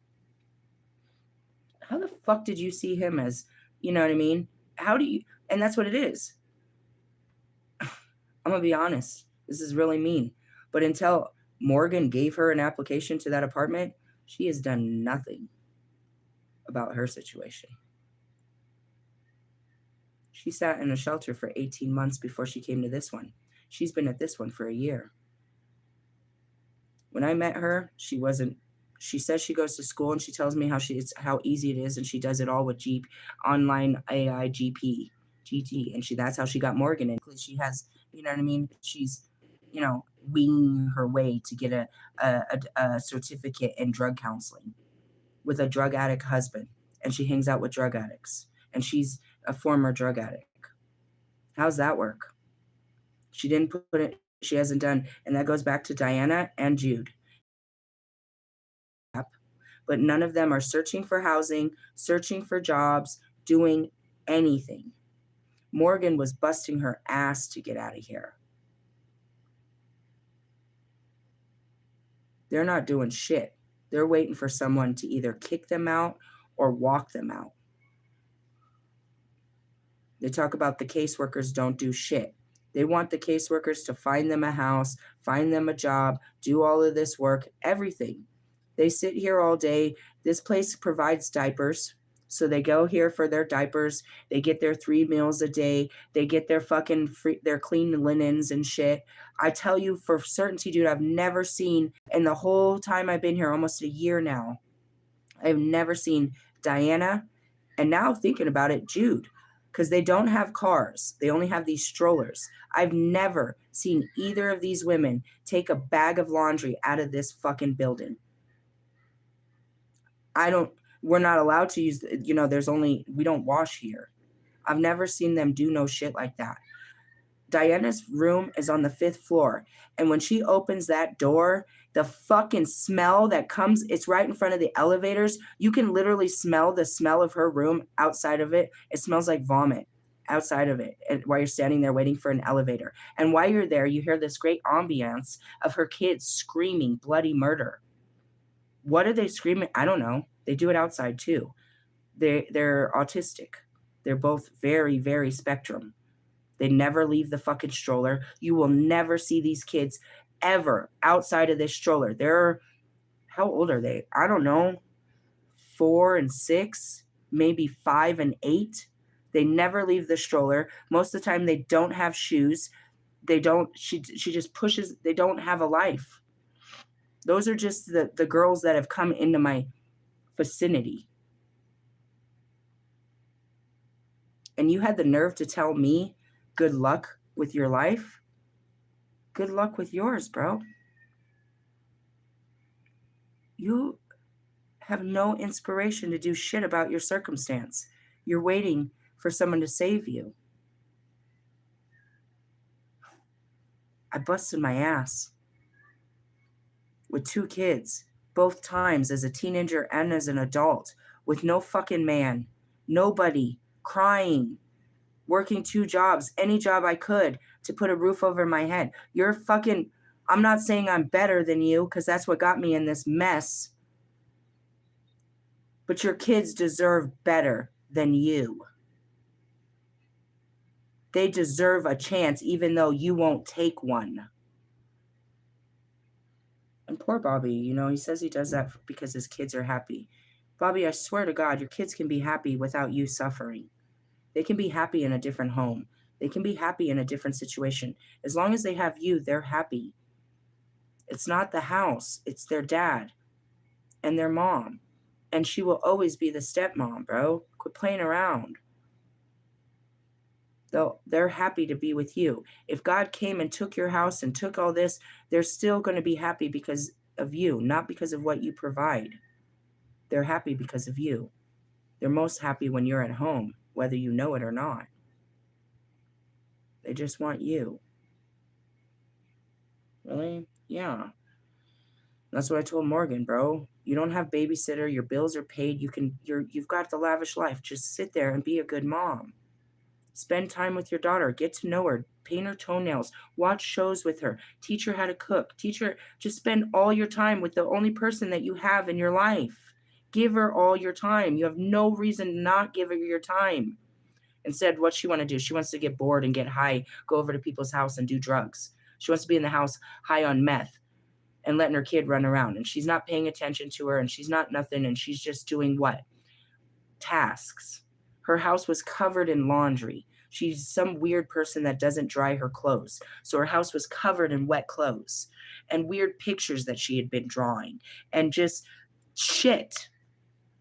How the fuck did you see him as, you know what I mean? How do you, and that's what it is. I'm gonna be honest. This is really mean. But until Morgan gave her an application to that apartment, she has done nothing about her situation. She sat in a shelter for 18 months before she came to this one. She's been at this one for a year. When I met her, she says she goes to school and she tells me how easy it is, and she does it all with online AI GT, and that's how she got Morgan. And she has, you know what I mean? She's, winging her way to get a certificate in drug counseling with a drug addict husband, and she hangs out with drug addicts, and she's a former drug addict. How's that work? She didn't put it, she hasn't done, and that goes back to Diana and Jude. But none of them are searching for housing, searching for jobs, doing anything. Morgan was busting her ass to get out of here. They're not doing shit. They're waiting for someone to either kick them out or walk them out. They talk about the caseworkers don't do shit. They want the caseworkers to find them a house, find them a job, do all of this work, everything. They sit here all day. This place provides diapers. So they go here for their diapers. They get their 3 meals a day. They get their their clean linens and shit. I tell you for certainty, dude, I've never seen, in the whole time I've been here, almost a year now, I've never seen Diana, and now thinking about it, Jude, because they don't have cars. They only have these strollers. I've never seen either of these women take a bag of laundry out of this fucking building. We're not allowed to use, we don't wash here. I've never seen them do no shit like that. Diana's room is on the 5th floor. And when she opens that door, the fucking smell that comes, it's right in front of the elevators. You can literally smell the smell of her room outside of it. It smells like vomit outside of it, and while you're standing there waiting for an elevator. And while you're there, you hear this great ambiance of her kids screaming bloody murder. What are they screaming? I don't know. They do it outside too. They're autistic. They're both very, very spectrum. They never leave the fucking stroller. You will never see these kids ever outside of this stroller. How old are they? I don't know. 4 and 6, maybe 5 and 8. They never leave the stroller. Most of the time they don't have shoes. She just pushes, they don't have a life. Those are just the girls that have come into my vicinity. And you had the nerve to tell me, good luck with your life? Good luck with yours, bro. You have no inspiration to do shit about your circumstance. You're waiting for someone to save you. I busted my ass with 2 kids, both times as a teenager and as an adult, with no fucking man, nobody, crying, working 2 jobs, any job I could to put a roof over my head. I'm not saying I'm better than you, because that's what got me in this mess. But your kids deserve better than you. They deserve a chance, even though you won't take one. And poor Bobby, you know, he says he does that because his kids are happy. Bobby, I swear to God, your kids can be happy without you suffering. They can be happy in a different home. They can be happy in a different situation. As long as they have you, they're happy. It's not the house, it's their dad and their mom. And she will always be the stepmom, bro. Quit playing around. They're happy to be with you. If God came and took your house and took all this, they're still going to be happy because of you, not because of what you provide. They're happy because of you. They're most happy when you're at home, whether you know it or not. They just want you. Really? Yeah. That's what I told Morgan, bro. You don't have babysitter, your bills are paid, you've got the lavish life. Just sit there and be a good mom. Spend time with your daughter, get to know her, paint her toenails, watch shows with her, teach her how to cook, just spend all your time with the only person that you have in your life. Give her all your time. You have no reason to not give her your time. Instead, what's she want to do? She wants to get bored and get high, go over to people's house and do drugs. She wants to be in the house high on meth and letting her kid run around. And she's not paying attention to her and she's not nothing. And she's just doing what? Tasks. Her house was covered in laundry. She's some weird person that doesn't dry her clothes. So her house was covered in wet clothes and weird pictures that she had been drawing and just shit.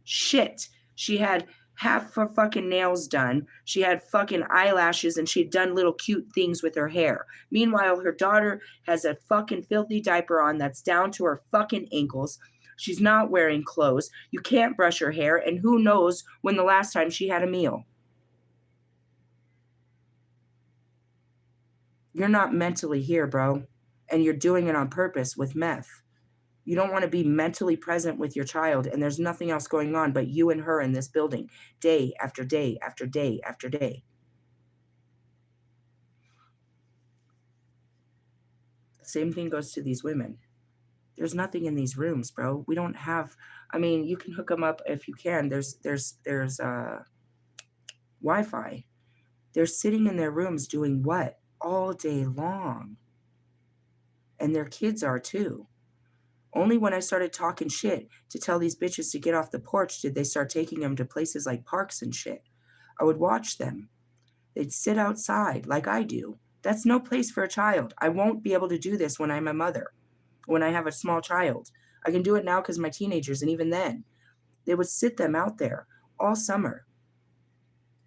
She had half her fucking nails done. She had fucking eyelashes and she'd done little cute things with her hair. Meanwhile, her daughter has a fucking filthy diaper on that's down to her fucking ankles. She's not wearing clothes. You can't brush her hair. And who knows when the last time she had a meal. You're not mentally here, bro. And you're doing it on purpose with meth. You don't want to be mentally present with your child, and there's nothing else going on but you and her in this building, day after day after day after day. The same thing goes to these women. There's nothing in these rooms, bro. We don't have, I mean, you can hook them up if you can. There's Wi-Fi. They're sitting in their rooms doing what? All day long. And their kids are too. Only when I started talking shit to tell these bitches to get off the porch did they start taking them to places like parks and shit. I would watch them. They'd sit outside like I do. That's no place for a child. I won't be able to do this when I'm a mother, when I have a small child. I can do it now because my teenagers, and even then, they would sit them out there all summer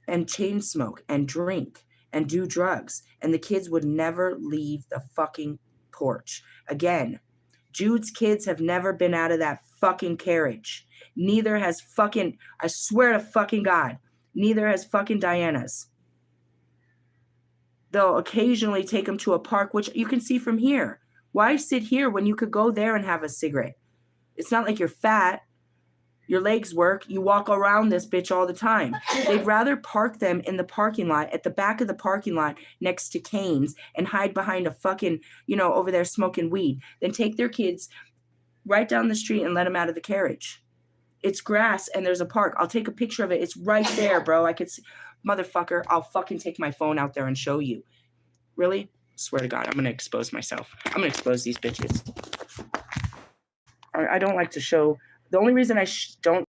and chain smoke and drink and do drugs. And the kids would never leave the fucking porch. Again, Jude's kids have never been out of that fucking carriage. Neither has fucking, I swear to fucking God, neither has fucking Diana's. They'll occasionally take them to a park, which you can see from here. Why sit here when you could go there and have a cigarette? It's not like you're fat. Your legs work. You walk around this bitch all the time. They'd rather park them in the parking lot, at the back of the parking lot next to Cane's and hide behind a fucking, over there smoking weed than take their kids right down the street and let them out of the carriage. It's grass and there's a park. I'll take a picture of it. It's right there, bro. I could see. Motherfucker, I'll fucking take my phone out there and show you. Really? Swear to God, I'm going to expose myself. I'm going to expose these bitches. I don't like to show. The only reason I don't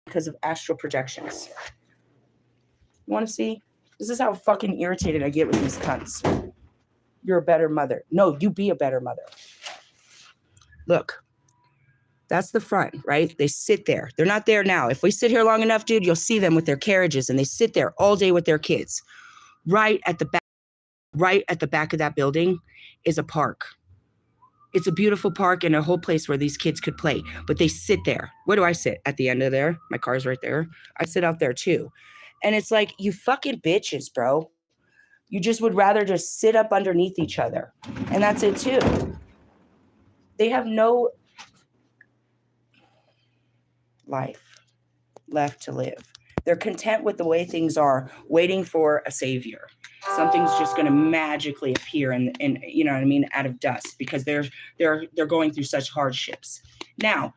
because of astral projections. You want to see? This is how fucking irritated I get with these cunts. You're a better mother. No, you be a better mother. Look, that's the front, right? They sit there. They're not there now. If we sit here long enough, dude, you'll see them with their carriages and they sit there all day with their kids. Right at the back of that building is a park. It's a beautiful park and a whole place where these kids could play, but they sit there. Where do I sit? At the end of there. My car's right there. I sit out there too. And it's like, you fucking bitches, bro. You just would rather just sit up underneath each other. And that's it too. They have no life left to live. They're content with the way things are, waiting for a savior. Something's just going to magically appear and you know what I mean, out of dust because they're going through such hardships. Now,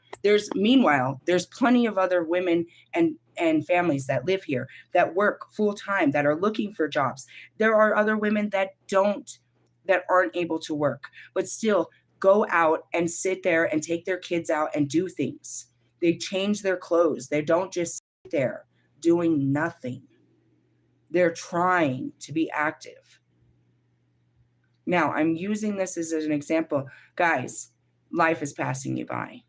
meanwhile, there's plenty of other women and and families that live here, that work full time, that are looking for jobs. There are other women that aren't able to work, but still go out and sit there and take their kids out and do things. They change their clothes. They don't just sit there doing nothing. They're trying to be active. Now, I'm using this as an example. Guys, life is passing you by.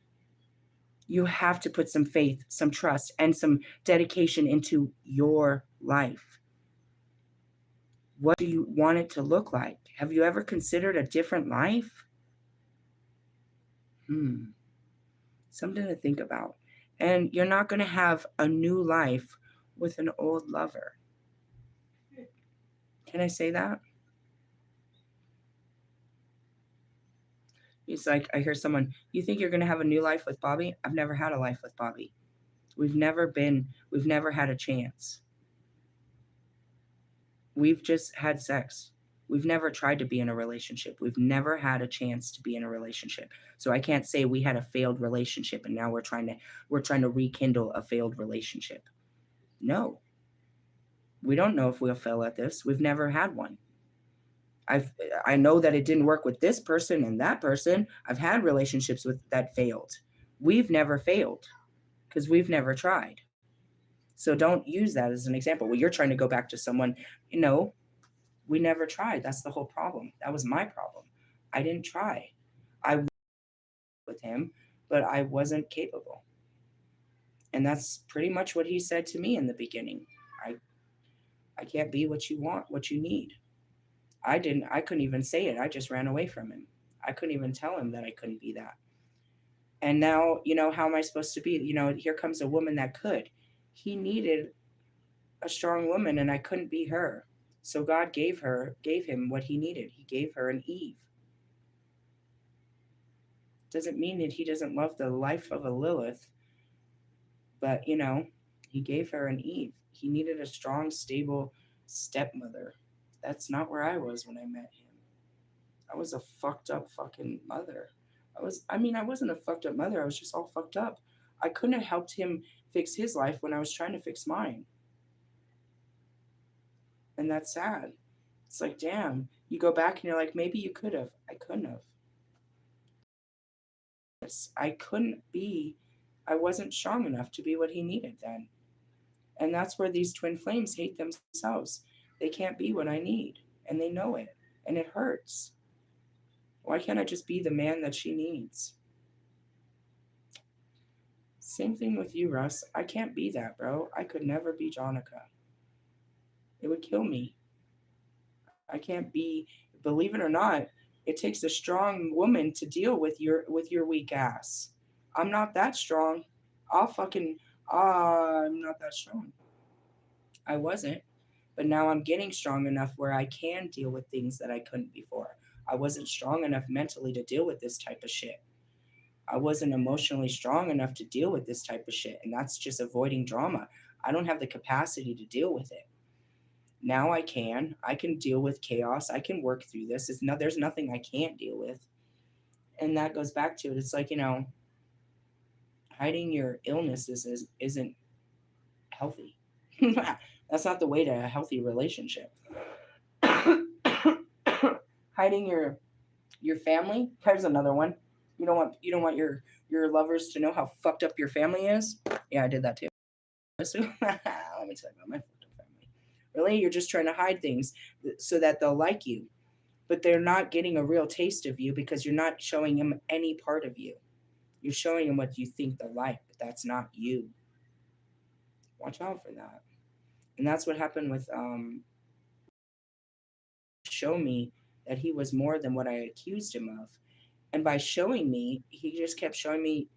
You have to put some faith, some trust, and some dedication into your life. What do you want it to look like? Have you ever considered a different life? Hmm, something to think about. And you're not going to have a new life with an old lover. Can I say that? It's like I hear someone, you think you're going to have a new life with Bobby? I've never had a life with Bobby. We've never had a chance. We've just had sex. We've never tried to be in a relationship. We've never had a chance to be in a relationship. So I can't say we had a failed relationship and now we're trying to rekindle a failed relationship. No. We don't know if we'll fail at this. We've never had one. I've I know that it didn't work with this person and that person. I've had relationships with that failed. We've never failed because we've never tried. So don't use that as an example. Well, you're trying to go back to someone, you know, we never tried. That's the whole problem. That was my problem. I didn't try. I was with him, but I wasn't capable. And that's pretty much what he said to me in the beginning. I I can't be what you want, what you need. I couldn't even say it. I just ran away from him. I couldn't even tell him that I couldn't be that. And now, how am I supposed to be? Here comes a woman that could. He needed a strong woman and I couldn't be her. So God gave him what he needed. He gave her an Eve. Doesn't mean that he doesn't love the life of a Lilith, but he gave her an Eve. He needed a strong, stable stepmother. That's not where I was when I met him. I was a fucked up fucking mother. I wasn't a fucked up mother. I was just all fucked up. I couldn't have helped him fix his life when I was trying to fix mine. And that's sad. It's like, damn, you go back and you're like, maybe you could have. I couldn't have. I couldn't be, I wasn't strong enough to be what he needed then. And that's where these twin flames hate themselves. They can't be what I need. And they know it. And it hurts. Why can't I just be the man that she needs? Same thing with you, Russ. I can't be that, bro. I could never be Jonica. It would kill me. I can't be, believe it or not, it takes a strong woman to deal with your weak ass. I'm not that strong. I'll fucking I'm not that strong. I wasn't. But now I'm getting strong enough where I can deal with things that I couldn't before. I wasn't strong enough mentally to deal with this type of shit. I wasn't emotionally strong enough to deal with this type of shit. And that's just avoiding drama. I don't have the capacity to deal with it. Now I can. I can deal with chaos. I can work through this. There's nothing I can't deal with. And that goes back to it. It's like, hiding your illnesses isn't healthy. That's not the way to a healthy relationship. Hiding your family. Here's another one. You don't want your lovers to know how fucked up your family is. Yeah, I did that too. Let me tell you about my fucked up family. Really, you're just trying to hide things so that they'll like you, but they're not getting a real taste of you because you're not showing them any part of you. You're showing them what you think they like, but that's not you. Watch out for that. And that's what happened with show me that he was more than what I accused him of. And by showing me, he just kept showing me.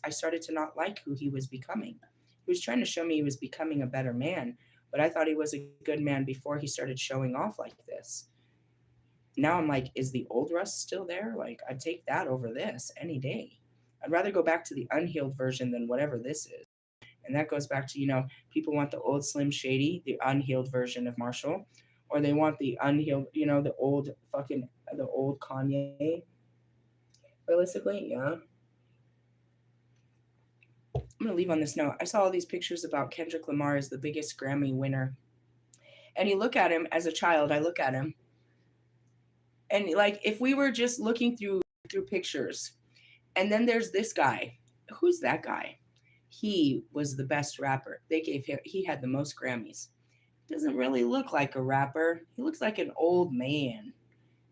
I started to not like who he was becoming. He was trying to show me he was becoming a better man, but I thought he was a good man before he started showing off like this. Now I'm like, is the old Russ still there? Like, I'd take that over this any day. I'd rather go back to the unhealed version than whatever this is. And that goes back to, people want the old Slim Shady, the unhealed version of Marshall, or they want the unhealed, the old Kanye. Realistically, yeah. I'm gonna leave on this note. I saw all these pictures about Kendrick Lamar as the biggest Grammy winner, and you look at him as a child. I look at him, and like if we were just looking through pictures, and then there's this guy. Who's that guy? He was the best rapper. They gave him. He had the most Grammys. Doesn't really look like a rapper. He looks like an old man.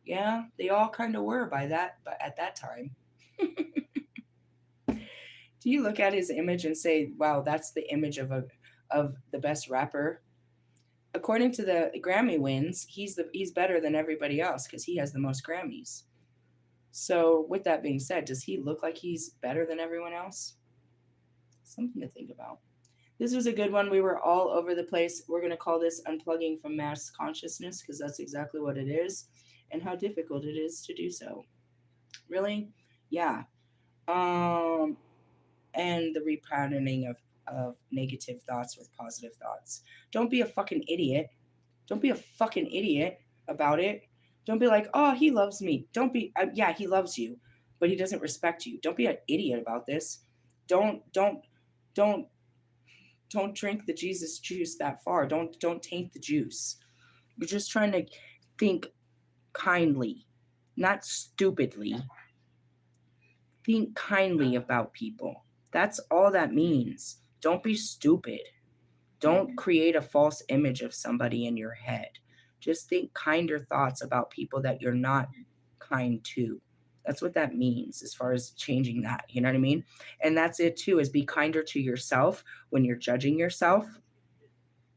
Yeah, they all kind of were by that, but at that time. Do you look at his image and say, "Wow, that's the image of the best rapper"? According to the Grammy wins, he's better than everybody else because he has the most Grammys. So, with that being said, does he look like he's better than everyone else? Something to think about. This was a good one. We were all over the place. We're going to call this unplugging from mass consciousness because that's exactly what it is and how difficult it is to do so. Really? Yeah. Um and the repatterning of negative thoughts with positive thoughts. Don't be a fucking idiot. Don't be a fucking idiot about it. Don't be like, "Oh, he loves me." Don't be yeah, he loves you, but he doesn't respect you. Don't be an idiot about this. Don't don't don't drink the Jesus juice that far. Don't taint the juice. You're just trying to think kindly, not stupidly. Think kindly about people. That's all that means. Don't be stupid. Don't create a false image of somebody in your head. Just think kinder thoughts about people that you're not kind to. That's what that means as far as changing that. You know what I mean? And that's it too, is be kinder to yourself when you're judging yourself.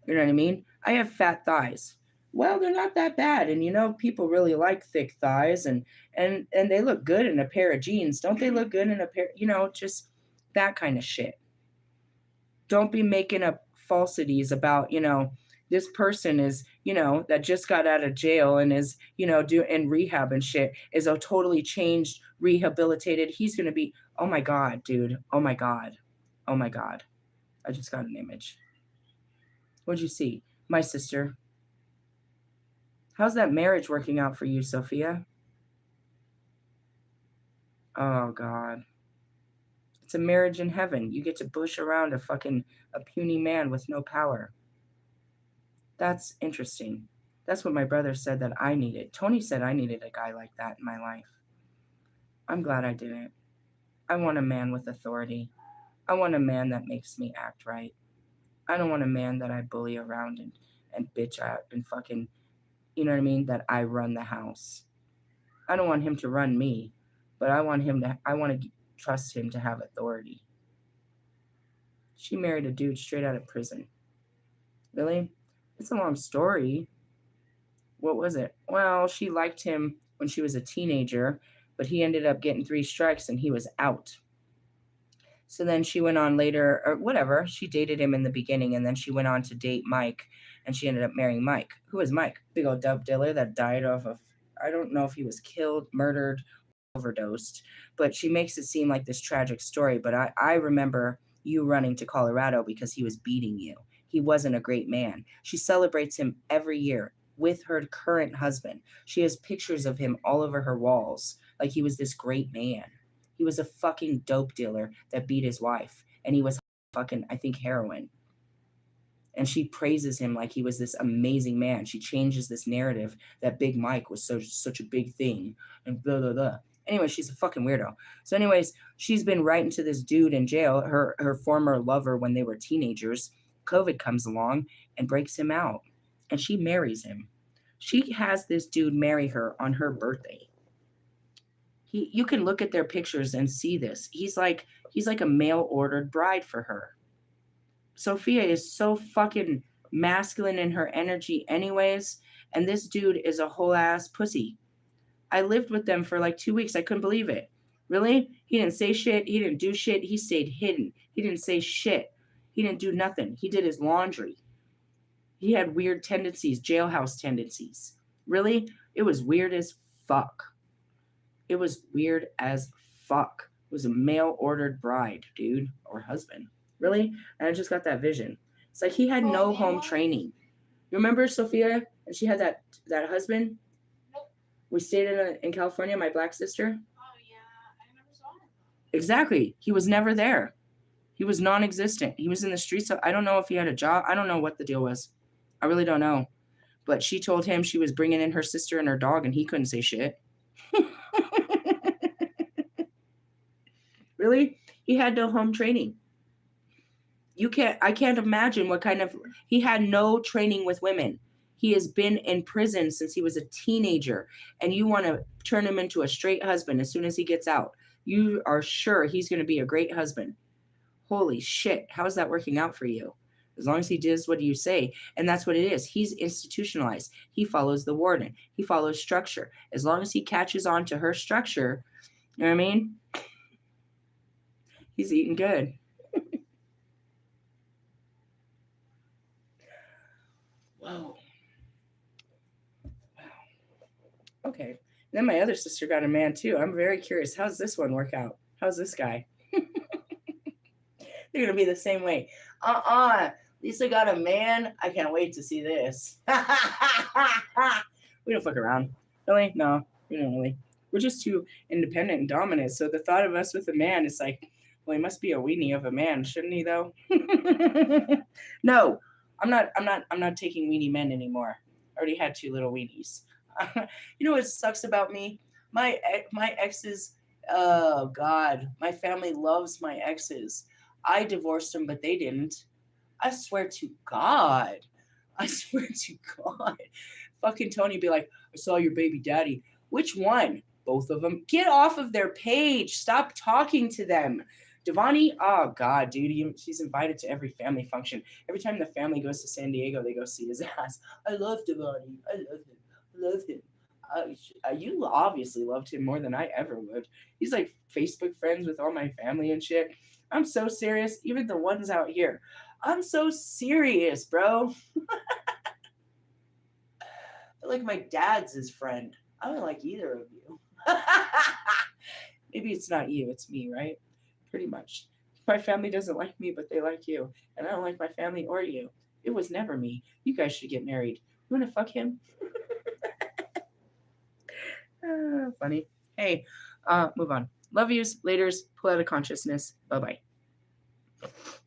You know what I mean? I have fat thighs. Well, they're not that bad. And people really like thick thighs and they look good in a pair of jeans. Don't they look good in a pair, just that kind of shit. Don't be making up falsities about, this person is, that just got out of jail and is, in rehab and shit is a totally changed, rehabilitated. He's going to be, oh my God, dude. Oh my God. Oh my God. I just got an image. What'd you see? My sister. How's that marriage working out for you, Sophia? Oh God. It's a marriage in heaven. You get to bush around a puny man with no power. That's interesting. That's what my brother said that I needed. Tony said I needed a guy like that in my life. I'm glad I didn't. I want a man with authority. I want a man that makes me act right. I don't want a man that I bully around and bitch at and fucking, you know what I mean, that I run the house. I don't want him to run me, but I want to trust him to have authority. She married a dude straight out of prison. Really? It's a long story. What was it? Well, she liked him when she was a teenager, but he ended up getting 3 strikes and he was out. So then she went on later, or whatever. She dated him in the beginning, and then she went on to date Mike, and she ended up marrying Mike. Who is Mike? Big old dove diller that died off of, I don't know if he was killed, murdered, overdosed, but she makes it seem like this tragic story. But I remember you running to Colorado because he was beating you. He wasn't a great man. She celebrates him every year with her current husband. She has pictures of him all over her walls, like he was this great man. He was a fucking dope dealer that beat his wife, and he was fucking, I think, heroin. And she praises him like he was this amazing man. She changes this narrative that Big Mike was such a big thing, and blah blah blah. Anyway, she's a fucking weirdo. So, anyways, she's been writing to this dude in jail, her former lover when they were teenagers. COVID comes along and breaks him out, and she marries him. She has this dude marry her on her birthday. You can look at their pictures and see this. He's like a mail ordered bride for her. Sophia is so fucking masculine in her energy anyways, and this dude is a whole ass pussy. I lived with them for like 2 weeks. I couldn't believe it. Really? He didn't say shit. He didn't do shit. He stayed hidden. He didn't say shit. He didn't do nothing. He did his laundry. He had weird tendencies, jailhouse tendencies. Really? It was weird as fuck. It was weird as fuck. It was a mail ordered bride, dude, or husband. Really? And I just got that vision. It's like he had no home training. You remember Sophia? And she had that husband? Nope. We stayed in California, my black sister. Oh, yeah. I never saw him. Exactly. He was never there. He was non-existent. He was in the streets. I don't know if he had a job. I don't know what the deal was. I really don't know. But she told him she was bringing in her sister and her dog, and he couldn't say shit. Really? He had no home training. I can't imagine what kind of, he had no training with women. He has been in prison since he was a teenager, and you want to turn him into a straight husband as soon as he gets out. You are sure he's going to be a great husband. Holy shit, how's that working out for you? As long as he does what you say, and that's what it is. He's institutionalized. He follows the warden. He follows structure. As long as he catches on to her structure, you know what I mean? He's eating good. Whoa. Wow. Okay. And then my other sister got a man too. I'm very curious. How's this one work out? How's this guy? They're gonna be the same way. Lisa got a man. I can't wait to see this. We don't fuck around. Really? No, we don't really. We're just too independent and dominant. So the thought of us with a man is like, well, he must be a weenie of a man, shouldn't he though? No, I'm not taking weenie men anymore. I already had 2 little weenies. You know what sucks about me? My exes, oh God, my family loves my exes. I divorced them, but they didn't. I swear to God. I swear to God. Fucking Tony be like, I saw your baby daddy. Which one? Both of them. Get off of their page. Stop talking to them. Devani, oh God, dude, she's invited to every family function. Every time the family goes to San Diego, they go see his ass. I love Devani. I love him. I love him. You obviously loved him more than I ever would. He's like Facebook friends with all my family and shit. I'm so serious. Even the ones out here. I'm so serious, bro. I feel like my dad's his friend. I don't like either of you. Maybe it's not you, it's me, right? Pretty much. My family doesn't like me, but they like you. And I don't like my family or you. It was never me. You guys should get married. You want to fuck him? Funny. Hey, move on. Love yous, laters, pull out of consciousness. Bye bye.